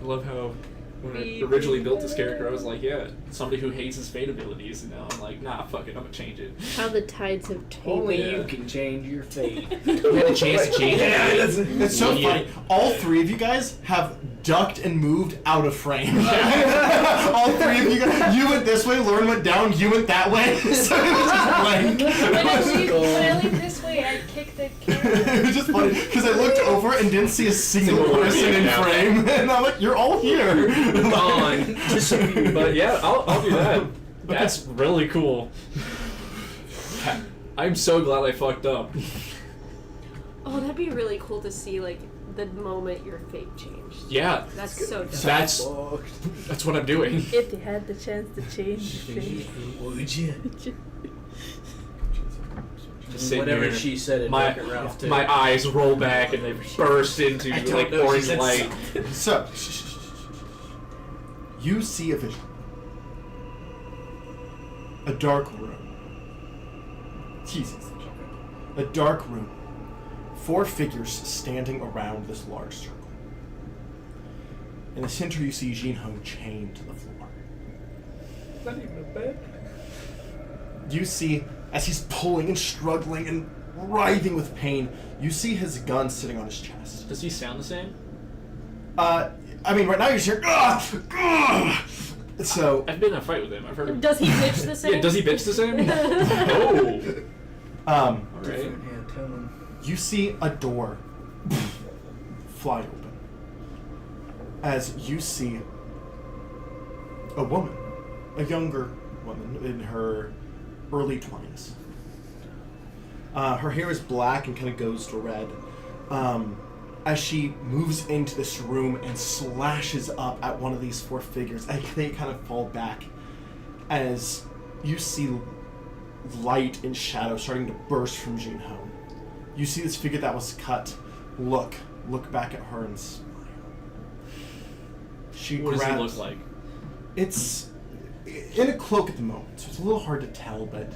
I love how when I originally built this character, I was like, yeah, somebody who hates his fate abilities, and now I'm like, nah, fuck it, I'm gonna change it. How the tides have Only changed. you can change your fate. You had a chance to change Yeah, it. that's so Yeah. funny. All three of you guys have ducked and moved out of frame. All three of you guys. You went this way, Lauren went down, you went that way. So it was just blank. When I Cool. leave this way, I kick the It camera. was just funny because I looked over and didn't see a single Single one, person in yeah. frame, and I'm like, "You're all here." Gone. But yeah, I'll do that. That's really cool. I'm so glad I fucked up. Oh, that'd be really cool to see, like, the moment your fate changed. Yeah, That's so dope. that's what I'm doing. If you had the chance to change fate. Would you? Just sitting Whatever here, she said in Wreck-It Ralph too. my eyes roll back and they burst into like know, she orange said light. So, you see a vision. A dark room. Jesus. A dark room. 4 figures standing around this large circle. In the center, you see Jin-Ho chained to the floor. Not even a bed. You see, as he's pulling and struggling and writhing with pain, you see his gun sitting on his chest. Does he sound the same? I mean, right now you're just hearing, So, I've been in a fight with him. I've heard him. Does he bitch the same? Yeah, does he bitch the same? Oh. Alright. Different hand tone. you see a door fly open. As you see a woman, a younger woman in her early 20s. Her hair is black and kind of goes to red. As she moves into this room and slashes up at one of these 4 figures, and they kind of fall back as you see light and shadow starting to burst from Jin-Ho. You see this figure that was cut look back at her and smile. She What does grabs, he look like? It's in a cloak at the moment, so it's a little hard to tell, but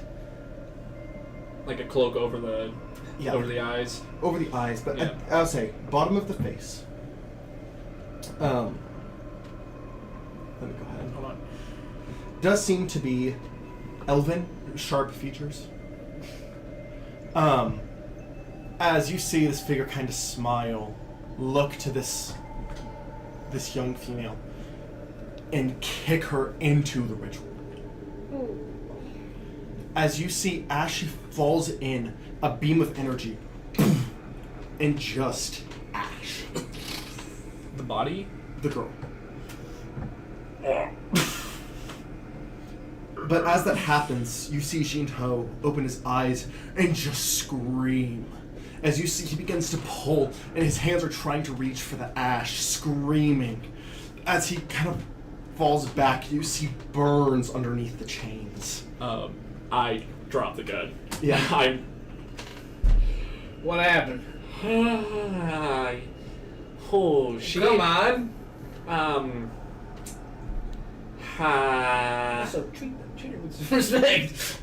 Like a cloak over the yeah, over the eyes. over the eyes, but Yeah. I would say bottom of the face. Let me go ahead. Hold on. Does seem to be elven, sharp features. As you see this figure kind of smile, look to this young female, and kick her into the ritual. As you see, as she falls in, a beam of energy, and just ash. The body? The girl. But as that happens, you see Jin-Ho open his eyes and just scream. As you see, he begins to pull, and his hands are trying to reach for the ash, screaming. As he kind of falls back, you see burns underneath the chains. I dropped the gun. Yeah. I'm. What happened? Oh shit. Come on. Ha. Treat her with some respect.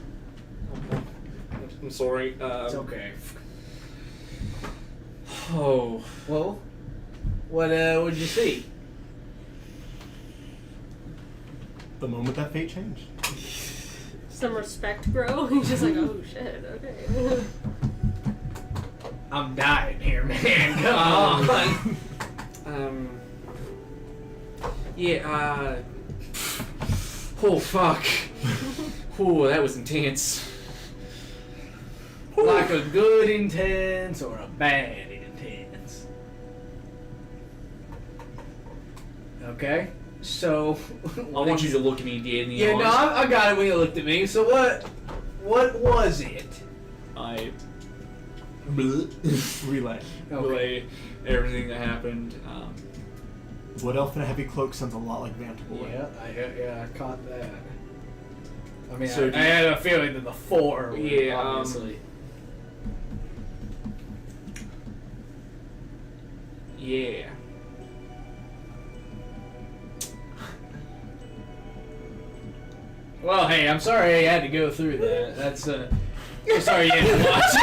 I'm sorry. It's okay. Oh. Well, what'd you see? The moment that fate changed. Some respect, bro. He's just like, oh shit, okay. I'm dying here, man. Come on. Yeah, oh, fuck. Oh, that was intense. Like a good intense or a bad intense. Okay, so I want you to look at me dead in the Yeah, eyes. no, I got it when you looked at me. So what was it? I Relay. relay everything that happened. Wood Elf in a heavy cloak sounds a lot like Vantabloy. Yeah, I caught that. I mean, So I do you- had a feeling that the 4 would, Yeah, obviously. Yeah. Well, hey, I'm sorry I had to go through that. That's I'm sorry you had to watch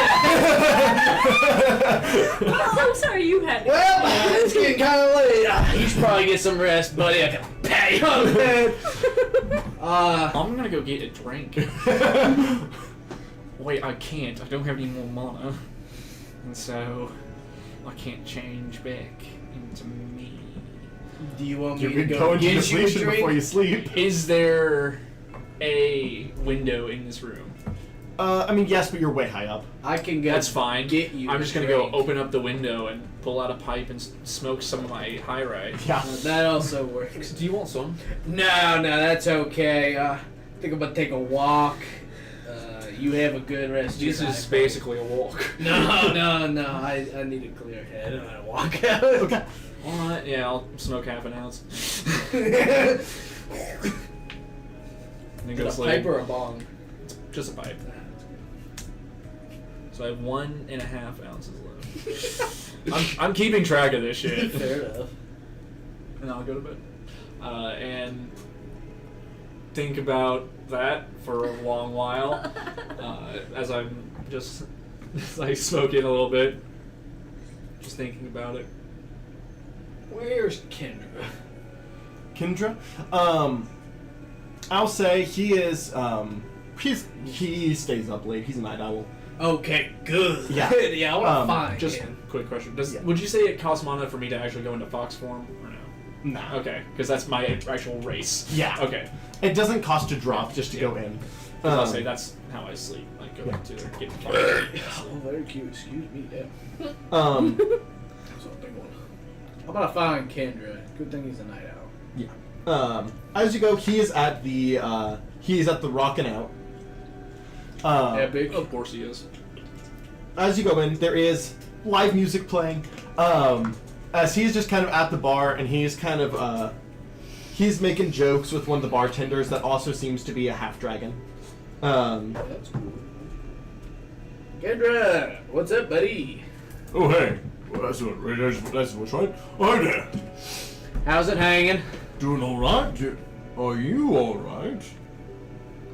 it. Well, I'm sorry you had to. Well, it's getting kind of late. You should probably get some rest, buddy. I can pat you on the head. I'm gonna go get a drink. Wait, I can't. I don't have any more mana. And so, I can't change back into me. Do you want me You to can go go into get you a depletion drink? before you sleep. Is there a window in this room? I mean, yes, but you're way high up. I can go. That's fine. Get you. I'm a just gonna drink. go open up the window and pull out a pipe and smoke some of my high ride. Yeah. That also works. Do you want some? No, that's okay. I think I'm gonna take a walk. You have a good rest. This of your is night. basically a walk. No. I need a clear head and I walk out. Okay. Alright, yeah, I'll smoke half an ounce. And then go to Is it a sleep. pipe or a bong? Just a pipe. So I have 1.5 ounces left. I'm keeping track of this shit. Fair enough. And I'll go to bed. And think about that for a long while. As I'm just like smoking a little bit. Just thinking about it. Where's Kendra? Kendra? I'll say he is, he stays up late. He's a night owl. Okay, good. Yeah. Yeah, I want to find Just him. quick question. Yeah. Would you say it costs mana for me to actually go into fox form or no? Nah. Okay, because that's my actual race. Yeah. Okay. It doesn't cost to drop just to go in. 'Cause I'll say that's how I sleep. Like go Yeah. into getting Oh, very cute. Excuse me. Yeah. um, That's a big one. I'm gonna find Kendra. Good thing he's a night owl. as you go, he is at the Rockin' Out. Epic. Of course he is. As you go in, there is live music playing. As he's just kind of at the bar, and he's kind of he's making jokes with one of the bartenders that also seems to be a half dragon. That's cool. Kendra, what's up, buddy? Oh, hey. Well, that's what's right. Hi there. How's it hanging? Doing all right? Are you all right?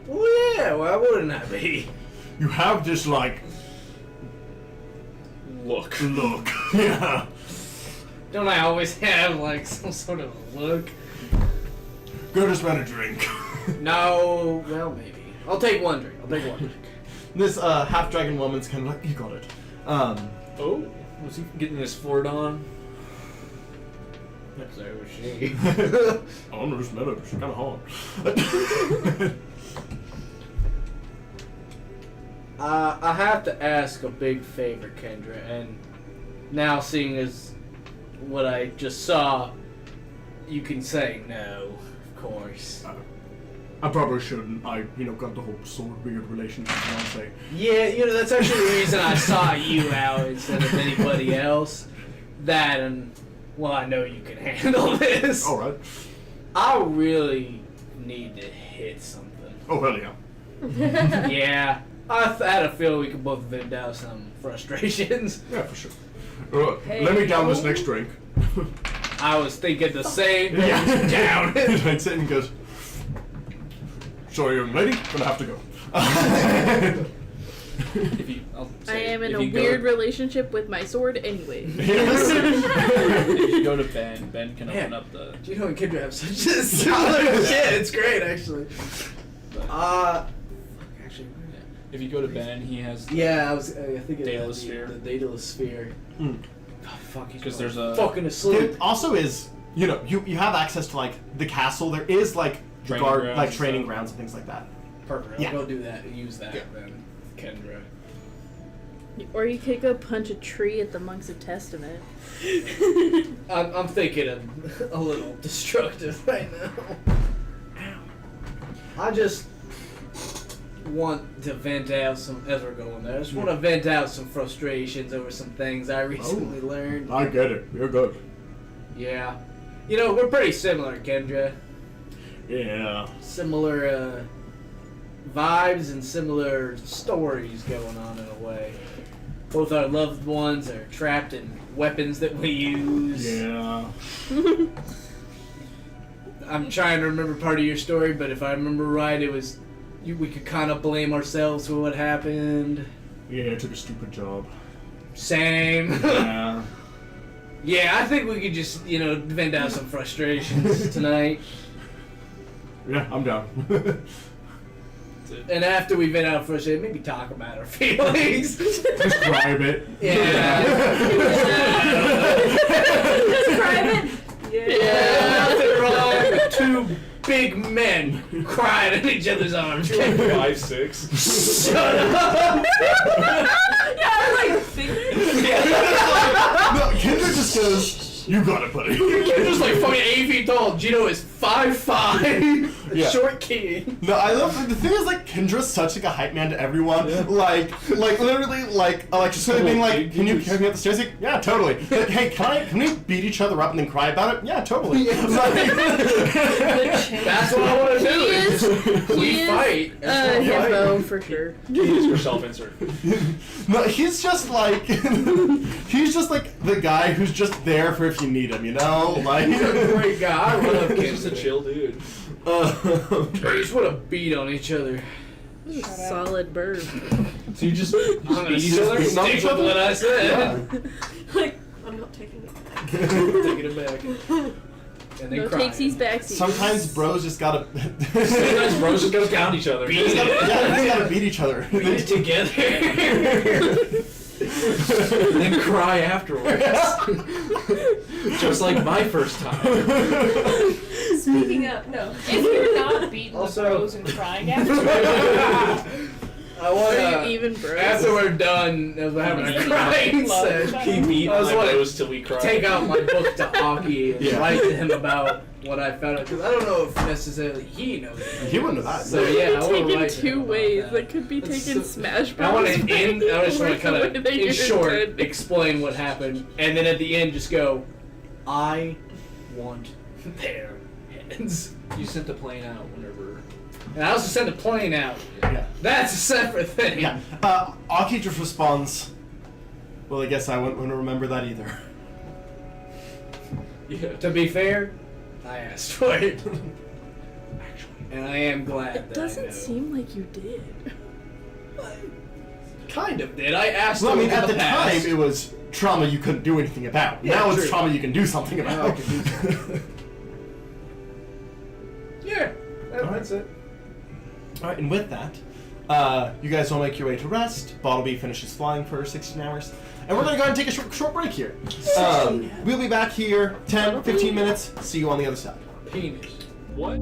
Well, yeah. Why wouldn't I be? You have this, like, Look. look. Yeah. Don't I always have like some sort of a look? Go just about a drink. No. Well, maybe. I'll take one drink. This half dragon woman's kind of like, you got it. Oh, was he getting his Ford on? So was she. I don't know, just met her. She's kind of hard. I have to ask a big favor, Kendra, and now seeing as what I just saw, you can say no, of course. I probably shouldn't. I, got the whole sort of weird relationship fiance. Yeah, that's actually the reason I saw you out instead of anybody else. That and, well, I know you can handle this. All right. I really need to hit something. Oh, hell yeah. Yeah, I had a feeling we could both vent out some frustrations. Yeah, for sure. Let me down this next drink. I was thinking the same thing. Yeah. Down. I'd sit and goes, sorry, young lady, gonna have to go. If you, I'll I say, am in if a you go- weird relationship with my sword anyway. If you go to Ben can open Yeah. up the. Do you know and Kendra have such a solid shit? It's great, actually. Actually, If you go to Ben, he has. yeah, I was thinking Daedalus of sphere. the Daedalus sphere. Mm. Oh, fuck, he's 'Cause probably there's a- fucking asleep. There also is, you have access to like the castle. There is like Training guard, grounds like and training stuff. grounds and things like that. Perfect. I'll Yeah. go do that and use that Yeah. then, Kendra. Or you could go punch a tree at the Monks of Testament. I'm thinking of a little destructive right now. I just want to vent out some, as we're going there, I just want to vent out some frustrations over some things I recently learned. I get it. You're good. Yeah. We're pretty similar, Kendra. Yeah. Similar vibes and similar stories going on in a way. Both our loved ones are trapped in weapons that we use. Yeah. I'm trying to remember part of your story, but if I remember right, it was we could kind of blame ourselves for what happened. Yeah, I took a stupid job. Same. Yeah. Yeah, I think we could just, vent out some frustrations tonight. Yeah, I'm down. And after we vent out frustrations, maybe talk about our feelings. Describe it. Yeah. Describe it. Yeah. Nothing wrong with two big men crying in each other's arms. 5'6". Shut up. Yeah, I was like, figure. No, Kendra just goes, You got it, buddy. You're just like fucking 8 feet tall. Gino is 5'5". Yeah. Short key. No, I love the thing is like Kendra's such like a hype man to everyone. Like literally like Alexis being like, can you carry me up the stairs? Like, yeah, totally. Like, hey, can we beat each other up and then cry about it? Yeah, totally. That's what I want to do. He is fight. himbo for sure. Use your self-insert. No, he's just like the guy who's just there for if you need him, you know? Like He's a great guy. I love He's a Ken's chill dude. They just want to beat on each other. Solid burp. So you just I'm gonna beat each other? stick each with other? what I said. Like, I'm not taking it. Taking it back. And then No crying. takesies, backsies. Sometimes bros just gotta Sometimes bros just gotta pound each other. Beat they it. gotta beat each other. Beat it together. then cry afterwards. Just like my first time. Speaking of, no. If you're not beating Also- the bros and crying after, I want Are you even bros? after we're done, as we're having a crying Love. session, Keep eating I was my like, bros till we cry. take out my book to Aki and Yeah. write to him about what I found out. Because I don't know if necessarily he knows it. He wouldn't know that. So It yeah, I could want be to taken write to him two about ways. that. That could be That's taken so- Smash And I want Bros. to end. I just want to kind of, That in you're short, good. explain what happened, and then at the end, just go, "I want their heads." You sent the plane out whenever. And I also sent a plane out. Yeah. That's a separate thing. Yeah. Aki just responds, well, I guess I wouldn't want to remember that either. Yeah. To be fair, I asked for it. And I am glad It that I know. doesn't seem like you did. Kind of did. I asked Well, I him mean, in at the past. time, it was trauma you couldn't do anything about. Yeah, Now it's true. trauma you can do something Now I about. can do Yeah, that's it. Alright, and with that, you guys will make your way to rest. Bottleby finishes flying for 16 hours. And we're going to go ahead and take a short break here. We'll be back here 10, 15 minutes. See you on the other side. Penis. What?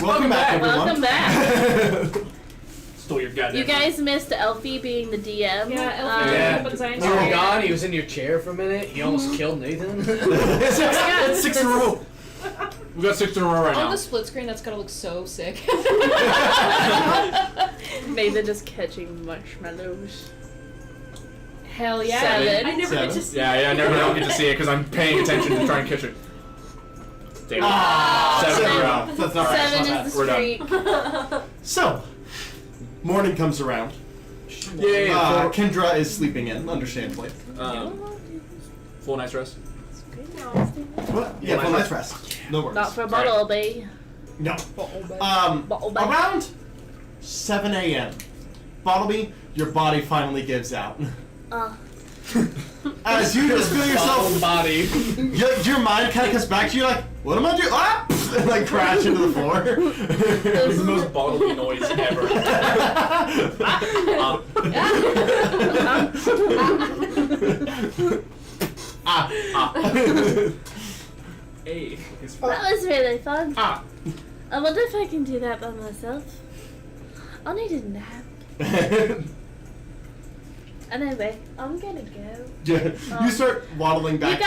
Welcome back, everyone. Welcome back. Stole your goddamn. You guys missed Elfie being the DM. Yeah, Elfie Yeah. but Zion Oh my god, he was in your chair for a minute. He almost killed Nathan. That's 6 in a row. We got 6 in a row right On now. the split screen, that's gotta look so sick. Nathan just catching marshmallows. Hell yeah. 7. I never get to Seven. see Yeah, I never don't get to see it because I'm paying attention to try and catch it. Damn. Ah, 7 in a row. That's not right. 7 That's is the We're done. streak. So, morning comes around. Yay! Kendra is sleeping in, understandably. Full night's rest. What? Yeah, full night's rest. No worries. Not for Bottleby. No. Bottleby. Around 7 a.m., Bottleby, your body finally gives out. As you just feel yourself, body. your mind kind of comes back to you like, what am I doing? Ah! And like crash into the floor. It's the most bodily noise ever. Hey. That was really fun. Ah. I wonder if I can do that by myself. I need a nap. Anyway, I'm gonna go. You start waddling back.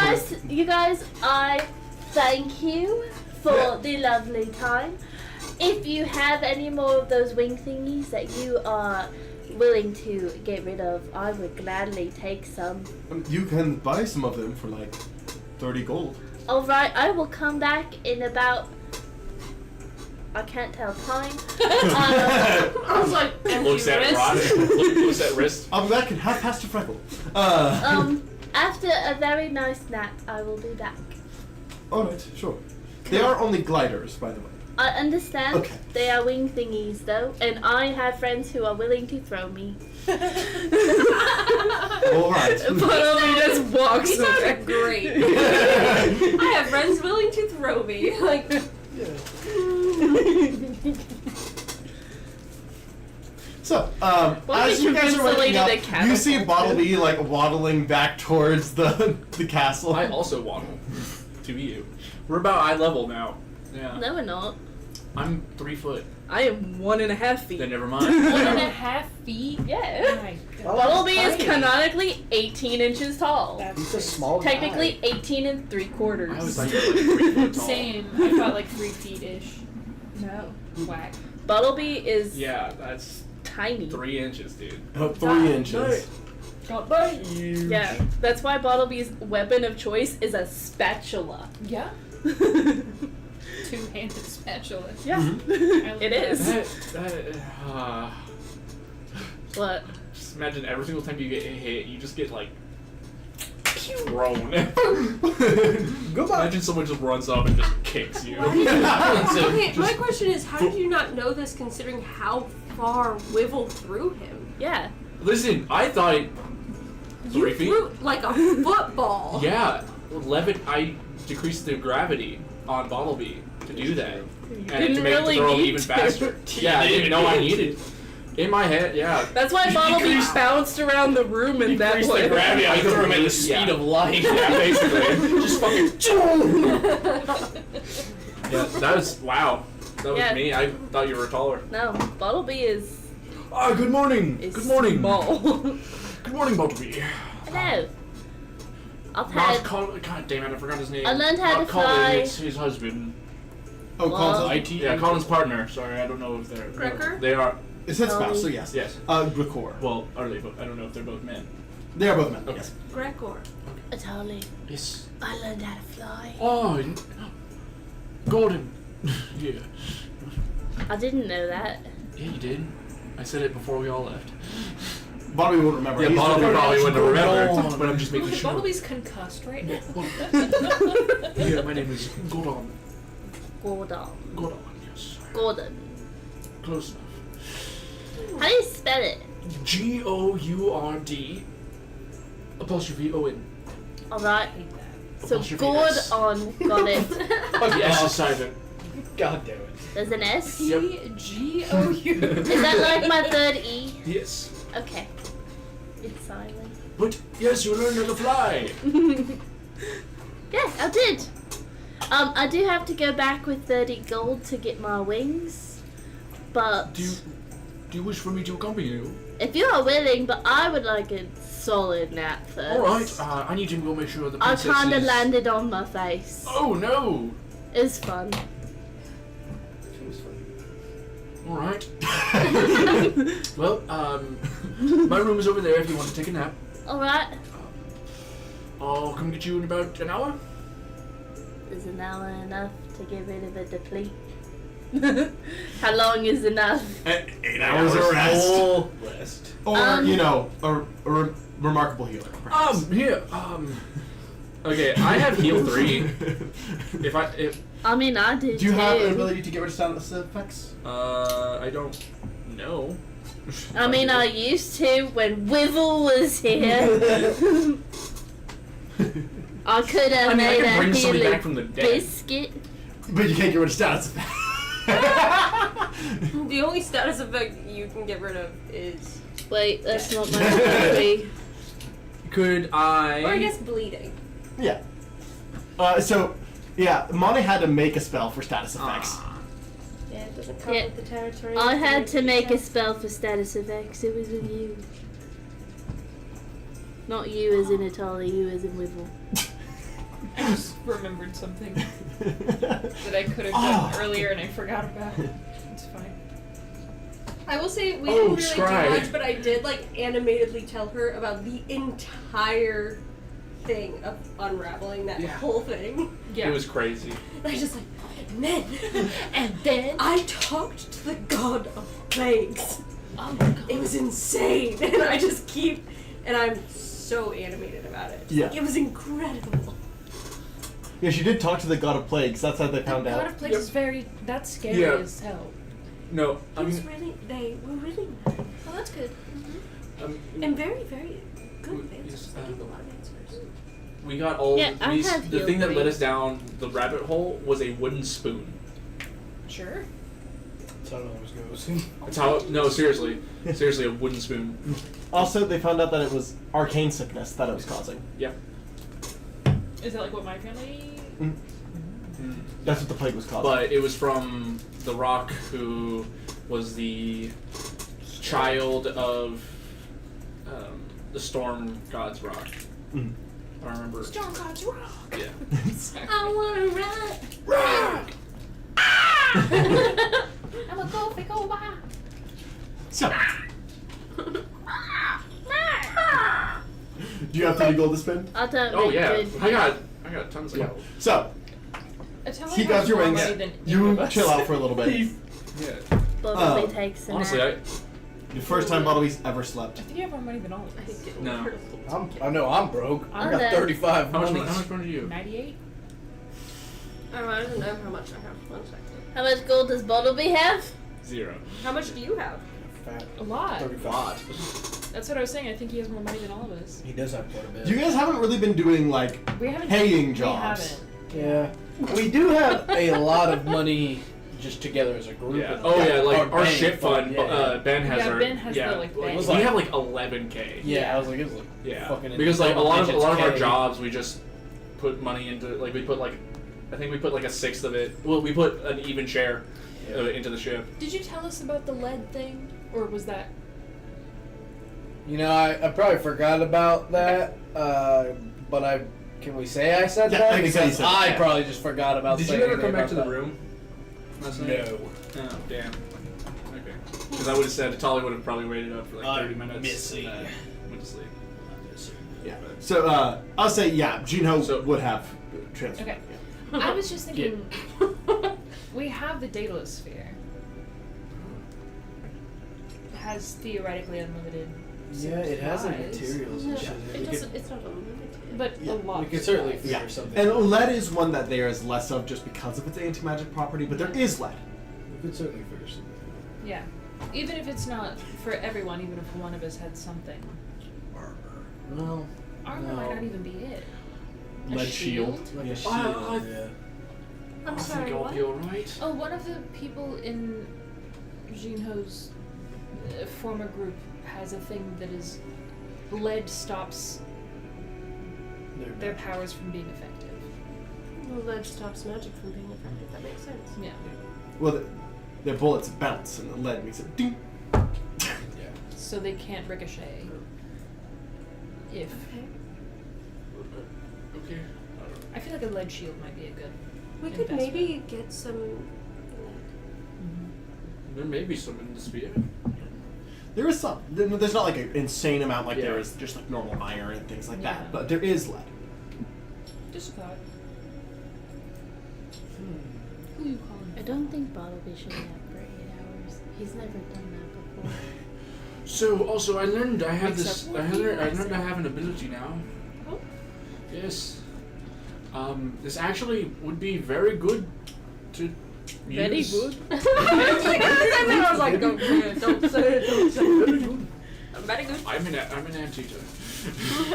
You guys, I thank you for the lovely time. If you have any more of those wing thingies that you are willing to get rid of, I would gladly take some. You can buy some of them for like 30 gold. Alright, I will come back in about... I can't tell time. I was like, empty Looks at wrist. Ross. Looks at wrist. I'll be back in half past a freckle. After a very nice nap, I will be back. Alright, sure. They are only gliders, by the way. I understand Okay. they are wing thingies though, and I have friends who are willing to throw me. Alright. Bottleby just walks You sound great. I have friends willing to throw me. Like, So, Well, as you guys are waking up, insulated a you see catapult. Bottleby like waddling back towards the castle. I also waddle. To you. We're about eye level now. Yeah. No, we're not. I'm 3 foot. I am 1.5 feet. Then never mind. 1.5 feet? Yeah. Oh my god. Bottleby is tiny. canonically 18 inches tall. That's He's a small guy. Technically 18 3/4. I was like 3 foot tall. Same. I thought like 3 feet-ish. No. Whack. Bottleby is Yeah, that's tiny. 3 inches, dude. 3 inches. Got by. Yeah, that's why Bottleby's weapon of choice is a spatula. Yeah. Two-handed spatula. Yeah, I like it that. is. What? Just imagine every single time you get hit, you just get like thrown. Goodbye. Imagine someone just runs up and just kicks you. okay, my question is, how did you not know this considering how far Wivel threw him? Yeah. Listen, I thought You 3 feet. threw like a football. Yeah, I decreased the gravity on Bottleby to do that, and didn't to make really it throw need even to. faster. Yeah, I didn't know I needed. In my head, yeah. That's why Bottleby bounced around the room in that Decreased way. the gravity. I threw him at the speed of light. Yeah, basically. Just fucking. Yeah, that was wow. That was Yeah. me. I thought you were taller. No, Bottleby is Ah, good morning. is Good morning. small. Good morning, Bottleby. Hello. I've Not had God damn it! I forgot his name. I learned how Not to Colin, fly. It's his husband. Oh, Well- Colin's Yeah, Colin's partner. Sorry, I don't know if they're. Wrecker? They are. It's his spouse, so yes. Yes. Grecor. Well, are they? But I don't know if they're both men. They are both men. Okay. Yes. Gregor. Atali. Yes. I learned how to fly. Oh, Gordon. Yeah. I didn't know that. Yeah, you did. I said it before we all left. Bottleby won't remember. Yeah, He's Bottleby very probably much wouldn't have remembered, Gordon. but I'm just making sure. Bottleby's concussed right now. Yeah, my name is Gordon. Gordon. Gordon, yes. Gordon. Close enough. How do you spell it? G-O-U-R-D apostrophe O-N. Alright. So Apostrophe S. Gordon got it. The S is silent. God damn it. There's an S? Yep. G-O-U. Is that like my third E? Yes. Okay. It's silent. But, yes, you learned how to fly. Yeah, I did. I do have to go back with 30 gold to get my wings, but Do you wish for me to accompany you? if you are willing, but I would like a solid nap first. Alright, I need to go make sure the I princess kinda is... landed on my face. Oh no! It's fun. Alright. Well, my room is over there if you want to take a nap. Alright. I'll come get you in about an hour. Is an hour enough to get rid of a deplete? How long is enough? 8 hours of rest. Full rest. Or, a remarkable healer, perhaps. Here, okay, I have heal 3. If I mean, I did Do you have an too. ability to get rid of status effects? I don't know. I mean, I used to when Wivel was here. I could have I mean, I made can a bring somebody healing back from the dead. biscuit. But you can't get rid of status effects. The only status effect you can get rid of is, Wait, that's not my ability. Could I... or I guess bleeding. Yeah. Monty had to make a spell for status effects. Yeah, it doesn't come Yeah. with the territory. I had to make a spell for status effects. It was in you. Not you as in Italy, you as in Wivel. I just remembered something that I could have done earlier and I forgot about. It's fine. I will say we Oh, didn't really scry. do much, but I did animatedly tell her about the entire thing of unraveling that whole thing. Yeah. It was crazy. And I just and then I talked to the god of plagues. Oh my god. It was insane, and I just keep, and I'm so animated about it. Yeah. It was incredible. Yeah, she did talk to the god of plagues. That's how they found God out. of Plagues is that's scary Yeah. as hell. No, I It was mean... really, they were really nice. Oh, that's good. And very, very good Yes, answers. They gave a lot of answers. We got all... Yeah, I have the heal thing that led 3. us down the rabbit hole was a wooden spoon. Sure. That's how it always goes. That's how... No, seriously. Seriously, a wooden spoon. Also, they found out that it was arcane sickness that it was causing. Yeah. Is that like what my family? That's what the plague was causing. But it was from the rock who was the child of the storm god's rock. Mhm. I don't remember. Storm God's Rock. Yeah. I wanna run. Rock! I'm a go fi go by. So, do you have 30 gold to spend? I don't Oh make yeah, good. I got tons of gold. So, Italy he got has your more wings. money than You either of us. chill out for a little bit. Yeah. Probably takes a Honestly, nap. I The first time Bottlebee's ever slept. I think you have more money than all of us. no. I know I'm broke. I I'm got dead. 35 How much monies. money do you? 98. Oh, I don't know how much I have. 1 second. How much gold does Bottleby have? 0. How much do you have? Fat. A lot. 35. That's what I was saying. I think he has more money than all of us. He does have quite a bit. You guys haven't really been doing, like, We haven't. paying we jobs. haven't. Yeah. We do have a lot of money just together as a group. Yeah. Oh yeah, like our bank shit fund. yeah. Ben has Yeah, our. Ben has yeah. the, like, bank. was we like- have like 11K. Yeah, I was like, it was like Yeah. fucking Because like a lot of our K. jobs, we just put money into like we put like, I think we put like a sixth of it. Well, we put an even share of it into the ship. Did you tell us about the lead thing, or was that? You know, I probably forgot about that, but can we say I said Yeah, that? I can say you Because said I that. probably just forgot about Did you saying ever come anything back to the about room last night? that. No. Oh damn. Okay. Because I would have said Tali would have probably waited up for like 30 I'm minutes. missing. And then went to sleep. Yeah. So, I'll say, yeah, Jinho So- would have transferred. Okay. I was just thinking. We have the Daedalus sphere. It has theoretically unlimited. Yeah, it has like supplies, materials and shit. It doesn't. It's not unlimited. but Yeah, a lot. We of could certainly supplies. figure Yeah. something. And lead is one that there is less of just because of its anti-magic property, but there is lead. We could certainly figure something. Yeah. Even if it's not for everyone, even if one of us had something. Well, Armor No. might not even be it. A Lead shield. like Yeah. a shield. Yeah. I'm I sorry. think I'll What? be alright. Oh, one of the people in Jinho's former group has a thing that is lead stops their powers from being effective. Well, lead stops magic from being effective. That makes sense. Yeah. Well, the bullets bounce, and the lead makes it ding. So they can't ricochet. If Okay. I feel like a lead shield might be a good. We could investment. maybe get some lead. There may be some in the sphere. There is some. There's not like an insane amount like Yeah. there is just like normal iron and things like Yeah. that, but there is lead. Just a thought. Who you calling? I don't think Bob will be showing up for 8 hours. He's never done that before. So also I learned I have this. Except I what learned you I have an ability now. Oh. Yes. This actually would be very good to Very use. good. I was like, don't say it, don't say it. Very good. I'm an anteater.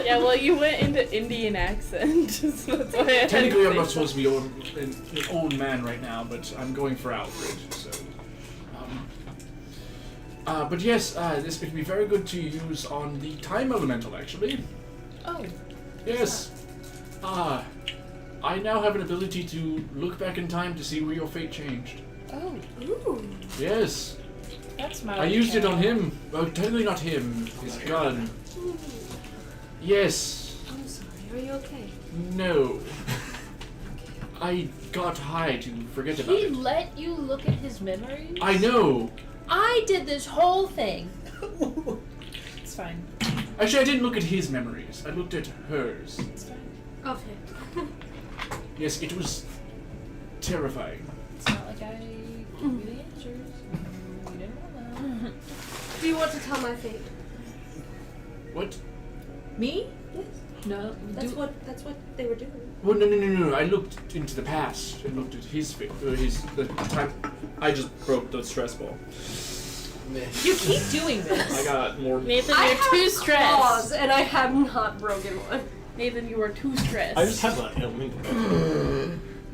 Yeah, well, you went into Indian accent, so that's why I had Technically, to I'm say not supposed to be an old man right now, but I'm going for Alfred. So, but yes, this could be very good to use on the time elemental. Actually, Oh. yes. I now have an ability to look back in time to see where your fate changed. Oh. Ooh. Yes, That's my. I used it on him. Well, technically not him. His gun. Yes. I'm sorry. Are you okay? No. I got high to forget about He it. let you look at his memories? I know. I did this whole thing. It's fine. Actually, I didn't look at his memories. I looked at hers. It's fine. Okay. Yes, it was terrifying. It's not like I give you the answers. We didn't want that. Do you want to tell my fate? What? Me? Yes. No. That's what they were doing. Well, no. I looked into the past and looked at his fate. The time. I just broke the stress ball. You keep doing I this. got more. Nathan, I you're have too stressed. claws, and I have not broken one. Nathan, you are too stressed. I just have that element.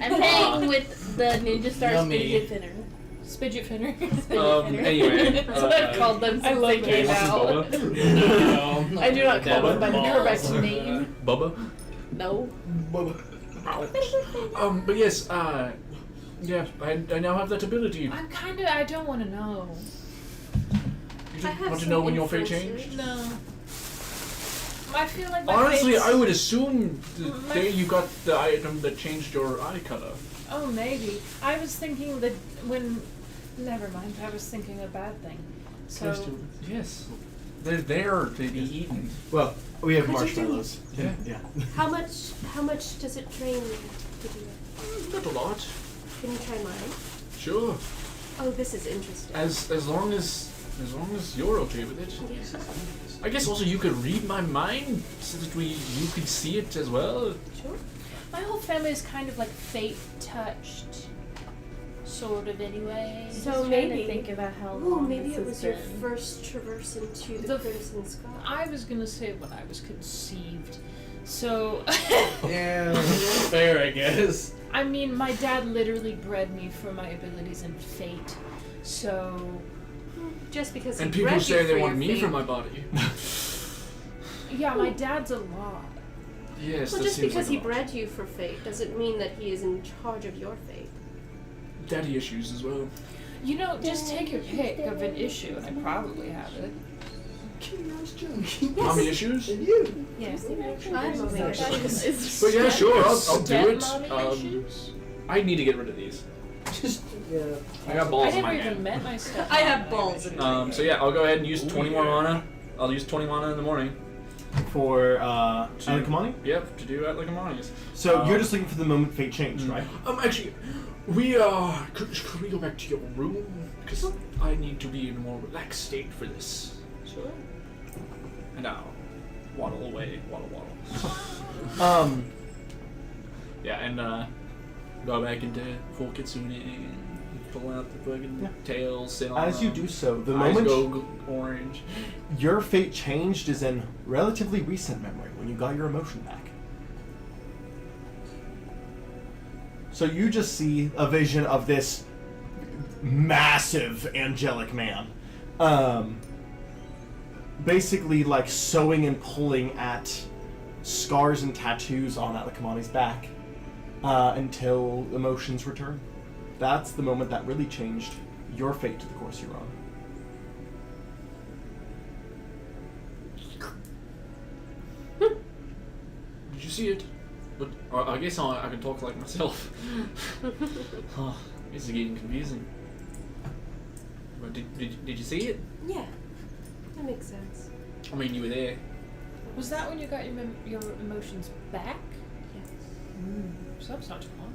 I'm playing with the Ninja Star Yummy. Spidget Finner. Spidget finner. Anyway. That's what I've called them since they Hey, came what's his out. Bubba? I do not call them by the Bubba? correct name. Bubba? No. But yes, yeah, I now have that ability. I don't want to know. You I just have want to some know when your fate influences. changed? No. I feel like my Honestly, fate's- I would assume the My- day you got the item that changed your eye color. Oh, maybe. I was thinking that when. Never mind. I was thinking a bad thing. So. Yes. They're there to be eaten. Well, we have Could you marshmallows. Yeah. Yeah. How much does it drain you to do it? Not a lot. Can you try mine? Sure. Oh, this is interesting. As long as you're okay with it. I guess also you could read my mind so that you could see it as well. Sure. My whole family is kind of like fate touched. Sort of, anyway. So Just trying maybe- to think about how Ooh, long maybe this it has was your been. first traverse into the The Crimson Sky. I was gonna say when I was conceived. So. Yeah, fair, I guess. I mean, my dad literally bred me for my abilities in fate. So. Just because And he people bred say you they for want your me fate. for my body. Yeah, my dad's a lot. Yes, Well, that just seems because like he a lot. bred you for fate doesn't mean that he is in charge of your fate. Daddy issues as well. You know, just take your pick of an issue, and I probably have it. Mommy issues? Yes. I'm mommy issues. But yeah, sure, I'll do it. Stepmommy issues? I need to get rid of these. Just, yeah. I got I balls in never my even hand. met my stepmom. I have balls in my So yeah, I'll go ahead and use 20 more mana. I'll use 20 mana in the morning. For Alikamani? Yep, to do Atlakamani's. So you're just looking for the moment fate changed, right? Actually, could we go back to your room? Because I need to be in a more relaxed state for this. Sure. And I'll waddle away, waddle. Yeah, and go back into full Kitsune and pull out the fucking tail, sit on As you them. do so, the Eyes moment go orange. your fate changed is in relatively recent memory when you got your emotion back. So you just see a vision of this massive angelic man. Basically like sewing and pulling at scars and tattoos on Alikamani's back. until emotions return. That's the moment that really changed your fate to the course you're on. Did you see it? But I guess I can talk like myself. Oh, this is getting confusing. But did you see it? Yeah, that makes sense. I mean, you were there. Was that when you got your emotions back? Yes. So that's not too long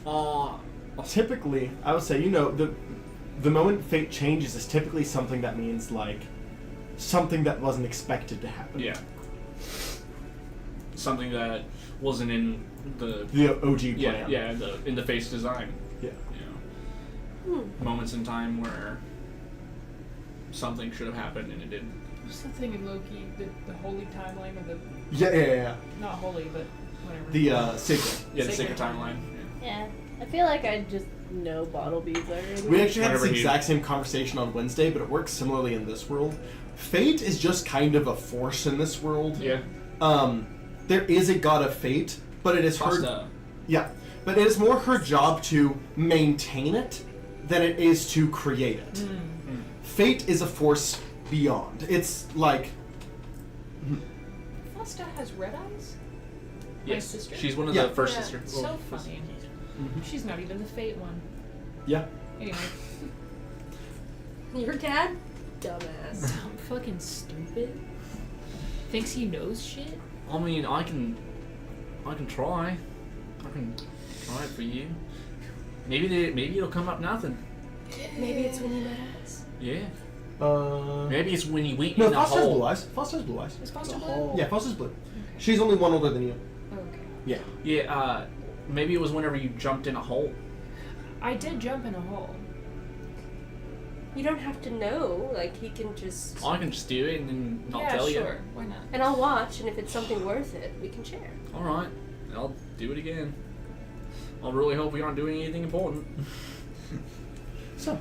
ago. Typically, I would say, the moment fate changes is typically something that means, like, something that wasn't expected to happen. Yeah. Something that wasn't in the OG plan. Yeah, in the face design. Yeah. Moments in time where something should have happened and it didn't. What's the thing in Loki? The holy timeline or the Yeah. not holy, but whatever. The sacred. Yeah, the Sacred sacred timeline. Yeah. I feel like I just know bottle beads already. We actually had this Whatever exact same conversation on Wednesday, but it works similarly in this world. Fate is just kind of a force in this world. Yeah. There is a god of fate, but it is her. Pasta. Yeah, but it is more her job to maintain it than it is to create it. Fate is a force beyond. It's like Fosta has red eyes? Yes. sister? She's one of Yeah. the first Yeah, sisters. so funny. She's not even the fate one. yeah. Anyway. Your dad? Dumbass. I'm fucking stupid. Thinks he knows shit? I mean, I can try. I can try it for you. Maybe it'll come up nothing. Maybe it's when you met us. Yeah. Maybe it's when you went No, in the Foster has hole. blue eyes. Foster has blue eyes. Is Foster The blue? whole- Yeah, Foster's blue. She's only one older than you. Oh, okay. Yeah. Yeah. Maybe it was whenever you jumped in a hole. I did jump in a hole. You don't have to know. Like, he can just. I can just do it and then not yeah, tell sure. Why not? And I'll watch, and if it's something worth it, we can share. you. All right. I'll do it again. I really hope we aren't doing anything important. So,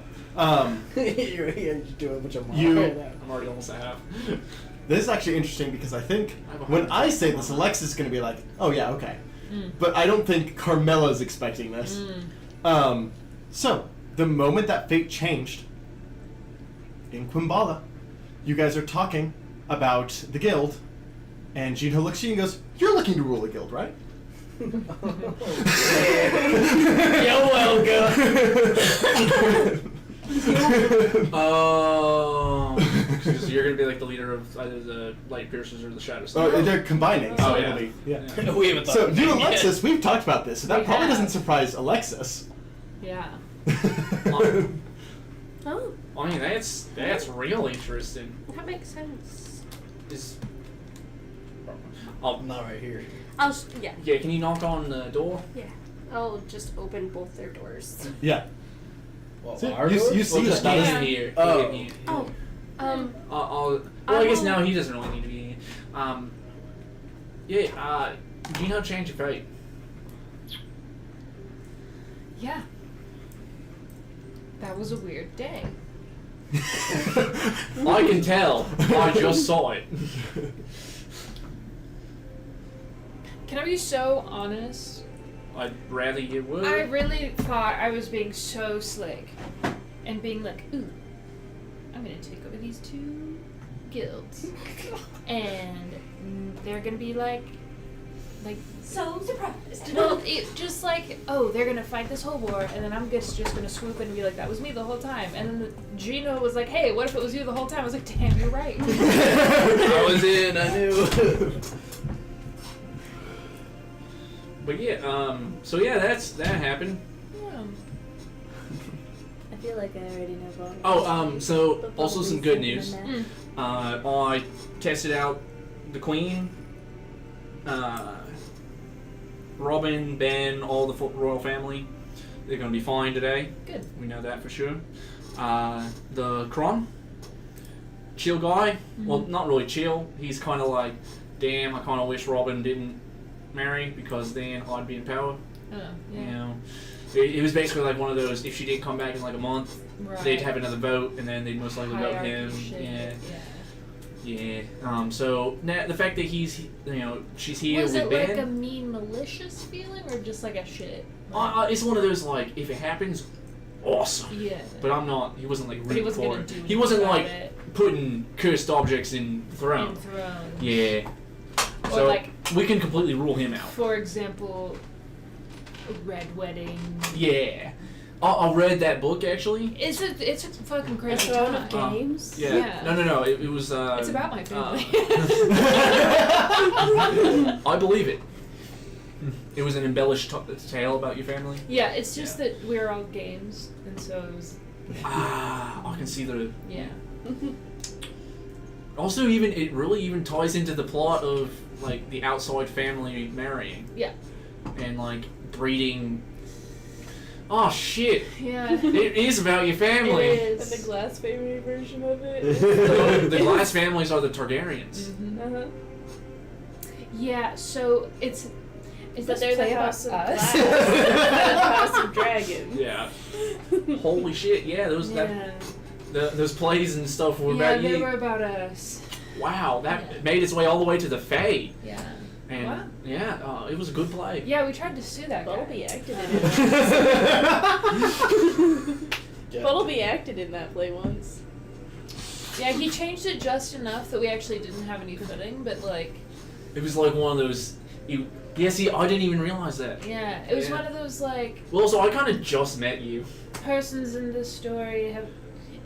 You're here just doing a bunch of You- I'm already almost at half. this is actually interesting because I think I have a when hundred I say times this, Alexis is going to be like, "Oh yeah, okay," Mm. but I don't think Carmela's expecting this. So the moment that fate changed in Quimbala, you guys are talking about the guild, and Gino looks at you and goes, "You're looking to rule a guild, right?" You're welcome. Oh. So you're gonna be like the leader of either the Light Piercers or the Shadow Slayers. Oh, they're combining. So Oh, yeah. it'll be, yeah. We haven't thought So of you, that yet. Alexis, we've talked about this, so that We probably have. doesn't surprise Alexis. Yeah. Oh, I mean, that's real interesting. that makes sense. Is I'm not right here. Yeah. yeah? Can you knock on the door? Yeah. I'll just open both their doors. Yeah. Well, So our you doors? see Just that get that in is- here. Oh. Get in here. Oh, Well, I I guess will- now he doesn't really need to be in here. Yeah. Gino changed your fate. Yeah. That was a weird day. I can tell. I just saw it. Can I be so honest? I'd rather you would. I really thought I was being so slick and being like, ooh, I'm gonna take over these two guilds. And they're gonna be like so surprised. well, it just like, oh, they're gonna fight this whole war, and then I'm just gonna swoop in and be like, that was me the whole time. And then Gino was like, hey, what if it was you the whole time? I was like, damn, you're right. I was in. I knew. But yeah. So yeah, that happened. I feel like I already know about it. Oh. So But also probably some good something news. in that. I tested out the Queen, Robin, Ben, all the royal family. They're going to be fine today. Good. We know that for sure. The Kron, chill guy. Well, not really chill. He's kind of like, damn, I kind of wish Robin didn't marry because then I'd be in power. Oh, You yeah. know, it was basically like one of those. If she didn't come back in like a month, Right. they'd have another vote, and then they'd most likely vote Hierarchy him. shit, Yeah. yeah. Yeah. So the fact that she's here Was with it Ben. like a mean, malicious feeling, or just like a shit? It's one of those like, if it happens, awesome. Yeah. But I'm not. He wasn't like But he rooting wasn't for gonna it. do He anything wasn't about like it. putting cursed objects in throne. In Throne. Yeah. Or So like, we can completely rule him out. for example, a Red Wedding. Yeah. I read that book actually. It's a fucking A crazy Throne time. of Games. Yeah. Yeah. No. It was. It's about my family. I believe it. It was an embellished tale about your family. Yeah, it's just that we're all games, and so it was. I can see the. Yeah. Also, it really even ties into the plot of like the outside family marrying. Yeah. And like breeding. Oh shit! Yeah. It is about your family. It And is. the glass family version of it. The glass families are the Targaryens. Mhm. Uh-huh. Yeah. So it's. Is But this they're the play about House of us? Glass. The House of Dragons. Yeah. Holy shit! Yeah, Yeah. those plays and stuff were Yeah, about they you. were about us. Wow, that Yeah. made its way all the way to the Fae. Yeah. And What? yeah, it was a good play. Yeah, we tried to sue that guy. Buttleby acted in it. Buttleby acted in that play once. Yeah, he changed it just enough that we actually didn't have any footing, but like, It was like one of those. See, I didn't even realize that. yeah, it was Yeah. one of those like Well, also, I kind of just met you. persons in this story have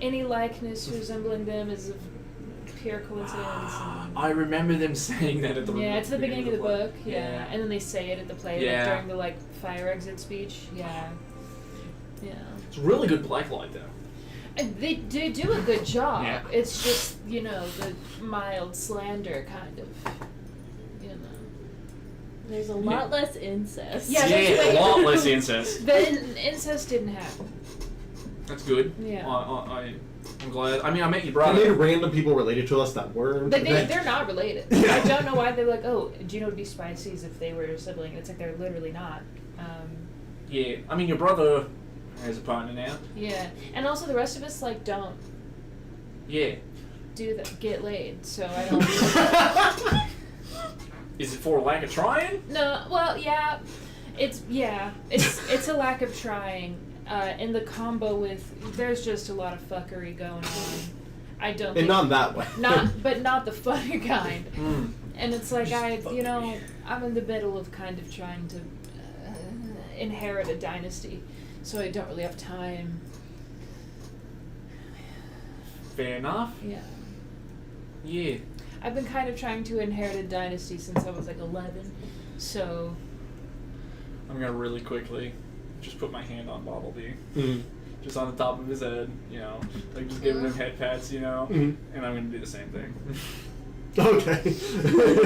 any likeness resembling them is of pure coincidence. And, I remember them saying that at the yeah, it's the beginning of the play. book. Yeah. And then they say it at the play Yeah. like, during the like fire exit speech. Yeah, yeah. It's a really good blacklight, though. And they do a good job. Yeah. It's just the mild slander kind of, There's a lot less incest. Yeah, that's a way- lot less incest. The incest didn't happen. That's good. Yeah. I'm glad. I mean, I met your I made brother. random people related to us that weren't. They're not related. Yeah. I don't know why they're like, oh, do you know it'd be spicy as if they were a sibling? It's like they're literally not. Yeah, I mean, your brother has a partner now. Yeah, and also the rest of us like don't Yeah. get laid, so I don't. Is it for lack of trying? No, well, yeah, it's a lack of trying. In the combo with there's just a lot of fuckery going on. I don't. And think, not in that way. but not the funny kind. Mm. And it's like I'm in the middle of kind of trying to inherit a dynasty, so I don't really have time. Fair enough. Yeah. Yeah. I've been kind of trying to inherit a dynasty since I was like 11, so. I'm gonna really quickly just put my hand on Bobblebee. Mm. Just on the top of his head, like just giving him head pats, and I'm gonna do the same thing. Okay.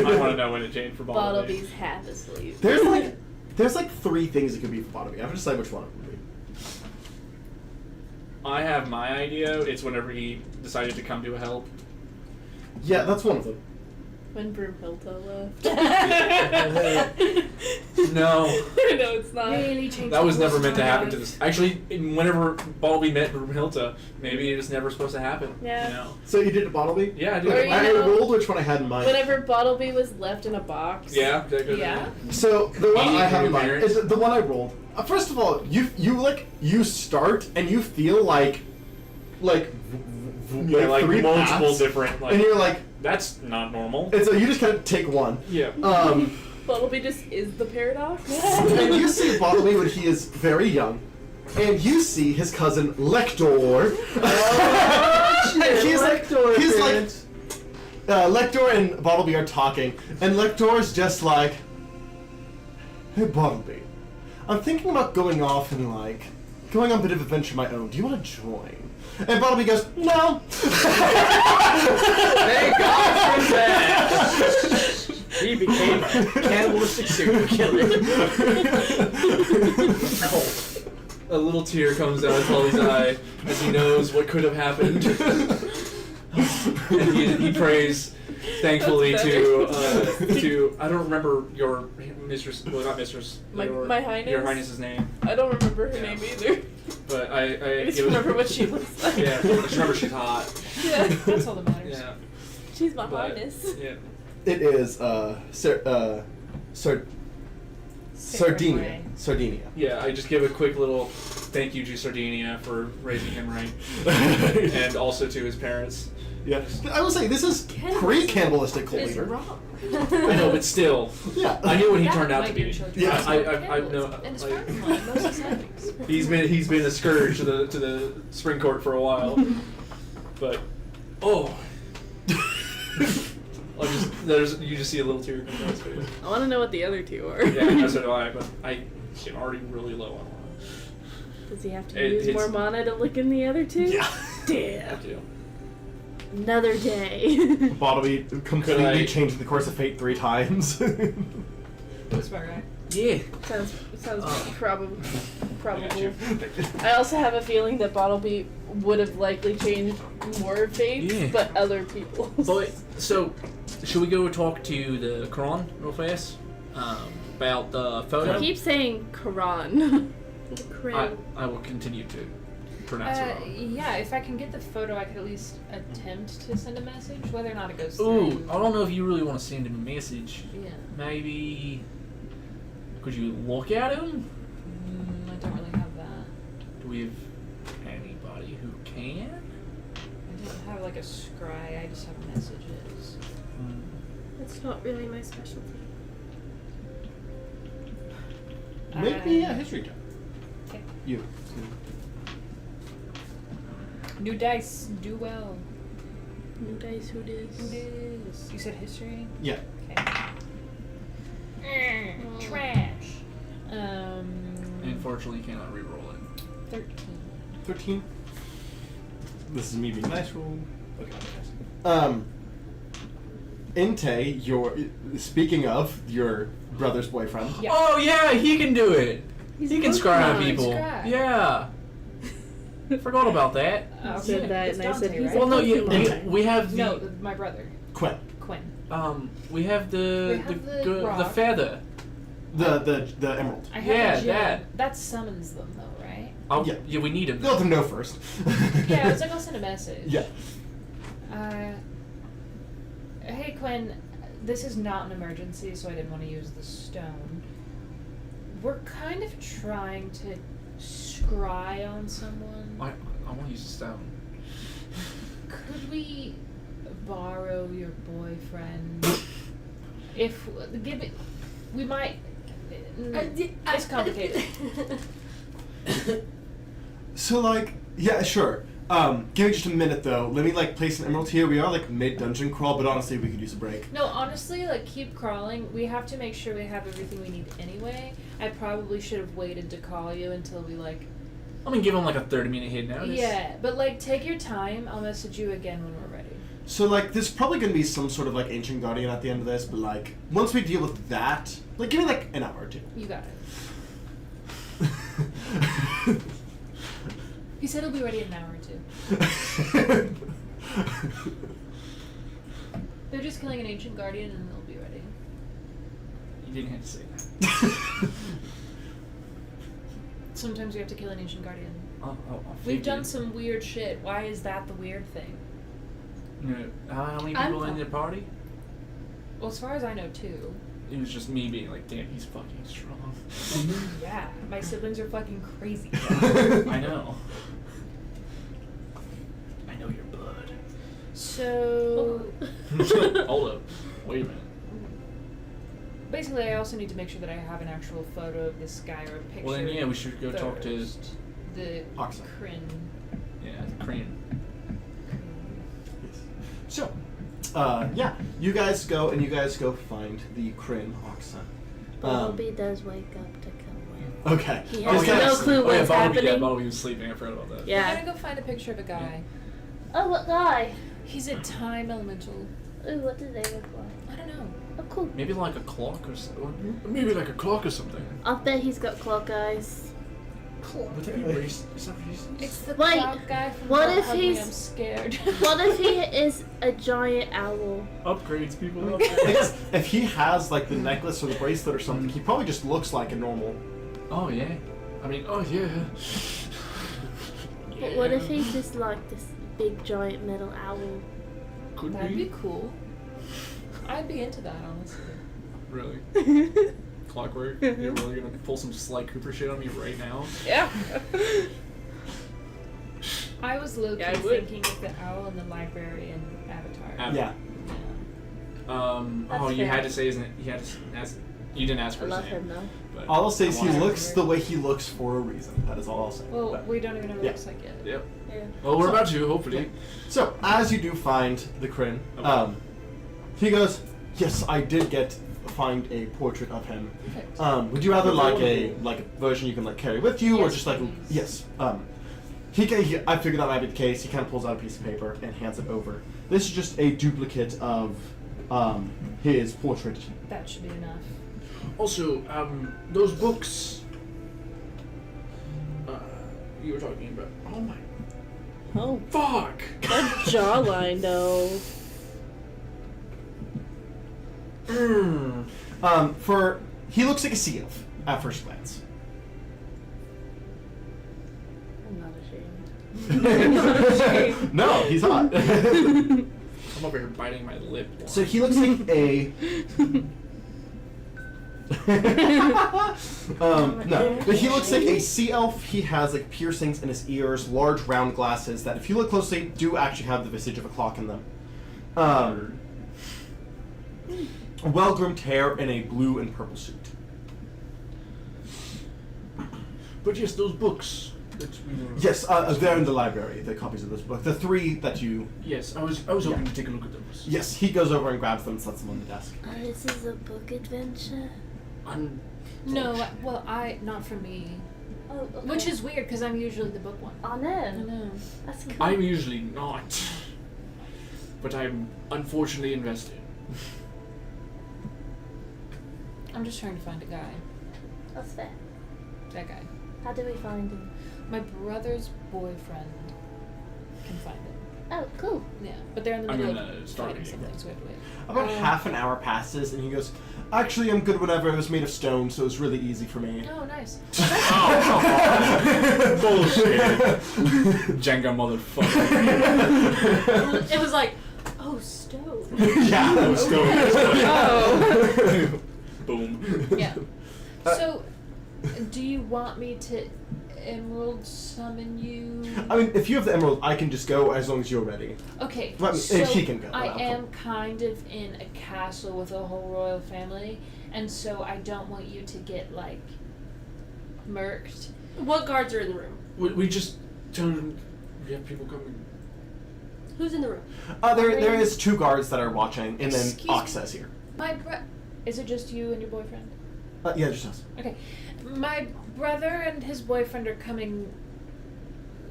I want to know when it changed for Bobblebee. Bottleby's half asleep. There's like 3 things it could be for Bottomby. I have to decide which one it would be. I have my idea. It's whenever he decided to come to a help. Yeah, that's one of them. When Broomhilda left. No. No, it's not. Really changed That was the never course meant of to my happen to life. this. Actually, whenever Bobblebee met Broomhilda, maybe it was never supposed to happen. Yeah. So you did it Bottomby? Yeah, I did. Or Okay, you I know- rolled which one I had in mind. Whenever Bottleby was left in a box. Yeah. That could Yeah. So the one I have in mind Parents. is the one I rolled. First of all, you start and you feel like Yeah, like 3 multiple paths, different. and Like you're like, that's not normal. and so you just kind of take one. Yeah. Bottleby just is the paradox. And you see Bottomby when he is very young, and you see his cousin Lector. And he's like, Lector and Bottleby are talking, and Lector's just like, hey Bottleby, I'm thinking about going off and going on a bit of adventure of my own. Do you want to join? And Bottleby goes, no. Thank God for that. He became a cannibalistic serial killer. A little tear comes down Tully's eye as he knows what could have happened. And he prays thankfully to I don't remember your mistress, well not mistress, My your Highness? Your Highness's name, I don't remember her Yeah. name either. but I I just give it- remember what she looks like. Yeah, I just remember she's hot. Yeah. That's all that matters. Yeah. She's my But, highness. yeah. It is Sardinia. Ray. Sardinia. Yeah, I just give a quick little thank you to Sardinia for raising him right, and also to his parents. Yeah. I will say this is pre-cannibalistic cult Is leader. wrong. I know, but still, Yeah. I knew what he That turned out might to be be. children. Yeah. I know. And it's Like, part of most societies. he's been a scourge to the spring court for a while, but you just see a little tear come down his face. I want to know what the other two are. Yeah, so do I, but I'm already really low on mana. Does he have to It- use it's- more mana to look in the other two? Yeah. Damn. I do. Another day. Bottomly completely I- changed the course of fate 3 times. That's about right. Yeah. sounds Oh. probable. I got you. I also have a feeling that Bottleby would have likely changed more fates, Yeah. but other people's. But so, should we go talk to the Quran real fast about the photo? I keep saying Quran. I will continue to pronounce it wrong. Yeah, if I can get the photo, I could at least attempt to send a message, whether or not it goes through. Ooh, I don't know if you really want to send him a message. Yeah. Maybe could you look at him? I don't really have that. Do we have anybody who can? I don't have like a scry, I just have messages. That's not really my specialty. Make me a history check. Okay. You. New dice, do well. New dice, who Who dis? dis? You said history? Yeah. Okay. Trash. Unfortunately, you cannot re-roll it. 13. 13. This is me being nice roll. Okay. Inte, speaking of your brother's boyfriend. Yeah. Oh yeah, he can do it. He's he can a scribe Pokemon. people. Scribe. Yeah. Forgot about that. I said that, It's and I said Dante, he's right? a Well, no, Pokemon. we have the No, my brother, Quinn. Quinn. we have the We have the the rock. feather. The emerald. I have Yeah, a gem. that. That summons them, though, right? Oh Yeah. yeah, we need him. Let them know first. Yeah, I was like, I'll send a message. Yeah. Hey, Quinn, this is not an emergency, so I didn't want to use the stone. We're kind of trying to scry on someone. I want to use the stone. Could we borrow your boyfriend? If give it, we might. It's complicated. So like, yeah, sure. Give me just a minute though. Let me like place an emerald here. We are like mid dungeon crawl, but honestly, we could use a break. No, honestly, like keep crawling. We have to make sure we have everything we need anyway. I probably should have waited to call you until we like. I'm gonna give him like a 30-minute hit notice. Yeah, but like take your time. I'll message you again when we're ready. So like, there's probably gonna be some sort of like ancient guardian at the end of this, but like, once we deal with that, like, give me like an hour or two. You got it. He said he'll be ready in an hour or two. They're just killing an ancient guardian and they'll be ready. You didn't have to say that. Sometimes we have to kill an ancient guardian. I'll We've done some weird shit. Why is that the weird thing? How many I'm people in the fine. party? Well, as far as I know, 2. It was just me being like, damn, he's fucking strong. Yeah, my siblings are fucking crazy. I know. I know your blood. So, Hold up. Wait a minute. basically, I also need to make sure that I have an actual photo of this guy or a picture. Well, then, yeah, we should go talk to first. The Arca. Kryn. Korean. So, yeah, you guys go find the Kryn Oxa. Bumblebee does wake up to kill him. Okay. He Oh, has yeah. no clue what's happening. Bobby was sleeping. I forgot about that. We're Yeah. gonna go find a picture of a guy. Oh, what guy? He's a time elemental. Ooh, what do they look like? I don't know. Oh, cool. Maybe like a clock or something. Maybe like a clock or something. I'll bet he's got clock eyes. Would that be racist? Is that racist? It's the Wait, clock guy from what How if Ugly he's- I'm Scared. What if he is a giant owl? Upgrades, people. I guess if he has like the necklace or the bracelet or something, he probably just looks like a normal. Oh yeah. I mean, oh yeah. But what if he's just like this big giant metal owl? Could That'd be. be cool. I'd be into that, honestly. Really? Clockwork? You're really gonna pull some Sly Cooper shit on me right now? Yeah. I was low-key Yeah, I would. thinking of the owl in the library and Avatar. Yeah. That's You fair. had to say his name. You had to ask. You didn't ask I for his love name. him though. But All I'll say is he I wanna- looks the way he looks for a reason. That is all I'll say. Well, But- we don't even know what it Yeah. looks like yet. Yep. Yeah. Well, we're about to, hopefully. So, as you do find the Kryn, Okay. he goes, "Yes, I did find a portrait of him. Perfect. Would you rather like a version you can like carry with you, or Yes, just like please. yes? I figured that might be the case. He kind of pulls out a piece of paper and hands it over. This is just a duplicate of his portrait. That should be enough. Also, those books. You were talking about. Oh my. Oh, Fuck! that jawline though. He looks like a sea elf at first glance. I'm not ashamed. No, he's not. I'm over here biting my lip. So he looks like a. No, but he looks like a sea elf. He has like piercings in his ears, large round glasses that, if you look closely, do actually have the visage of a clock in them. Well-groomed hair and a blue and purple suit. But yes, those books. That we were... Yes, they're in the library. The copies of this book, the three that you. Yes, I was hoping to take a look at those. Yes, he goes over and grabs them and sets them on the desk. This is a book adventure. No, well, not for me. Oh, okay. Which is weird because I'm usually the book one. Oh I no. know. That's cool. I'm usually not. But I'm unfortunately invested. I'm just trying to find a guy. That's fair. That guy. How do we find him? My brother's boyfriend can find him. Oh, cool. Yeah, but they're in the I'm middle gonna of start fighting reading. something, so we have to wait. About half an hour passes, and he goes, "Actually, I'm good whenever it was made of stone, so it's really easy for me." Oh, nice. Bullshit. Jenga motherfucker. It was like, oh, stove. Yeah. Oh, stone. Oh. Boom. Yeah. So, do you want me to emerald summon you? I mean, if you have the emerald, I can just go as long as you're ready. Okay, Well, I mean, so if he can go, I I'll am kind of in a castle with a whole royal family, and so I don't want you to get, like, murked. What guards are in the room? We just told him we have people coming. Who's in the room? There is 2 guards that are watching, and then Excuse Oxa's here. Is it just you and your boyfriend? Yeah, just us. Okay. My brother and his boyfriend are coming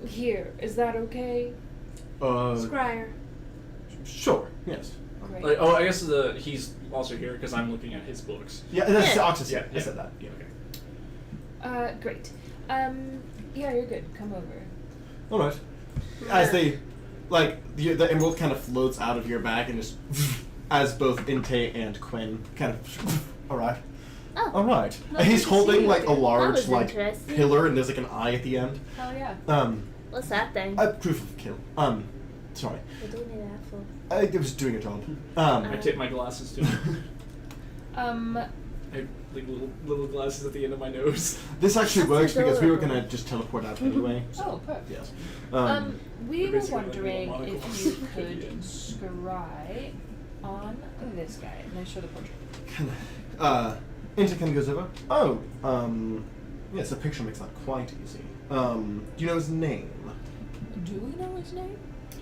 here. Is that okay? Scryer. Sure. Yes. Great. Like, I guess he's also here because I'm looking at his books. Yeah, that's Yeah. Oxa's here. Yeah, I said that. Yeah. Okay. Great. Yeah, you're good. Come over. All right. As they, like, the emerald kind of floats out of your bag and just, as both Inte and Quinn kind of, all right. Oh. All right. Lovely And he's to holding see you like a again. large That was like interesting. pillar, and there's like an eye at the end. Oh yeah. What's that thing? Proof of kill. Sorry. What do you need that for? It was doing a job. I tip my glasses to him. I have like little glasses at the end of my nose. This actually That's works because we were adorable. gonna just teleport out anyway. So, Oh, perfect. yes. We They're were basically like wondering little if monocles you at the could end. scry on this guy, and I show the portrait. Inte kind of goes over. Oh, yes, the picture makes that quite easy. Do you know his name? Do we know his name?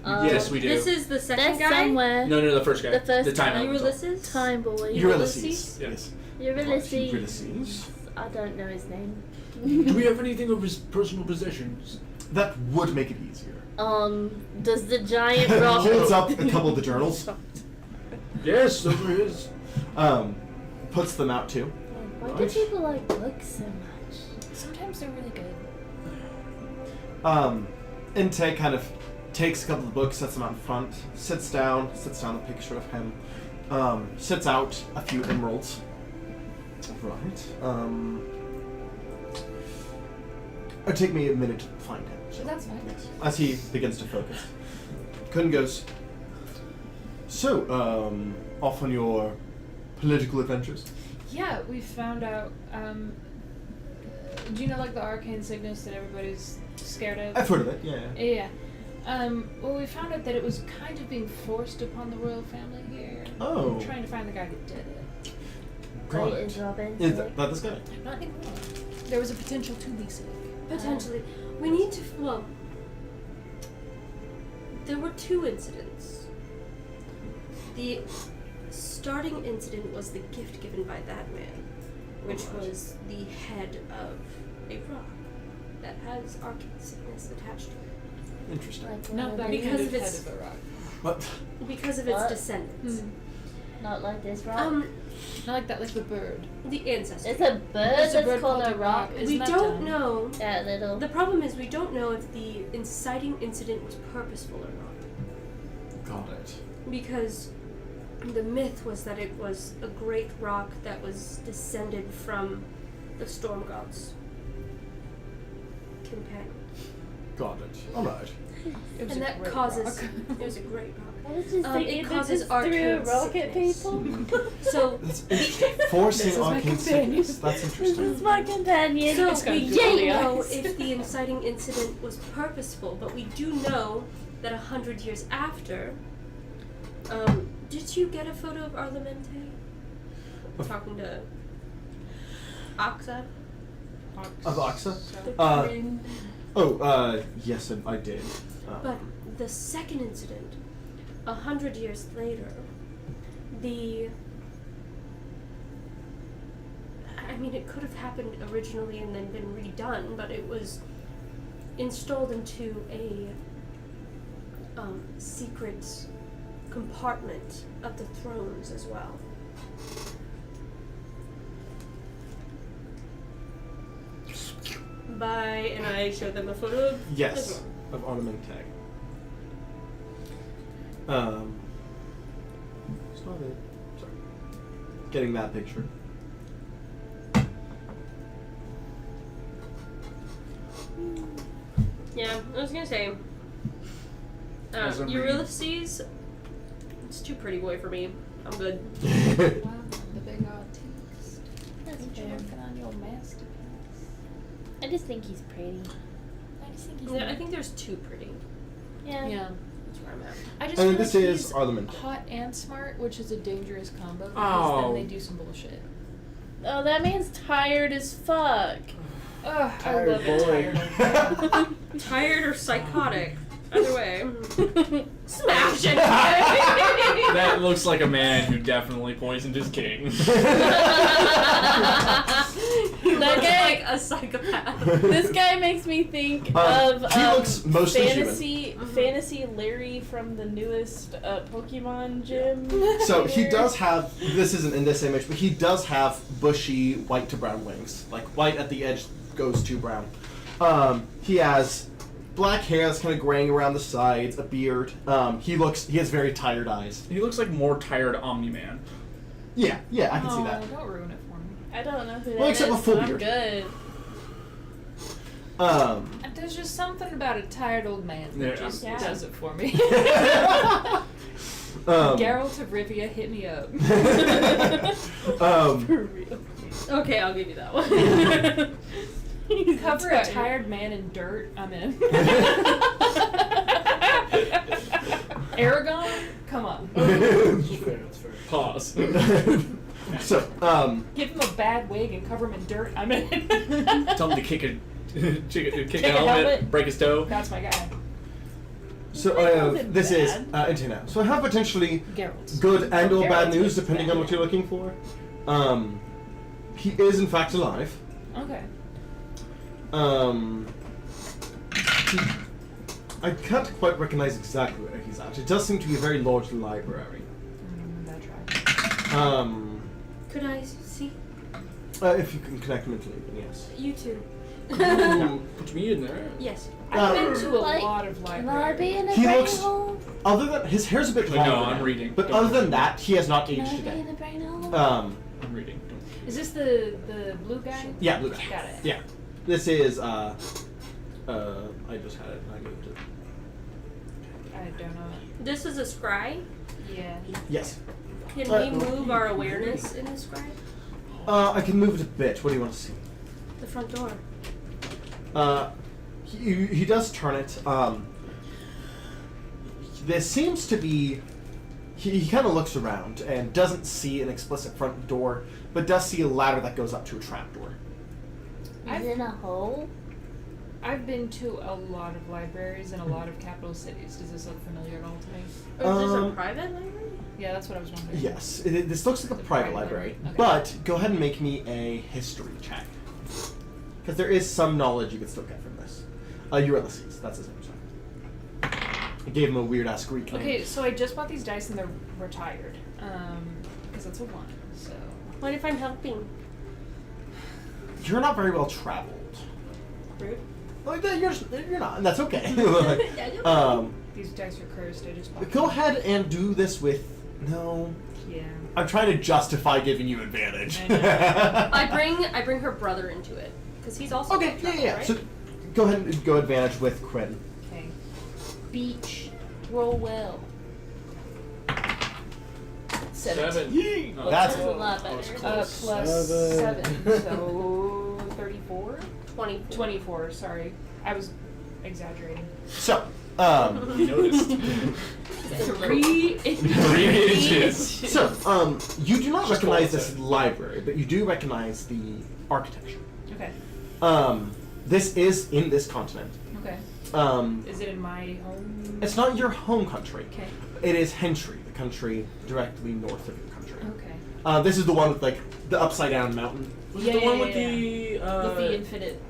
Yes, we do. This is the second There's guy. somewhere. No, the first guy. The first the time guy. elemental. Ulysses. Time boy. Ulysses. Yeah. Yes. Ulysses. Ulysses. I don't know his name. Do we have anything of his personal possessions? That would make it easier. Does the giant rock Holds up a couple of the journals. Yes, over his. Puts them out too. Why do people like books so much? Sometimes they're really good. Inte kind of takes a couple of the books, sets them out in front, sits down a picture of him, sits out a few emeralds. Right. It'll take me a minute to find him. So, That's fine. yes. As he begins to focus. Kun goes, So, off on your political adventures? Yeah, we found out. Do you know like the arcane sickness that everybody's scared of? I've heard of it, yeah. Yeah. Well, we found out that it was kind of being forced upon the royal family here. Oh. We're trying to find the guy who did it. Got Wait, it. is Robin Is sick? that this guy? Not anymore. There was a potential to be sick. Potentially. We need to. Well, there were 2 incidents. The starting incident was the gift given by that man, which was the head of a rock that has arcane sickness attached to it. Interesting. Like Not one that of Because kind of of its- head of a rock. What? Because of its What? descendants. Not Not like this rock. Not like that, like the bird. The ancestors. it's a bird There's a that's bird called called a a rock. rock. Isn't We that don't dumb? know. That little. The problem is we don't know if the inciting incident was purposeful or not. Got it. Because the myth was that it was a great rock that was descended from the storm god's companion. Got it. Alright. It was And a that great causes rock. it was a great rock. I was just it thinking that causes this arcane threw a rocket sickness. people. So That's interesting. Forcing This is my arcane companion. sickness. That's This interesting. is my companion. So It's got we googly don't know eyes. if the inciting incident was purposeful, but we do know that 100 years after, did you get a photo of Arlamente? Talking to Arca? Of Oxa? Yes, I did. But the second incident, 100 years later, I mean, it could have happened originally and then been redone, but it was installed into a secret compartment of the thrones as well. And I showed them a photo of Yes, of Ornamente. Sorry. Getting that picture. Yeah, I was gonna say, As I'm Ulysses, it's too pretty boy for me. I'm good. Wow, the big artist. That's Ain't you fair. working on your masterpiece? I just think he's pretty. I just think he's Yeah, I think there's two pretty. Yeah. Yeah. That's where I'm at. I just And feel this like is he's Arlamente. hot and smart, which is a dangerous combo because Oh. then they do some bullshit. Oh, that man's tired as fuck. Ugh, I Tired love boy. it. Tired or psychotic? Either way. Smash it! That looks like a man who definitely poisoned his king. He looks like a psychopath. This guy makes me think of he looks mostly fantasy Larry from the newest Pokemon gym. So he does have, this isn't in this image, but he does have bushy white to brown wings. Like white at the edge goes to brown. He has black hair that's kind of graying around the sides, a beard. He has very tired eyes. He looks like more tired Omni-Man. Yeah, I can see that. Don't ruin it for me. I don't know who that Well, except is, with full so I'm beard. good. There's just something about a tired old man that Yeah. just Yeah. does it for me. Um, Geralt of Rivia, hit me up. For real. Okay, I'll give you that one. Cover a tired man in dirt, I'm in. Aragon? Come on. It's fair, it's fair. Pause. so, Give him a bad wig and cover him in dirt, I'm in. Tell him to kick a kick a a helmet, helmet. break his toe. That's my guy. so wasn't this is bad. Internet. So I have potentially Geralt. good and or bad Geralt news was depending on bad. what you're looking for. He is in fact alive. Okay. I can't quite recognize exactly where he's at. It does seem to be a very large library. That's right. Could I see? If you can connect mentally, then yes. You too. Put me in there. Yes. I've been to a Like, lot of Can I be libraries. in a He brain looks- hole? Other than his hair's a bit No, longer. I'm now, reading. But Don't other than worry. that, he has not Can aged I be today. in a brain hole? I'm reading. Don't. Is this the blue guy? Yeah, blue guy. Got it. Yeah. This is I just had it and I moved it. I don't know. This is a scry. Yeah. Yes. Can we move our awareness in the scry? I can move it a bit. What do you want to see? The front door. He does turn it. There seems to be. He kind of looks around and doesn't see an explicit front door, but does see a ladder that goes up to a trapdoor. Is it in a hole? I've been to a lot of libraries in a lot of capital cities. Does this look familiar at all to me? Or is this a private library? Yeah, that's what I was wondering. Yes, this looks like a It's a private private library, library? Okay. but go ahead and make me a history check. Because there is some knowledge you can still get from this. Ulysses, that's his name, sorry. I gave him a weird-ass Greek name. Okay, so I just bought these dice and they're retired. Because it's a 1, so. What if I'm helping? You're not very well traveled. Rude. Like that, you're not, and that's okay. These dice are cursed, I just bought Go them. ahead and do this with. No. Yeah. I'm trying to justify giving you advantage. I bring her brother into it because he's also Okay, trouble, yeah. Right? So go ahead and go advantage with Quinn. Okay. Beach. Roll well. 7. Well, That's a lot I was better. close. Plus 7, so 34? 20. 24, sorry. I was exaggerating. So. You noticed. 3 3 inches. So, you do not Just recognize call it this seven. library, but you do recognize the architecture. Okay. This is in this continent. Okay. Is it in my home? It's not your home country. Okay. It is Hentry, the country directly north of your country. Okay. This is the one with like the upside down mountain. Was Yeah, it the one yeah, with yeah. the With the infinite.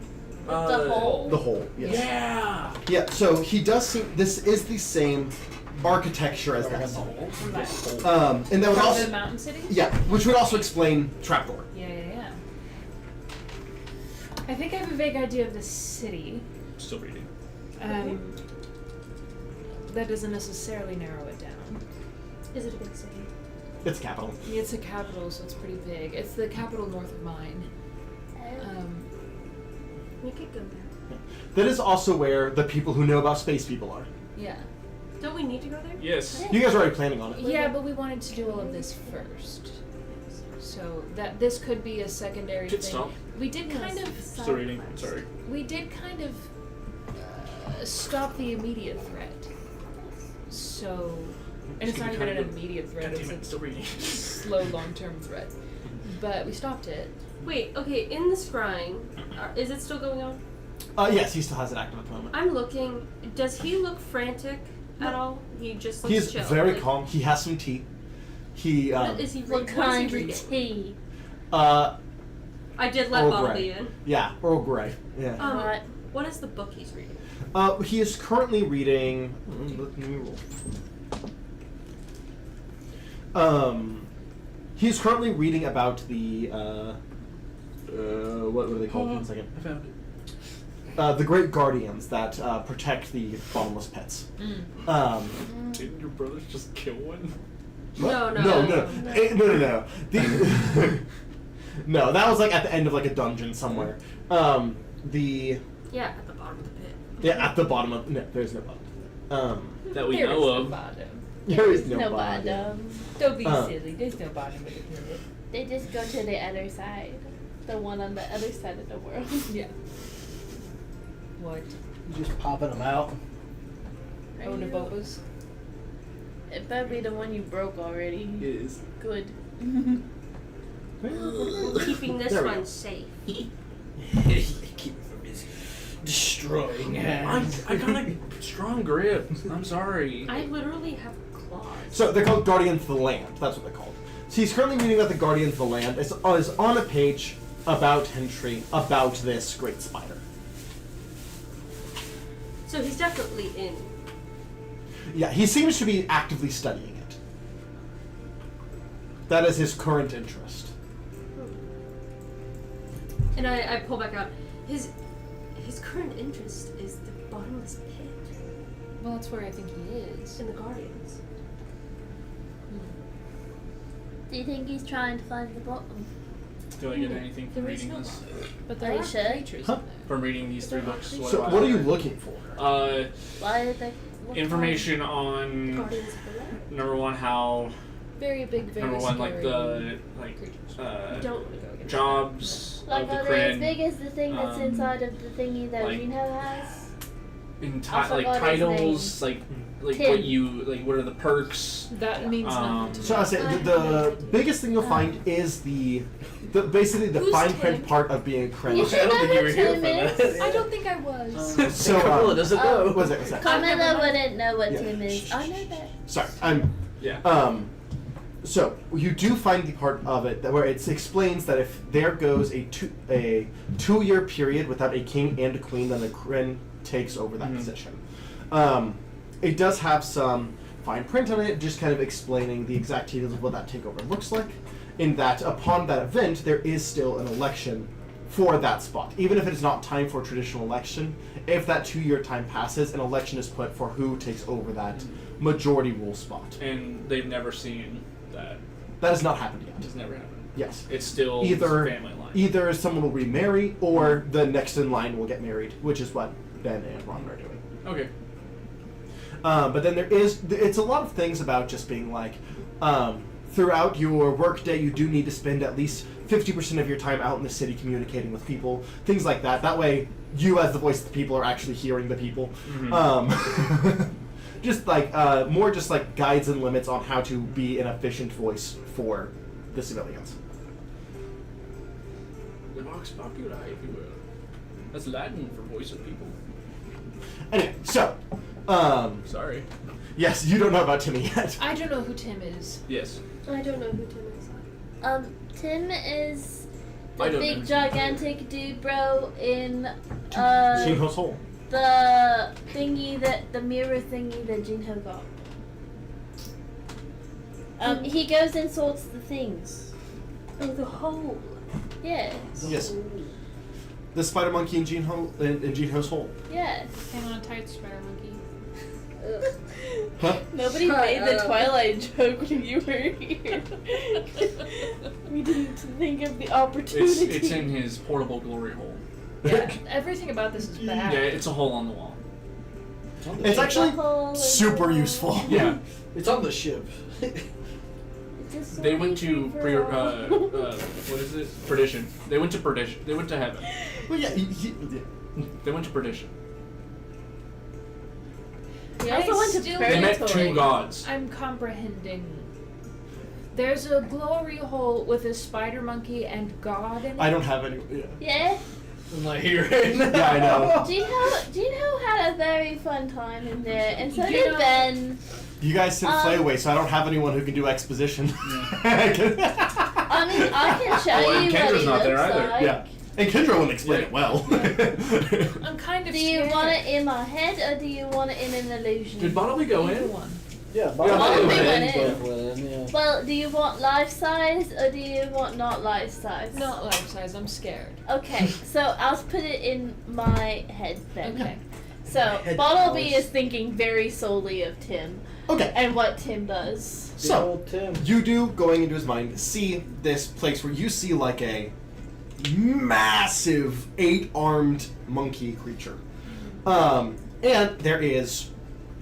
The hole. The hole. Yes. Yeah. Yeah. So he does see. This is the same architecture as that. From that. And that would From also. the mountain city? Yeah, which would also explain trapdoor. Yeah. I think I have a vague idea of the city. Still reading. That doesn't necessarily narrow it down. Is it a big city? It's capital. It's a capital, so it's pretty big. It's the capital north of mine. We could go there. That is also where the people who know about space people are. Yeah. Don't we need to go there? Yes. You guys are already planning on it. Yeah, but we wanted to do all of this first. So that this could be a secondary Pit thing. stop. We did kind of Still reading. Sorry. we did kind of stop the immediate threat. So and it's not even an immediate threat, God it's damn it, a still reading. slow long-term threat. But we stopped it. Wait, okay, in the scrying, is it still going on? Yes, he still has it active at the moment. I'm looking. Does he look frantic at all? He just looks He is chill. very like, calm. He has some tea. He What is he What reading? What is kind he reading? of tea? I did let Earl Bobby Grey. in. Yeah, Earl Grey. Yeah. What? What is the book he's reading? He is currently reading. Let me roll. He's currently reading about the. What are they called? 1 second. I found it. The Great Guardians that protect the bottomless pits. Didn't your brothers just kill one? What? No. No. No, that was like at the end of like a dungeon somewhere. The Yeah, at the bottom of the pit. at the bottom of there's no bottom. That we There know is of. no bottom. There is no no bottom. Don't be Uh. silly. There's no bottom of the pit. They just go to the other side. The one on the other side of the world. Yeah. What? You just popping them out. Oh, the bobas? It better be the one you broke already. It is. Good. Keeping this There we one go. safe. Keep it from his destroying hands. I got a strong grip. I'm sorry. I literally have claws. So they're called Guardians of the Land. That's what they're called. So he's currently reading about the Guardians of the Land. It's on a page about Hentry, about this great spider. So he's definitely in. Yeah, he seems to be actively studying it. That is his current interest. And I pull back out. His current interest is the bottomless pit Well, that's where I think he is. in the Guardians. Do you think he's trying to find the bottom? Do I get anything from There is reading no this? But Are there you are sure? creatures Huh? in there. From reading these 3 books? So what are you looking for? Why information on Guardians of the Light. number one how Very big, very number one like scary the creatures. You don't want to go against jobs Like, of the are they as Kryn. big as the thing that's inside of the thingy that like- Jinho has? In I like forgot his titles, like Tim. what you like. What are the perks? That means nothing to me. So I say the biggest thing you'll find is the basically the Who's fine Tim? print part of being a You Kryn. should I don't know think you who were here Tim for is. that. I don't think I was. So Camilla doesn't know. what's that? Carmilla wouldn't know what Yeah. Tim is. I know that. Sorry, Yeah. So you do find the part of it that where it explains that if there goes a 2-year period without a king and a queen, then the Kryn takes over that position. It does have some fine print on it, just kind of explaining the exact details of what that takeover looks like. In that, upon that event, there is still an election for that spot, even if it is not time for a traditional election. If that 2-year time passes, an election is put for who takes over that majority rule spot. And they've never seen that. That has not happened yet. It's never happened. Yes. It's still Either family line. either someone will remarry or the next in line will get married, which is what Ben and Ron are doing. Okay. But then it's a lot of things about just being like, throughout your workday, you do need to spend at least 50% of your time out in the city communicating with people, things like that. That way, you as the voice of the people are actually hearing the people. Just like more just like guides and limits on how to be an efficient voice for the civilians. The Vox Populi, if you will. That's Latin for voice of people. Anyway, so Sorry. yes, you don't know about Timmy yet. I don't know who Tim is. Yes. I don't know who Tim is. Tim is I the don't big know. gigantic dude bro in Jinho's hole. the mirror thingy that Jinho got. He goes and sorts the things. Oh, the hole. Yes. Yes. The spider monkey in Jinho's hole. Yes. Hang on tight, spider monkey. Huh? Nobody Shut made the up. Twilight joke when you were here. We didn't think of the opportunity. It's in his portable glory hole. Yeah, everything about this is bad. Yeah, it's a hole on the wall. It's actually The hole is super the- useful. Yeah. It's on the ship. It's a They went to sweet free-for-all. what is it? Perdition. They went to perdition. They went to heaven. Well, yeah, They went to perdition. We also I went to still- They met purgatory. two gods. I'm comprehending. There's a glory hole with a spider monkey and God in it. I don't have any. Yeah, Yeah. I'm not here right now. yeah I know. Jinho had a very fun time in there, and so You did know- Ben. You guys sent Flayaway, so I don't have anyone who can do exposition. I mean, I can show Oh, and you what Kendra's he not there looks either. like. yeah, and Kendra wouldn't explain Yeah. it well. I'm kind of Do you scared. want it in my head or do you want it in an illusion? Did Bottleby go Either in? one. Yeah, Bottleby went went in. in. Both went in, yeah. Well, do you want life size or do you want not life size? Not life size. I'm scared. Okay, so I'll put it in my head then. Okay. So Head Bottleby size. is thinking very solely of Tim Okay, and what Tim does. The so old Tim. you do, going into his mind, see this place where you see like a massive 8-armed monkey creature, and there is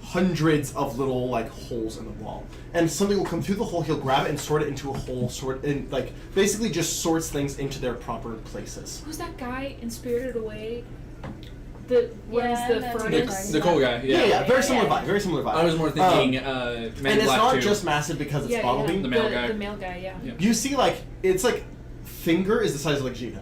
hundreds of little like holes in the wall, and something will come through the hole. He'll grab it and sort it into a hole, and like basically just sorts things into their proper places. Who's that guy in Spirited Away? The runs Yeah, the that's furnace. The cool guy. Yeah, Yeah. very similar Yeah. vibe. Very similar vibe. I was more thinking Men and in it's Black not 2. just massive because it's Yeah, Bottleby. The male guy. The male guy, yeah. Yeah. You see, like it's like finger is the size of like Gina.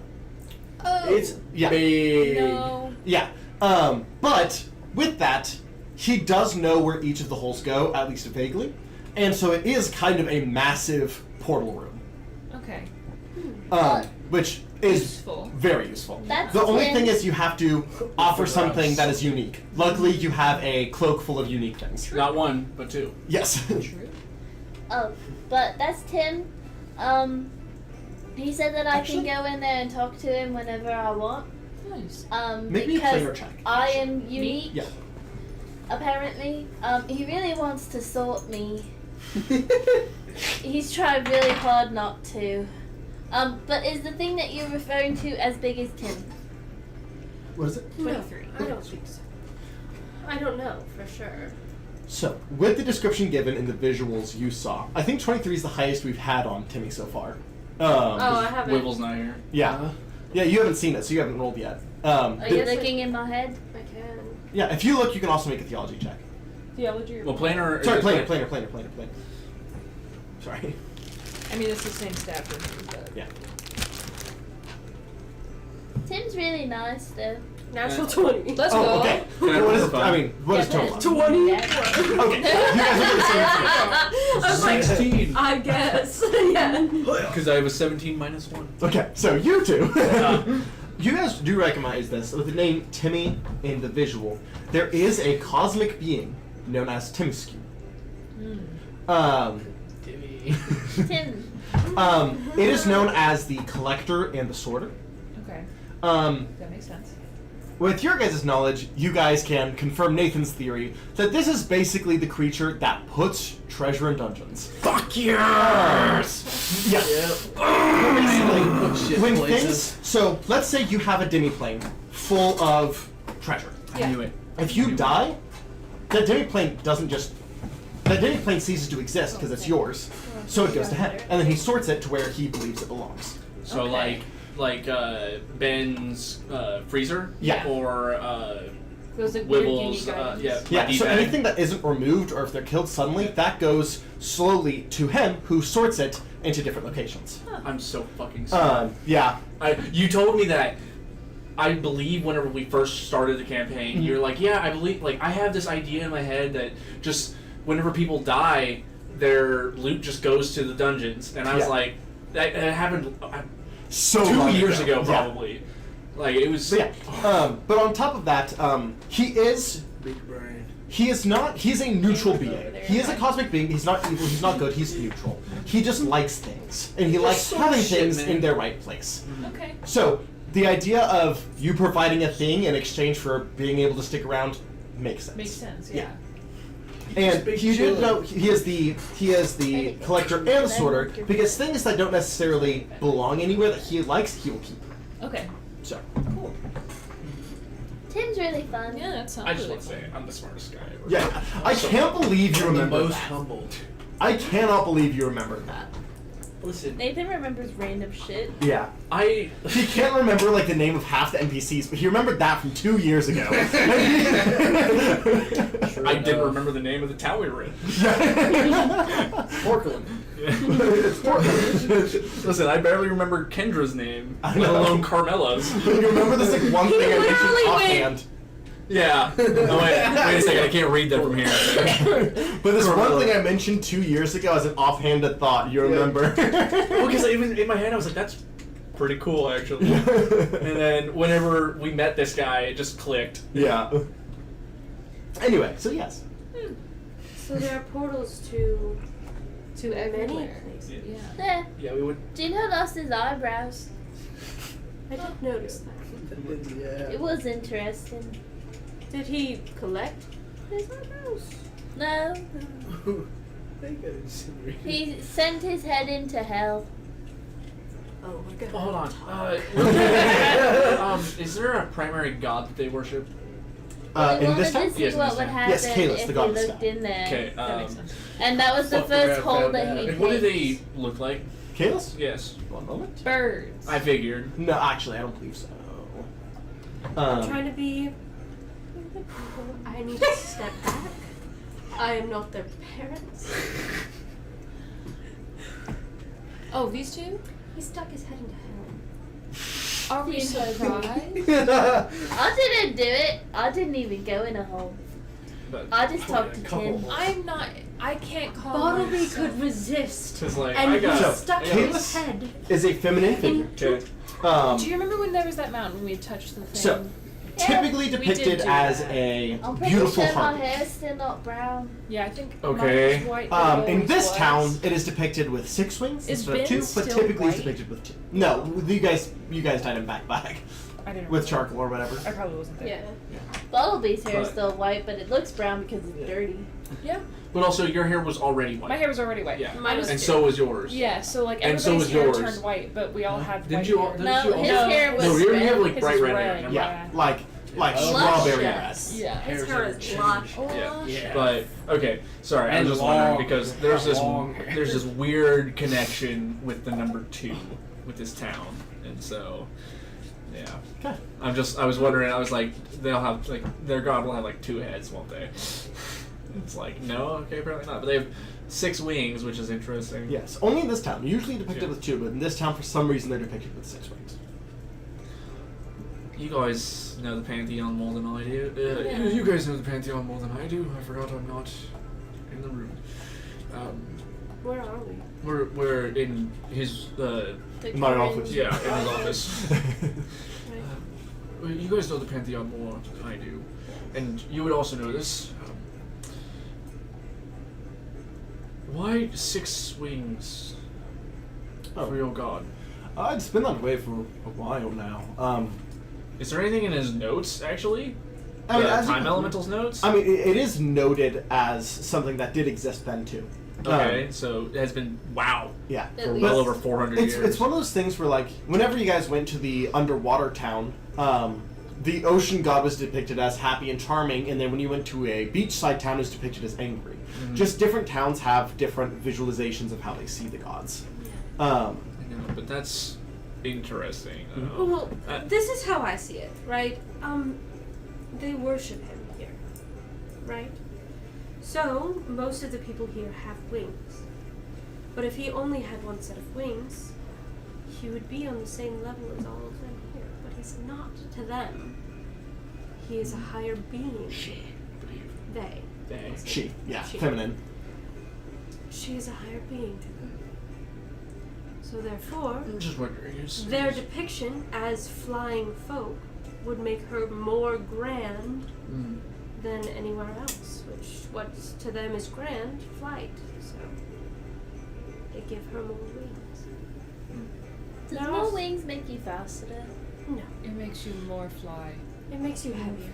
Oh. It's Yeah. big. No. Yeah. But with that, he does know where each of the holes go, at least vaguely, and so it is kind of a massive portal room, Okay. which is Useful. very useful. That's The only Tim. thing is you have to offer For something us. that is unique. Luckily, you have a cloak full of unique things. Not one, but two. Yes. True. Oh, but that's Tim. He said that I Actually- can go in there and talk to him whenever I want. Nice. Make me a Because player check. I am unique. Yeah. Apparently, he really wants to sort me. He's tried really hard not to. But is the thing that you're referring to as big as Tim? What is it? 23. No, I don't think so. I don't know for sure. So, with the description given and the visuals you saw, I think 23 is the highest we've had on Timmy so far. I haven't. Wibble's not here. Yeah. Yeah, you haven't seen it, so you haven't rolled yet. Are you Yes, looking in my head? I can. Yeah, if you look, you can also make a theology check. Theology. Well, planar. Sorry, planar. Sorry. I mean, it's the same stat for me, but. Yeah. Tim's really nice though. Natural 20. Let's Oh, go. okay. Can I What roll is? for fun? I mean, what is Yeah, total? but- 20? Yeah. Okay. You guys are the same. I was like, 16. I guess. Yeah. Because I was 17 minus 1. Okay, so you two. You guys do recognize this with the name Timmy in the visual. There is a cosmic being known as Timskew. Tim. It is known as the Collector and the Sorter. Okay. Um, That makes sense. With your guys' knowledge, you guys can confirm Nathan's theory that this is basically the creature that puts treasure in dungeons. Fuck yes! Yeah. Shit When places. things, so let's say you have a demi-plane full of treasure. I knew it. If you die, that demi-plane doesn't just, that demi-plane ceases to exist because it's yours. So it goes to him, and then he sorts it to where he believes it belongs. So Okay. like Ben's freezer. Yeah. Or Those like weird Wibble's. unique items. Yeah. Yeah, my so D-bag. anything that isn't removed or if they're killed suddenly, that goes slowly to him, who sorts it into different locations. I'm so fucking sorry. Yeah. You told me that. I believe whenever we first started the campaign, you're like, yeah, I believe, like, I have this idea in my head that just whenever people die, their loot just goes to the dungeons, and I was Yeah. like, that happened So 2 long years ago, Yeah. probably. Like it was. So yeah. But on top of that, he is. Big brain. He is not. He's a neutral being. over there. He is a cosmic being. He's not evil. He's not good. He's neutral. He just likes things, and he likes so having shit, things man. in their right place. Okay. So the idea of you providing a thing in exchange for being able to stick around makes sense. Makes sense. Yeah. Yeah. And Just you be did chilling. know he is the collector and the sorter because things that don't necessarily belong anywhere that he likes, he will keep. Okay. So Cool. Tim's really fun. Yeah, that sounds I just really want to say I'm the smartest guy ever. yeah, I can't believe you The remember most that. humble. I cannot believe you remember that. Listen. Nathan remembers random shit. Yeah. I He can't remember like the name of half the NPCs, but he remembered that from 2 years ago. I didn't remember the name of the town we were in. Portland. It's Portland. Listen, I barely remember Kendra's name, I let know. alone Carmela's. You remember this like one He thing I literally mentioned went- offhand. Yeah. Oh, wait a second, I can't read that from here. But this one thing I mentioned 2 years ago as an offhanded thought, you remember. Well, because even in my head, I was like, that's pretty cool, actually. And then whenever we met this guy, it just clicked. Yeah. Anyway, so yes. So there are portals to many everywhere. places. Yeah. Yeah. Yeah, we would. Gino lost his eyebrows. I did notice that. Yeah. It was interesting. Did he collect his eyebrows? No. He sent his head into hell. Oh my god. Oh, hold on. Is there a primary god that they worship? We In wanted this to time? see Yes, in what this would time. happen Yes, Kalis, if the we god of the looked sky. in there. Okay. That makes sense. And that was the Fuck first around, hole found that out. he And what do picked. they look like? Kalis? Yes. One moment. Birds. I figured. No, actually, I don't believe so. I'm trying to be. I need to step back. I am not their parents. Oh, these two? He stuck his head into hell. Are we surprised? I didn't do it. I didn't even go in a hole. But I just talked to Tim. I'm not. I can't call. Bartleby myself- could resist. it's like And I he got. stuck So, his Kalis head. is a feminine figure. Okay. Do you remember when there was that mountain we touched the thing? So, typically We did depicted do as that. a I'm pretty beautiful sure my harpy. hair's still not brown. Yeah, I think. Okay. Mine was white, but it In always this was. town, it is depicted with 6 wings Is instead of 2, Ben but still typically it's white? depicted with 2. No, you guys dyed him back I didn't. with remember. charcoal or whatever. I probably wasn't there. Yeah. Buttlebee's hair is But- still white, but it looks brown because it's dirty. Yeah. But also, your hair was already white. My hair was already white. Yeah. Mine was And too. so was yours. Yeah, so like And so everybody's was hair yours. turned white, but we all have Didn't white you all? hair. Didn't No, you all? his No. hair was No, your red. hair like His bright is red hair. red. Remember? Yeah, like like Luscious. strawberry red. Yeah. His hair is lush. Yeah. But okay, sorry, I And was just long- wondering because there's this long hair. there's this weird connection with the number 2 with this town, and so yeah. Okay. I was wondering. I was like, they'll have like their god will have like 2 heads, won't they? It's like no, okay, apparently not. But they have 6 wings, which is interesting. Yes, only in this town. Usually depicted Yeah. with 2, but in this town, for some reason, they're depicted with 6 wings. You guys know the Pantheon more than I do. Yeah. You guys know the Pantheon more than I do. I forgot I'm not in the room. Where are we? We're in his My office. yeah, in his office. You guys know the Pantheon more than I do, and you would also know this. Why 6 wings for your god? It's been that way for a while now. Is there anything in his notes actually? I mean, The as you time can- elementals notes. I mean, it is noted as something that did exist then too. Okay, so it has been Yeah. At for least. well over 400 It's years. it's one of those things where like whenever you guys went to the underwater town, the ocean god was depicted as happy and charming, and then when you went to a beachside town, it was depicted as angry. Mhm. Just different towns have different visualizations of how they see the gods. I know, but that's interesting. Well, Uh, this is how I see it, right? They worship him here, right? So, most of the people here have wings. But if he only had one set of wings, he would be on the same level as all of them here. But he's not to them. He is a higher being. They. She, yeah, She. feminine. She is a higher being to them. So therefore, I'm just wondering. their depiction as flying folk would make her more grand Mm. than anywhere else, which what to them is grand, flight. So they give her more wings. Does Now- more wings make you faster? No, It makes you more fly. it makes you heavier.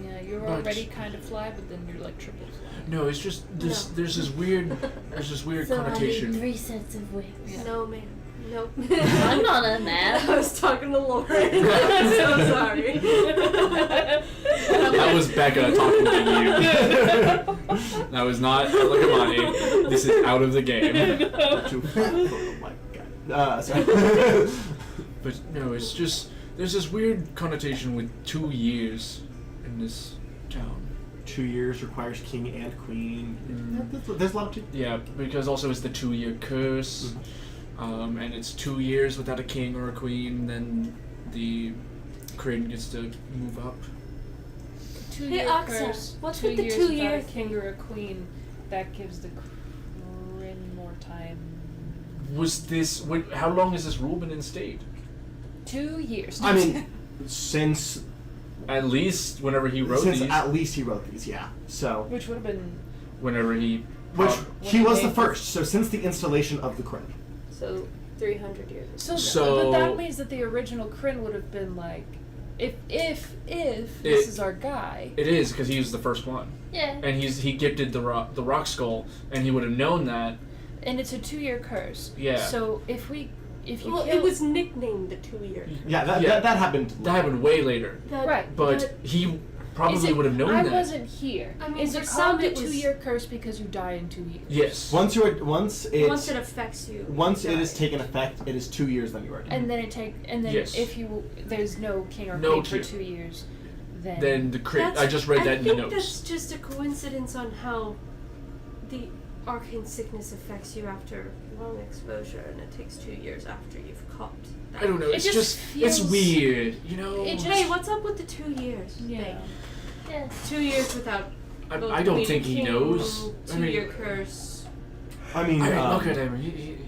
Yeah, you're But- already kind of fly, but then you're like triple fly. No, it's just this. No. There's this weird. There's this weird So I need connotation. 3 sets of wings. Yeah. No, ma'am. Nope. I'm not a man. I was talking to Lauren. I'm so sorry. That was Becca talking to you. That was not Lakamani. This is out of the game. Too fat for the white guy. Sorry. But no, it's just there's this weird connotation with 2 years in this town. 2 years requires king and queen. Mm. There's a lot of two. Yeah, because also it's the 2-year curse, and it's 2 years without a king or a queen. Then the Kryn gets to move up. 2 Hey, year Arca, curse. what's 2 with the years 2 without year a king or a queen. That gives the Kryn more time. Was this? How long has this rule been in state? 2 years. I mean, since At least whenever he wrote these. at least he wrote these, yeah. So, which would have been Whenever he. which he When was they- the first. So since the installation of the Kryn. So 300 years. So- but that means that the original Kryn would have been like, if this It- is our guy. It is because he was the first one, Yeah. and he gifted the rock skull, and he would have known that. And it's a 2-year curse. Yeah. So if you Well, kill, it was nicknamed the 2 year. Yeah, that Yeah. that happened. That happened way later, right. but he Is probably it- would have known I that. wasn't here. I mean, is for it some called a it was- 2-year curse because you die in 2 years? Yes. Once Once it affects you. once it die. has taken effect, it is 2 years. Then you are dead. And then Yes. if there's no king or No queen for two. 2 years, Then the Kryn. That's- I just read that in the I think notes. that's just a coincidence on how the arcane sickness affects you after long exposure, and it takes 2 years after you've caught that. I don't know. It It's just it's feels- weird, you know. it just- Hey, what's up with the 2 years? Yeah. thing? Yeah. 2 years without. I don't think he knows. I 2 mean, year curse. I mean, look at him.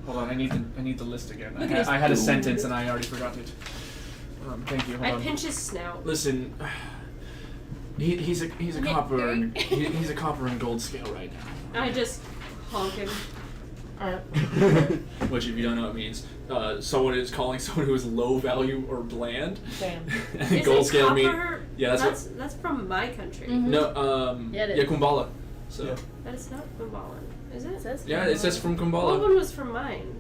Hold on, I need the list again. Look at his I had a dude. sentence and I already forgot it. Thank you. Hold I on. pinch his snout. Listen, he's a copper and he's a copper and gold scale right now. I just honk him. Which, if you don't know, it means someone is calling someone who is low value or bland. Damn. And Is gold it scale mean copper? yeah, that's That's from my country. Mhm. no Yeah, it is. Kumbala. So Yeah. That is not Kumbalan, is it? It says yeah, it says from What Kumbala. one was from mine?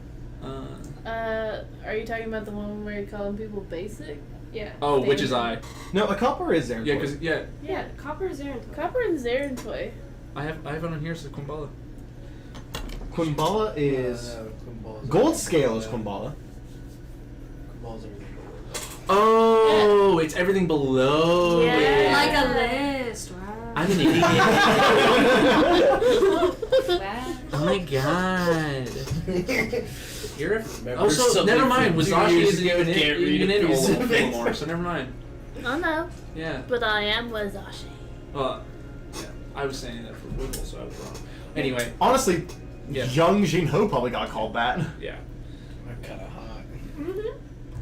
Uh, Are you talking about the one where you're calling people basic? Yeah. Oh, which is I? No, a copper is there. Yeah, because Yeah, copper is there. Copper and Zarin toy. I have it on here. It says Kumbala. Quinbala is gold scale is Quinbala. Quimballa's everything below. Oh, it's everything below. Yeah. it. Like a list. Wow. I'm an idiot. Wow. Oh my god. You're a. Remember Also, something never mind. from 2 Wasashi years isn't ago, even can't read in a piece of Olo paper. anymore, so never mind. Oh no, Yeah. but I am Wasashi. Well, yeah. I was saying that for Wiggle, so I was wrong. Anyway, Honestly, Yeah. young Jin Ho probably got called that. yeah. I'm kind of hot.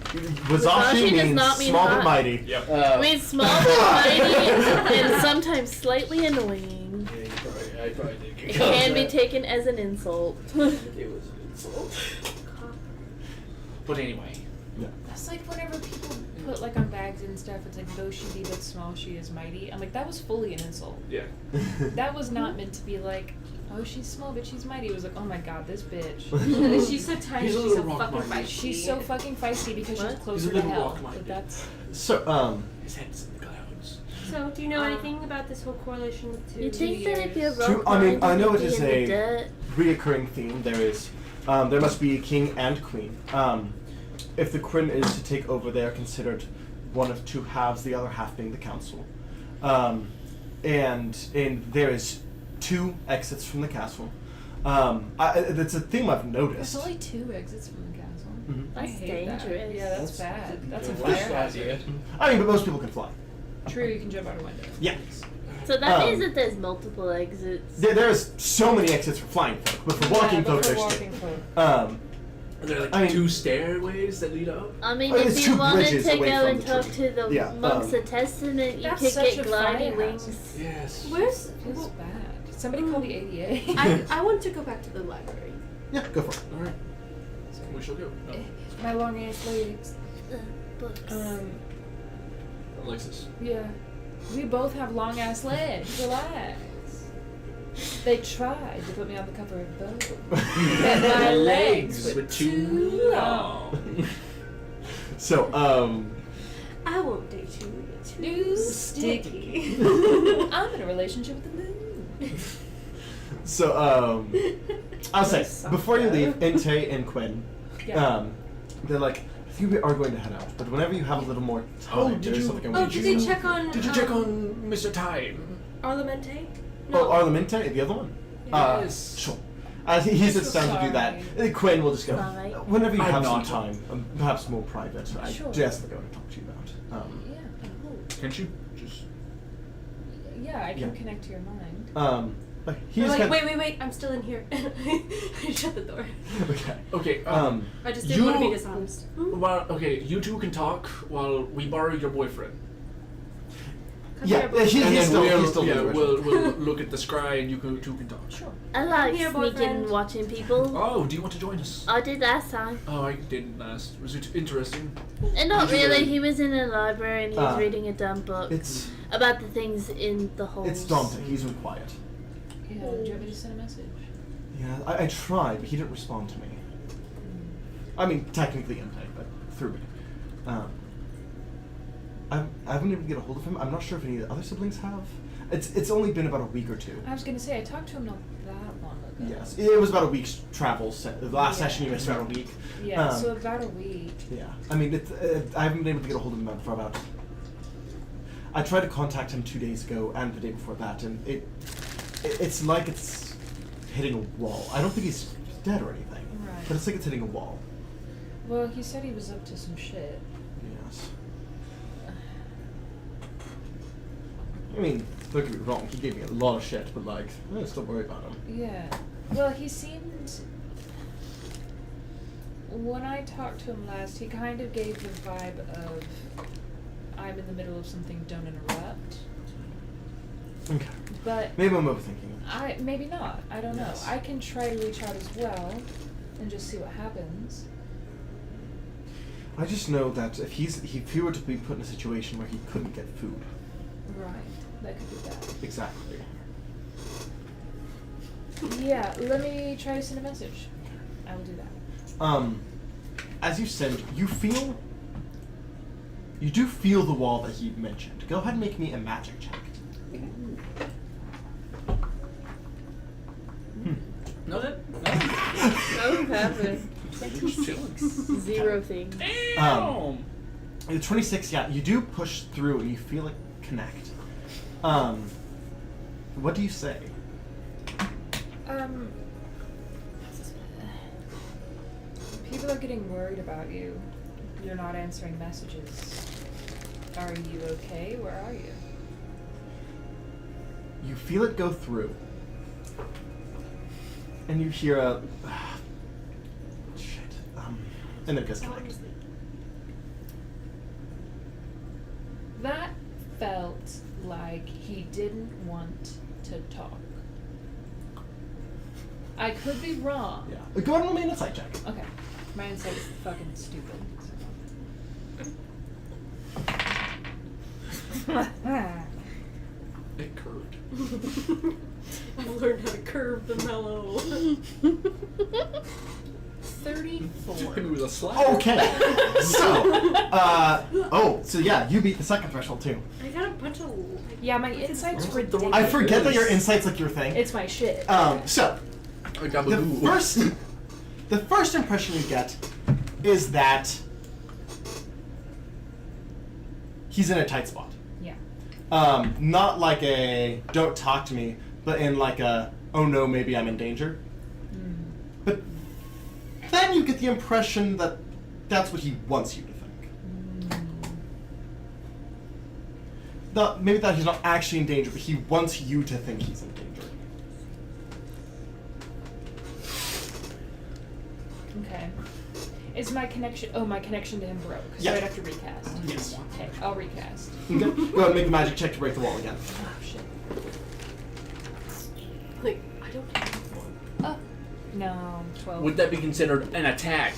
Wasashi Wasashi does means not mean small but hot. mighty. Yep. I mean, small but mighty, and sometimes slightly annoying. Yeah, I probably did get It called can be that. taken as an insult. It was an insult. But anyway. That's like whenever people put like on bags and stuff, it's like though she be but small, she is mighty. I'm like, that was fully an insult. Yeah. That was not meant to be like, oh, she's small but she's mighty. It was like, oh my god, this bitch. She's so tiny. He's a She's little so rock fucking mighty. feisty. She's so fucking feisty because she's What? closer He's a to little hell. rock-minded. But that's So, His head's in the clouds. So, do you know anything about this whole correlation with two? You think that if you're Two- rock I mean, I know it you'd is be in a- the dirt? reoccurring theme. There must be a king and queen. If the queen is to take over, they are considered one of two halves, the other half being the council. And there is 2 exits from the castle. It's a theme I've noticed. there's only 2 exits from the castle. Mhm. I That's hate that. dangerous. Yeah, that's bad. That's a The fire worst hazard. idea. I mean, but most people can fly. True, you can jump out a window. Yeah. So that Um, means that there's multiple exits. There's so many exits for flying folk, but for walking Yeah, but folk, for there's walking 2. folk. Are there like I mean- 2 stairways that lead up? I mean, It's if 2 you wanted bridges to away go from and the talk tree. to the Yeah, monks of Testament, you That's could such get a gliding fire wings. hazard. Yes. Where's? Feels bad. Somebody call the ADA. I want to go back to the library. Yeah, go for it. Alright. We shall go. No. My long ass legs. Books. Alexis. Yeah. We both have long ass legs. Relax. They tried to put me on the cover of Vogue. But my legs were too long. So, I won't date you. Too sticky. I'm in a relationship with the moon. so, I'll say, before you leave, Inte and Quinn, Yeah. they're like, I think we are going to head out, but whenever you have a little more time, Oh, did there's you- something I Oh, want did to they check on? Did you check on Mr. Time? Arlamente? Oh, Arlamente, the other one? Yes. Sure. He sits so down to do that. sorry. Quinn will just go, Sorry. whenever you I'm have some not. time, perhaps more private, I Sure. just going to talk to you about. Yeah. Can't you just... Yeah, I can Yeah. connect to your mind. Like, They're he's like, kind wait, I'm still in here. I shut the door. Okay. Okay, I just didn't want to be you- dishonest. Well, okay, you two can talk while we borrow your boyfriend. Yeah, Come here, he's And then still yeah, doing it. we'll look at the scry and you two can talk. Sure. I like here, sneaking boyfriend. and watching people. Oh, do you want to join us? I did last time. Oh, I didn't ask. Was it interesting? And not Did you really, really? he was in a library and he was Ah. reading a dumb book It's about the things in the holes. it's daunting. He's been quiet. Yeah, do you want me to send a message? Yeah, I tried, but he didn't respond to me. I mean, technically Inte, but through me. I haven't been able to get a hold of him. I'm not sure if any of the other siblings have. It's only been about a week or 2. I was gonna say, I talked to him not that long ago. Yes, it was about a week's travel. The last Yeah. session you missed about a week. Yeah, Um, so about a week. Yeah, I mean, I haven't been able to get a hold of him for about. I tried to contact him 2 days ago and the day before that, and it's like it's hitting a wall. I don't think he's dead or anything, Right. but it's like it's hitting a wall. Well, he said he was up to some shit. Yes. I mean, don't get me wrong. He gave me a lot of shit, but like, I'm still worried about him. Yeah. Well, he seemed. When I talked to him last, he kind of gave the vibe of I'm in the middle of something, don't interrupt. Okay. But Maybe I'm overthinking it. maybe not. I don't know. Yes. I can try to reach out as well and just see what happens. I just know that if he were to be put in a situation where he couldn't get food. Right. That could be bad. Exactly. Yeah, let me try to send a message. I will do that. As you send, you feel You do feel the wall that he mentioned. Go ahead and make me a magic check. No, that. No, happened. Just chilling. 0 things. Damn. The 26, yeah, you do push through and you feel it connect. What do you say? People are getting worried about you. You're not answering messages. Are you okay? Where are you? You feel it go through. And you hear a... shit. And it disconnects. That felt like he didn't want to talk. I could be wrong. Yeah. Go ahead and make an insight check. Okay. My insight is fucking stupid. It curved. I've learned how to curve the mellow. 34. It was a slap. Okay. So yeah, you beat the second threshold too. I got a bunch of. Yeah, my insight's ridiculous. I forget that your insight's like your thing. It's my shit. So the first impression you get is that he's in a tight spot. Yeah. Not like a don't talk to me, but in like a oh no, maybe I'm in danger. But then you get the impression that that's what he wants you to think. Maybe that he's not actually in danger, but he wants you to think he's in danger. Okay. Is my connection... Oh, my connection to him broke. So Yeah. I'd have to recast. Yes. Okay, I'll recast. Okay. Go ahead and make a magic check to break the wall again. Oh, shit. Like, I don't have one. Oh. No, 12. Would that be considered an attack?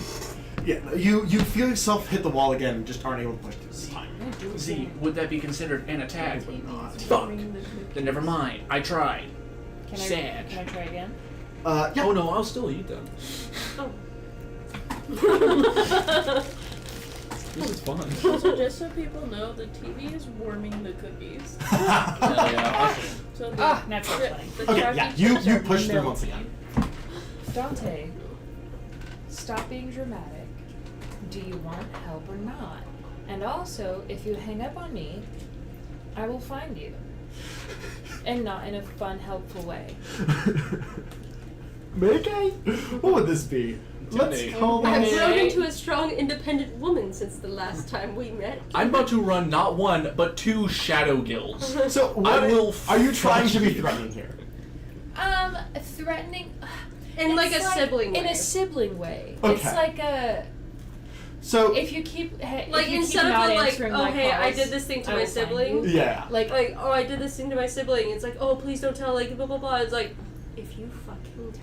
Yeah, you feel yourself hit the wall again and just aren't able to push through this time. Z, would that be considered an attack? TV's Fuck. warming the cookies. Then never mind. I tried. Sad. Can I try again? Yeah. Oh no, I'll still eat them. Oh. This is fun. Also, just so people know, the TV is warming the cookies. Hell yeah. So the, Ah, natural 20. the Okay, Chucky yeah, chips you are push through melting. once again. Dante, stop being dramatic. Do you want help or not? And also, if you hang up on me, I will find you. And not in a fun, helpful way. Make-a? What would this be? Let's Intimidate. call I've this... grown into a strong, independent woman since the last time we met. I'm about to run not one, but 2 shadow guilds. So, what will are you trying to be fuck you. threatening here? Threatening. In like a It's sibling way. In a sibling way. Okay. It's like a. So, If you keep. Like, if you instead keep of not like, answering oh my hey, I calls, did this thing to I my will find sibling. you. yeah. Like, Oh, I did this thing to my sibling. It's like, oh, please don't tell, like, blah, blah, blah. It's like, if you fucking tell.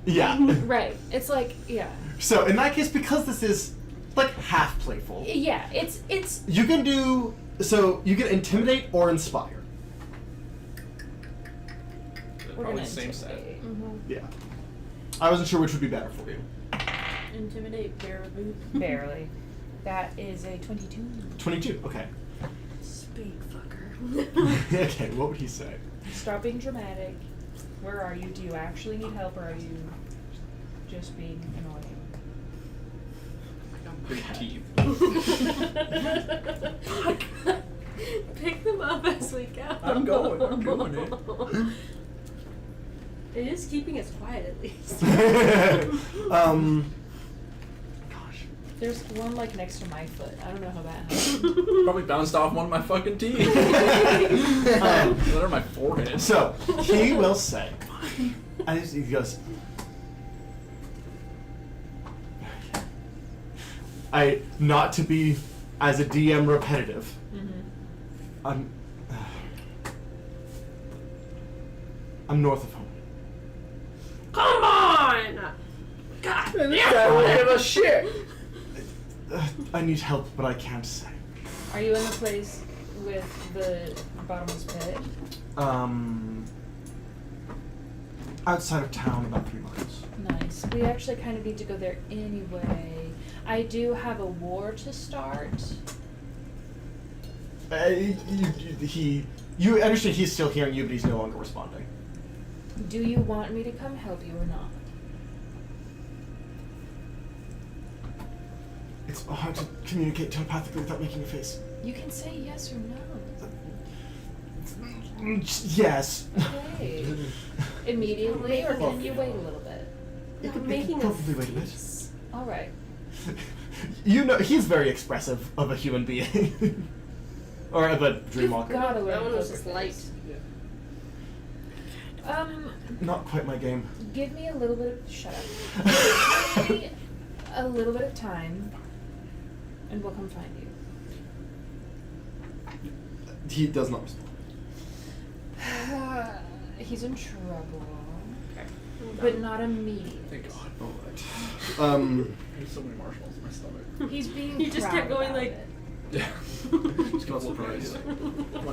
Yeah. right. It's like, yeah. So, in that case, because this is, like, half playful, Yeah, it's. you can do... So, you can intimidate or inspire. We're Probably gonna the same set. intimidate. Yeah. I wasn't sure which would be better for you. Intimidate, barely. Barely. That is a 22. 22, okay. Speak, fucker. Okay, what would he say? Stop being dramatic. Where are you? Do you actually need help, or are you just being annoying? Big teeth. Pick them up as we go. I'm doing it. It is keeping us quiet at least. Gosh. There's one like next to my foot. I don't know how that happened. Probably bounced off one of my fucking teeth. That are my forehead. So, he will say, and he goes, not to be, as a DM, repetitive, I'm north of home. Come on! God And this guy won't give a shit. I need help, but I can't say. Are you in the place with the bottomless pit? Outside of town, about 3 miles. Nice. We actually kind of need to go there anyway. I do have a war to start. You understand he's still hearing you, but he's no longer responding. Do you want me to come help you or not? It's hard to communicate telepathically without making a face. You can say yes or no. Yes. Okay. Immediately, or can you wait a little bit? Not making a Probably wait a bit. face. All right. You know, he's very expressive of a human being. Or of a dreamwalker. Gotta learn That one was poker just light. face. Not quite my game. Give me a little bit of shut up. Give me a little bit of time, and we'll come find you. He does not respond. He's in trouble, Okay. but not immediately. Thank God. Alright. There's so many marshmallows in my stomach. He's being You just proud kept going about like- it. Yeah. It's not surprised.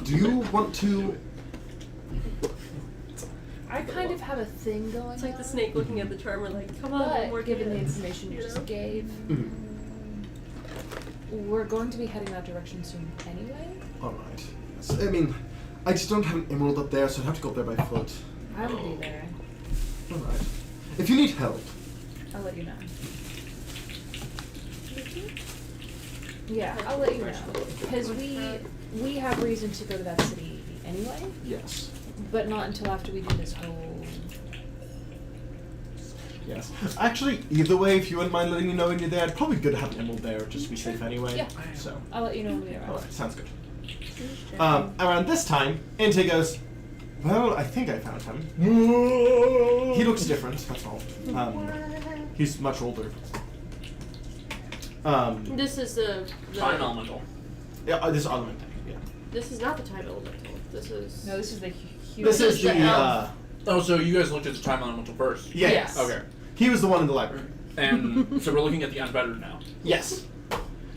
Do you want to... I kind of have a thing going It's like the on, snake looking at the charmer like, come on, one more but given the dance," information you you just know? gave, Mhm. we're going to be heading that direction soon anyway. Alright. Yes. I mean, I just don't have an emerald up there, so I'd have to go up there by foot. I will be there. Alright. If you need help, I'll let you know. Yeah, I'll let you know. Because we have reason to go to that city anyway, yes. but not until after we do this whole... Yes. Actually, either way, if you wouldn't mind letting me know when you're there, it'd probably be good to have an emerald there just to be safe anyway. Yeah. So, I'll let you know when we arrive. alright, sounds good. Around this time, Inte goes, well, I think I found him. He looks different, that's all. He's much older. This is the Time elemental. Yeah, this is Elemental, yeah. This is not the time elemental. This is No, this is the huge... This is the, Oh, so you guys looked at the time elemental first? yeah. Yes. Okay. He was the one in the library. And so we're looking at the unfettered now. Yes.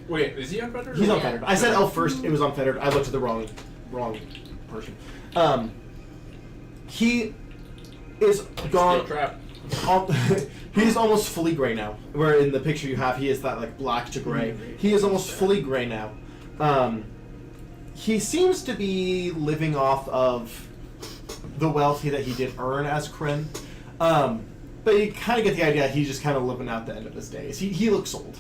Wait, is he unfettered? He's or- unfettered. I said elf first, it was unfettered. I looked at the wrong person. He is gone. Steel trap. He's almost fully gray now. Where in the picture you have, he is that like black to gray. He is almost fully gray now. He seems to be living off of the wealth that he did earn as Kryn. But you kind of get the idea he's just kind of living out the end of his days. He looks old.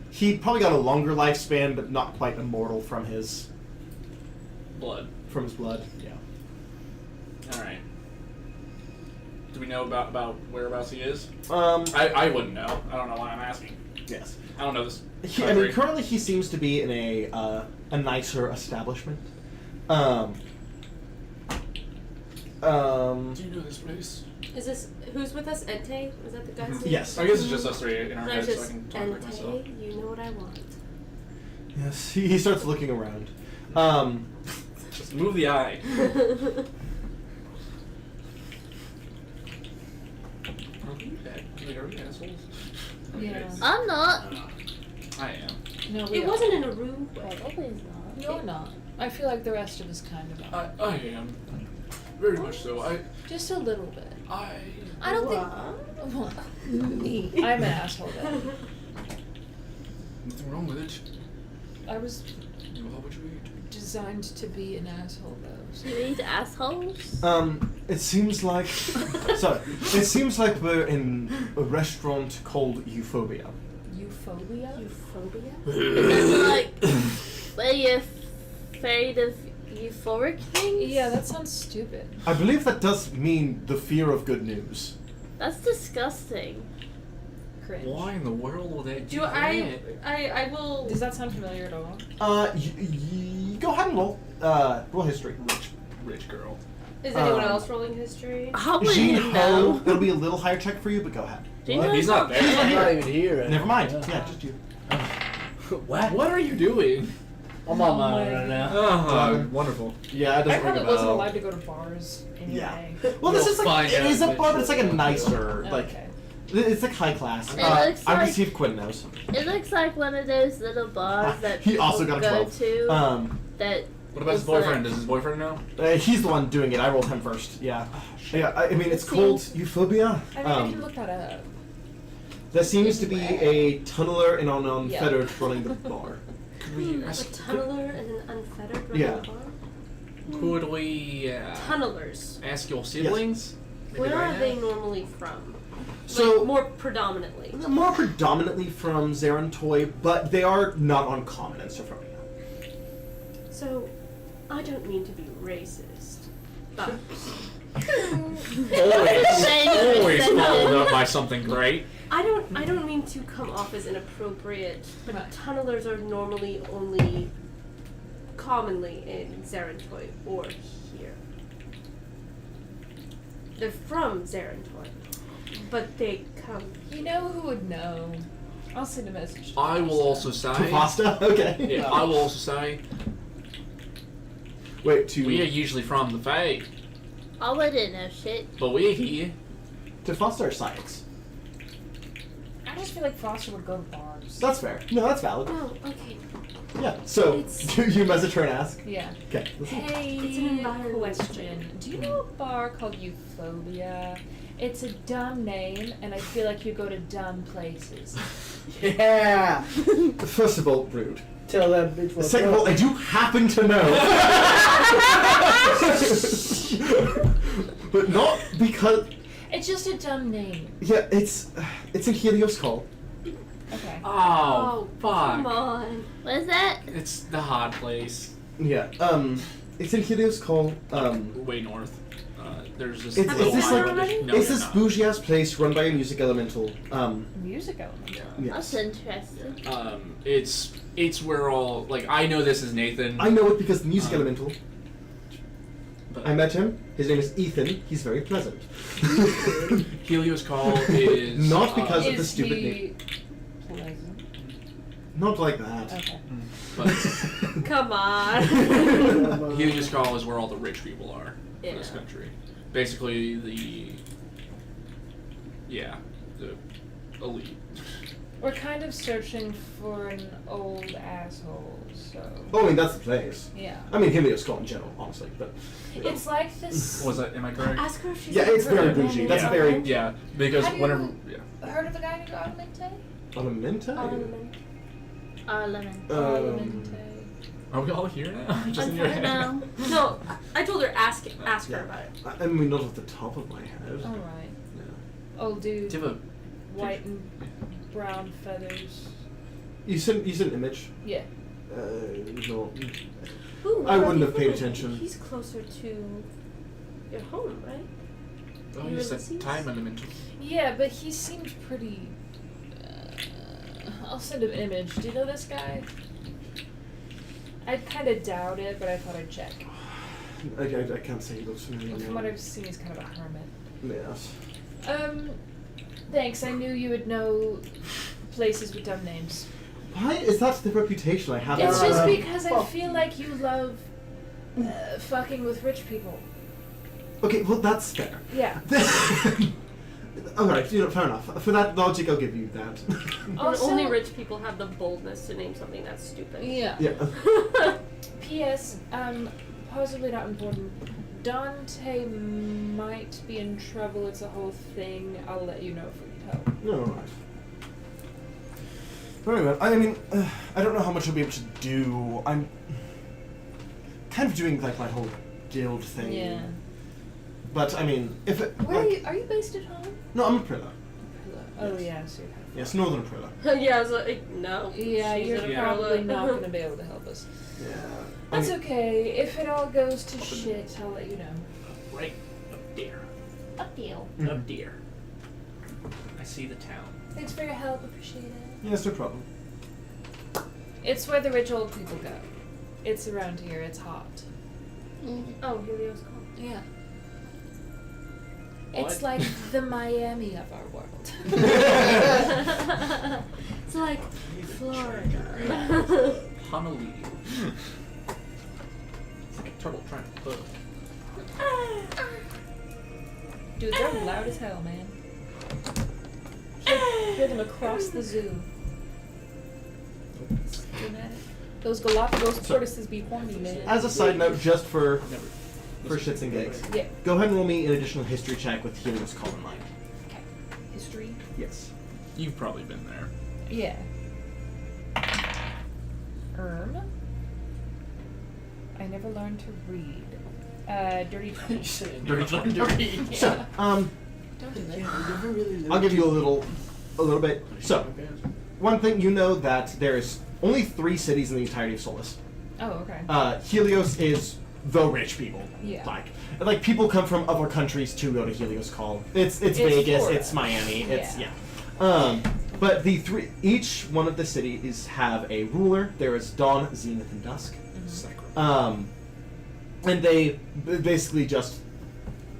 He probably got a longer lifespan, but not quite immortal from his Blood. blood. Yeah. Alright. Do we know about whereabouts he is? Um. I wouldn't know. I don't know why I'm asking. Yes. I don't know this. I mean, country. currently he seems to be in a nicer establishment. Do you know this place? Is this who's with us? Ente? Was that the guy's name? Yes. I guess it's just us three in our And I heads, so I just can talk about myself. Ente, you know what I want. Yes. He starts looking around. Just move the eye. Are we assholes? Yeah. I'm not. I am. No, we It are. wasn't in a rude way. Probably not. You're not. I feel like the rest of us kind of are. I am. Very much so. Just a little bit. I I don't think... Me. I'm an asshole then. nothing wrong with it. I was You are what you eat. designed to be an asshole though. So. You eat assholes? It seems like. Sorry. It seems like we're in a restaurant called Euphobia. Euphobia? Euphobia? Is it like where you're afraid of euphoric things? Yeah, that sounds stupid. I believe that does mean the fear of good news. That's disgusting. Cringe. Why in the world will they do Do I will. Does that sound familiar at all? Go ahead and roll history. Rich girl. Is anyone um, else rolling history? How would Jean you Ho, know? it'll be a little higher check for you, but go ahead. Do you know He's not there. not I'm not here. even here. Never mind. Yeah. Yeah, just you. What? What are you doing? I'm on my own right now. Oh, wonderful. Yeah, it I doesn't ring probably a wasn't bell. allowed to go to bars anyway. Well, this We'll is like find it out is a bar, but it's like a eventually. nicer, like Okay. it's like high class. It looks I like- can see if Quinn knows. It looks like one of those little bars that He people also got a go 12. to. That What about his is like- boyfriend? Does his boyfriend know? He's the one doing it. I rolled him first. Yeah. Yeah. I mean, it's called Euphobia. I mean, I can look that up. There seems to be a tunneler and an unfettered Yeah. running the bar. Could we A ask? tunneler and an unfettered running Yeah. barn? Could we Tunnelers. ask your siblings? Maybe Where right are now? they normally from? So Like, more predominantly. more predominantly from Zarentoy, but they are not uncommon in Sophronia. So, I don't mean to be racist, but Always followed up by something great. I don't mean to come off as inappropriate, but Right. tunnelers are normally only commonly in Zarentoy or here. They're from Zarentoy, but they come. You know who would know? I'll send a message. To I will Costa. also say. To pasta? Okay. Yeah, I will also say Wait, to we are usually from the Fae, I wouldn't know shit. but we're here. to foster science. I just feel like Foster would go to bars. That's fair. No, that's valid. Oh, okay. Yeah. So It's- you message her and ask. Yeah. Okay. listen. Hey, It's an environment. question. Do you know a bar called Euphobia? It's a dumb name, and I feel like you go to dumb places. Yeah. First of all, rude. Tell that bitch what's Second of all, up. I do happen to know. But not because. It's just a dumb name. Yeah, it's in Helios Call. Okay. Oh, Come fuck. on. What is that? It's the hard place. Yeah. It's in Helios Call. Way north. There's this. It's little this like island. No, it's you're this not. bougie ass place run by a music elemental. Music element. That's Yes. interesting. It's where all like I know this is Nathan. I know it because the music elemental. But I met him. His name is Ethan. He's very pleasant. Helios Call is Not because of the Is stupid he name. pleasant? Not like that. Okay. But Come on. Helios Call is where all the rich people are in this Yeah. country. Basically, the elite. We're kind of searching for an old asshole, so Oh, I mean that's the place. yeah. I mean Helios Call in general, honestly, but It's like this. Was that? Am I correct? Ask her if she's yeah, it's ever very heard of bougie. any That's Yeah. very Yeah, because Have you- whenever Heard of a guy named Armente? ornamental. Ornament. Lemon. Armente. are we all here now? Just in your head. No. No, I told her ask her Yeah. about it. I mean, not off the top of my head. All right. Yeah. Old dude, Do you have white and brown feathers. You sent an image. Yeah. No. Ooh, I where wouldn't are have they paid from? attention. He's closer to your home, right? Oh, you said Ulysses? time elemental. Yeah, but he seemed pretty. I'll send him an image. Do you know this guy? I kind of doubt it, but I thought I'd check. I can't say he looks familiar. From now. what I've seen, he's kind of a hermit. Yes. Thanks. I knew you would know places with dumb names. Why is that the reputation I have? It's around- just because I well- feel like you love fucking with rich people. Okay, well that's fair. Yeah. Alright, fair enough. For that logic, I'll give you that. Also- only rich people have the boldness to name something that's stupid. Yeah. Yeah. P.S. Possibly not important. Dante might be in trouble. It's a whole thing. I'll let you know if we need help. No, alright. Very well. I mean, I don't know how much I'll be able to do. I'm kind of doing like my whole guild thing. Yeah. But I mean, if it. Where like, are you? Are you based at home? No, I'm a Prilla. Oh yeah, so you're kind of. Yes, Northern Prilla. Yeah, I was like, no. Yeah, she's you're in a probably parallel. not going to be able to help us. Yeah. That's I mean, okay. If it all goes to shit, I'll let you know. Right up there. Up deal. Mhm. Up there. I see the town. Thanks for your help. Appreciate it. Yes, no problem. It's where the rich old people go. It's around here. It's hot. Oh, Helios called. Yeah. What? It's like the Miami of our world. It's like Florida. Honolulu. It's like a turtle trying to bug. Dude, they're loud as hell, man. Hear them across the zoo. Dramatic. Those Galapagos tortoises be horny, man. As a side note, just for Never. shits and gigs, Yeah. go ahead and roll me an additional history check with Helios Call in mind. Okay. History. Yes. You've probably been there. Yeah. I never learned to read. Dirty 20. Dirty 20. So, Don't do that. I'll give you a little bit. So, one thing you know that there's only 3 cities in the entirety of Solus. Oh, okay. Helios is the rich people. Yeah. Like people come from other countries to go to Helios Call. It's Vegas, Florida. it's Miami, it's Yeah. But each one of the cities have a ruler. There is Dawn, Zenith, and Dusk. And they basically just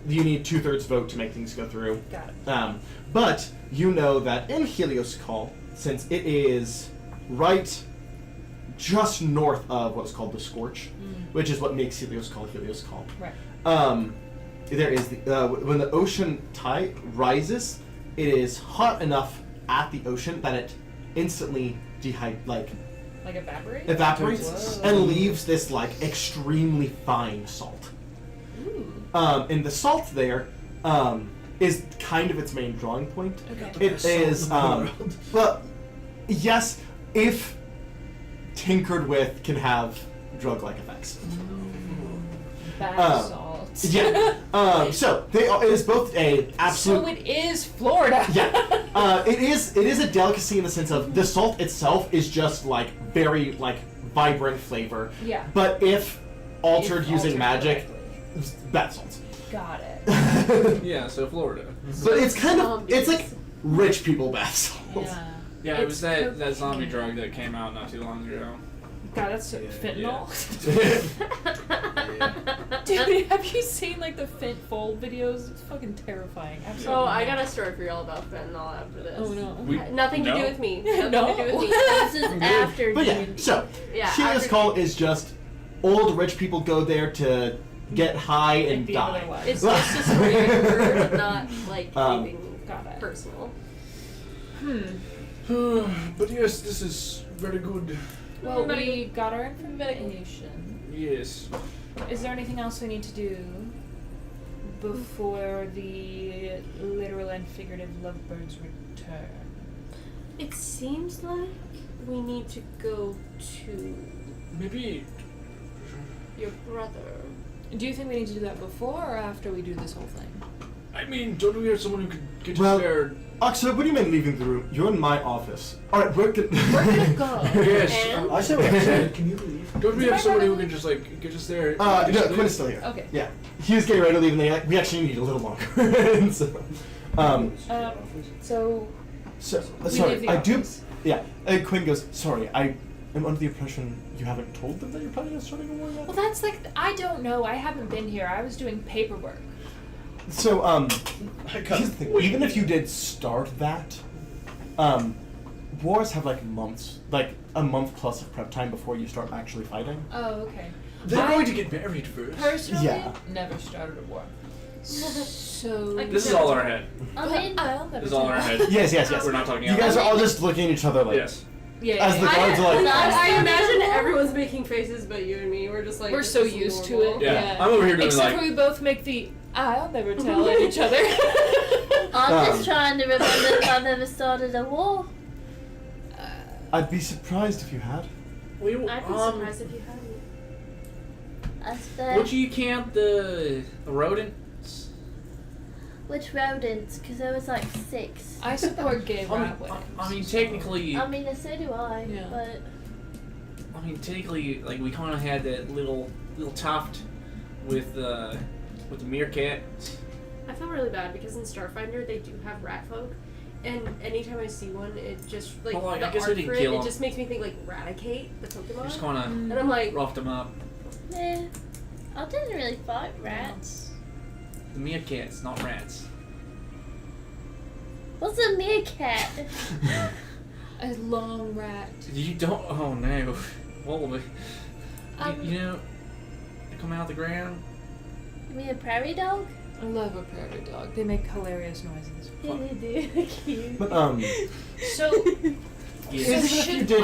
you need 2/3 vote to make things go through. Got it. But you know that in Helios Call, since it is right just north of what's called the Scorch, which is what makes Helios Call. Right. There is when the ocean tide rises, it is hot enough at the ocean that it instantly Like evaporate? evaporates Whoa. and leaves this like extremely fine salt. Ooh. And the salt there is kind of its main drawing point. Okay. It is well, yes, if tinkered with, can have drug-like effects. Bath salt. Yeah. So it is both a absolute. So it is Florida. Yeah. It is a delicacy in the sense of the salt itself is just like very like vibrant flavor. Yeah. But if altered using altered magic, correctly. bath salts. Got it. Yeah, so Florida. But it's kind of it's like rich people bath salts. Yeah. Yeah, it It's was that cocaine. zombie drug that came out not too long ago. God, that's fentanyl. Yeah. Dude, have you seen like the Fentfold videos? It's fucking terrifying. Absolutely. Oh, I got a story for y'all about fentanyl after this. Oh no. Nothing to do No. with me. Nothing No. to do with me. This is after But yeah, D&D. so Yeah, Helios after- Call is just old rich people go there to get high and the other die. way. It's just a story I've heard, not like anything Got it. personal. But yes, this is very good. Well, we got our information. Yes. Is there anything else we need to do before the literal and figurative lovebirds return? It seems like we need to go to Maybe. your brother. Do you think we need to do that before or after we do this whole thing? I mean, don't we have someone who could get Well- us there? Oxford, what do you mean leaving the room? You're in my office. Alright, we're gonna We're gonna go. Yes. And- I said what I said. Can you leave? Don't we have somebody who can just like get us there? no, Just Quinn is still here. Okay. Yeah. He was getting ready to leave and they're like, we actually need a little longer. And so, So we sorry, leave the I do. office. Yeah. And Quinn goes, sorry, I am under the impression you haven't told them that you're planning on starting a war yet? Well, that's like I don't know. I haven't been here. I was doing paperwork. So, I got here's the thing. Even if you did start that, wars have like months, like a month plus of prep time before you start actually fighting. Oh, okay. They're I- going to get married first. Personally, Yeah. never started a war. So Like- This is all our head. I mean, I'll never This is all our tell. head. Yes, yes, yes. We're not talking You out. guys are all just looking at each other like. Yes. Yeah, As the yeah. guards are like. I imagine everyone's making faces, but you and me, we're just like We're this so is used to normal. it. Yeah. I'm over here doing Except like. for we both make the I'll never tell at each other. I'm just trying to remember if I've ever started a war. I'd be surprised if you had. We, I'd be surprised if you hadn't. That's fair. Would you count the rodents? Which rodents? Because there was like 6. I support gay rat I mean, technically, I mean, so do I. Yeah. But technically, like we kind of had that little tuft with the meerkat. I feel really bad because in Starfinder they do have rat folk, and anytime I see one, it just like Well, like, the I guess we art didn't for it, kill it 'em. just makes me think like Raticate the Pokemon, Just kind of and I'm like, roughed them up. yeah, I didn't really fight rats. The meerkats, not rats. What's a meerkat? A long rat. You don't. Oh no, Wallaby. Um, You know, they come out the ground. You mean a prairie dog? I love a prairie dog. They make hilarious noises. Yeah, they do. Cute. But So, Yeah. so Even if you did-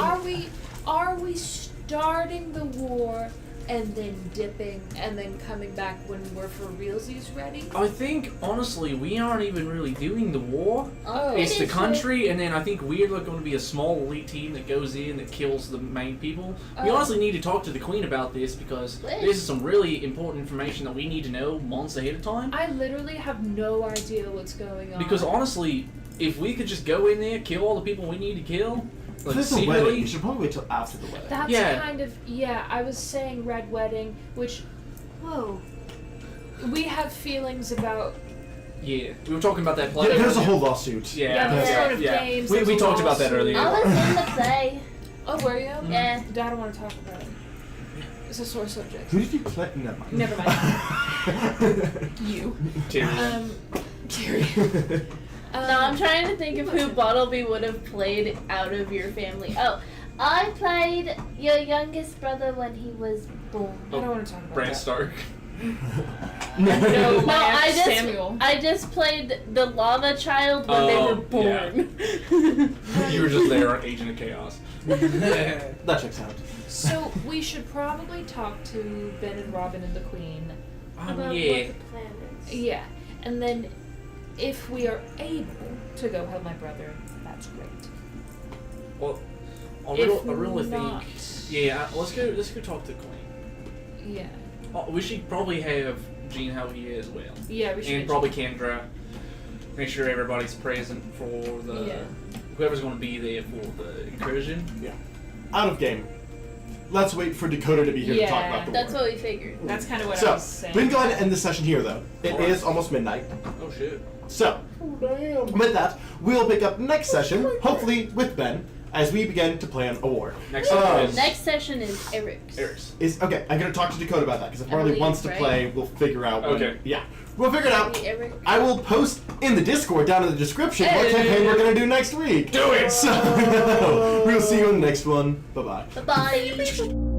are we starting the war and then dipping and then coming back when we're for realsies ready? I think, honestly, we aren't even really doing the war. Oh, It's the country, and then I think we're going to be a small elite team that goes in that kills the main people. We Oh. honestly need to talk to the queen about this because What? this is some really important information that we need to know months ahead of time. I literally have no idea what's going on. Because honestly, if we could just go in there, kill all the people we need to kill, If like there's a wedding, secretly. you should probably wait till after the wedding. that's Yeah. kind of I was saying red wedding, which Whoa. we have feelings about. Yeah, we were talking about that play. There's a whole lawsuit. Yeah, Yeah, there's sort of games, We there's we a talked about that lawsuit. earlier. I was in the play. Oh, were you? Yeah. I don't want to talk about it. It's a sore subject. Who did you play? Never mind. Never mind. You. Tyrion. Tyrion. No, I'm trying to think of who Bottleby would have played out of your family. Oh, I played your youngest brother when he was born. I don't want to talk about Bran that. Stark. No, No, my I ex just Samuel. I just played the lava child when they Oh, were born. You were just there, Agent of Chaos. That checks out. So we should probably talk to Ben and Robin and the Queen. About Yeah. what the plan is. Yeah, and then if we are able to go help my brother, that's great. Well, I If really not- think. Yeah, let's go talk to the queen. Yeah. Oh, we should probably have Gene help you as well. Yeah, we should. And probably Kendra. Make sure everybody's present for the Yeah. whoever's going to be there for the incursion. Out of game. Let's wait for Dakota to be here to talk Yeah, about the That's war. what we figured. That's kind of what I So, was saying. we can go ahead and end the session here, though. It Alright. is almost midnight. Oh shit. So, with that, we'll pick up next session, hopefully with Ben, as we begin to plan a war. Next time is Next session is Eric's. Eric's. Okay, I'm gonna talk to Dakota about that because if I Harley believe, wants to right? play, we'll figure out. When, Okay. Yeah, we'll figure it out. Maybe Eric. I will post in the Discord down in the description what Hey. campaign we're gonna do next week. Do it! So, we'll see you in the next one. Bye bye. Bye bye.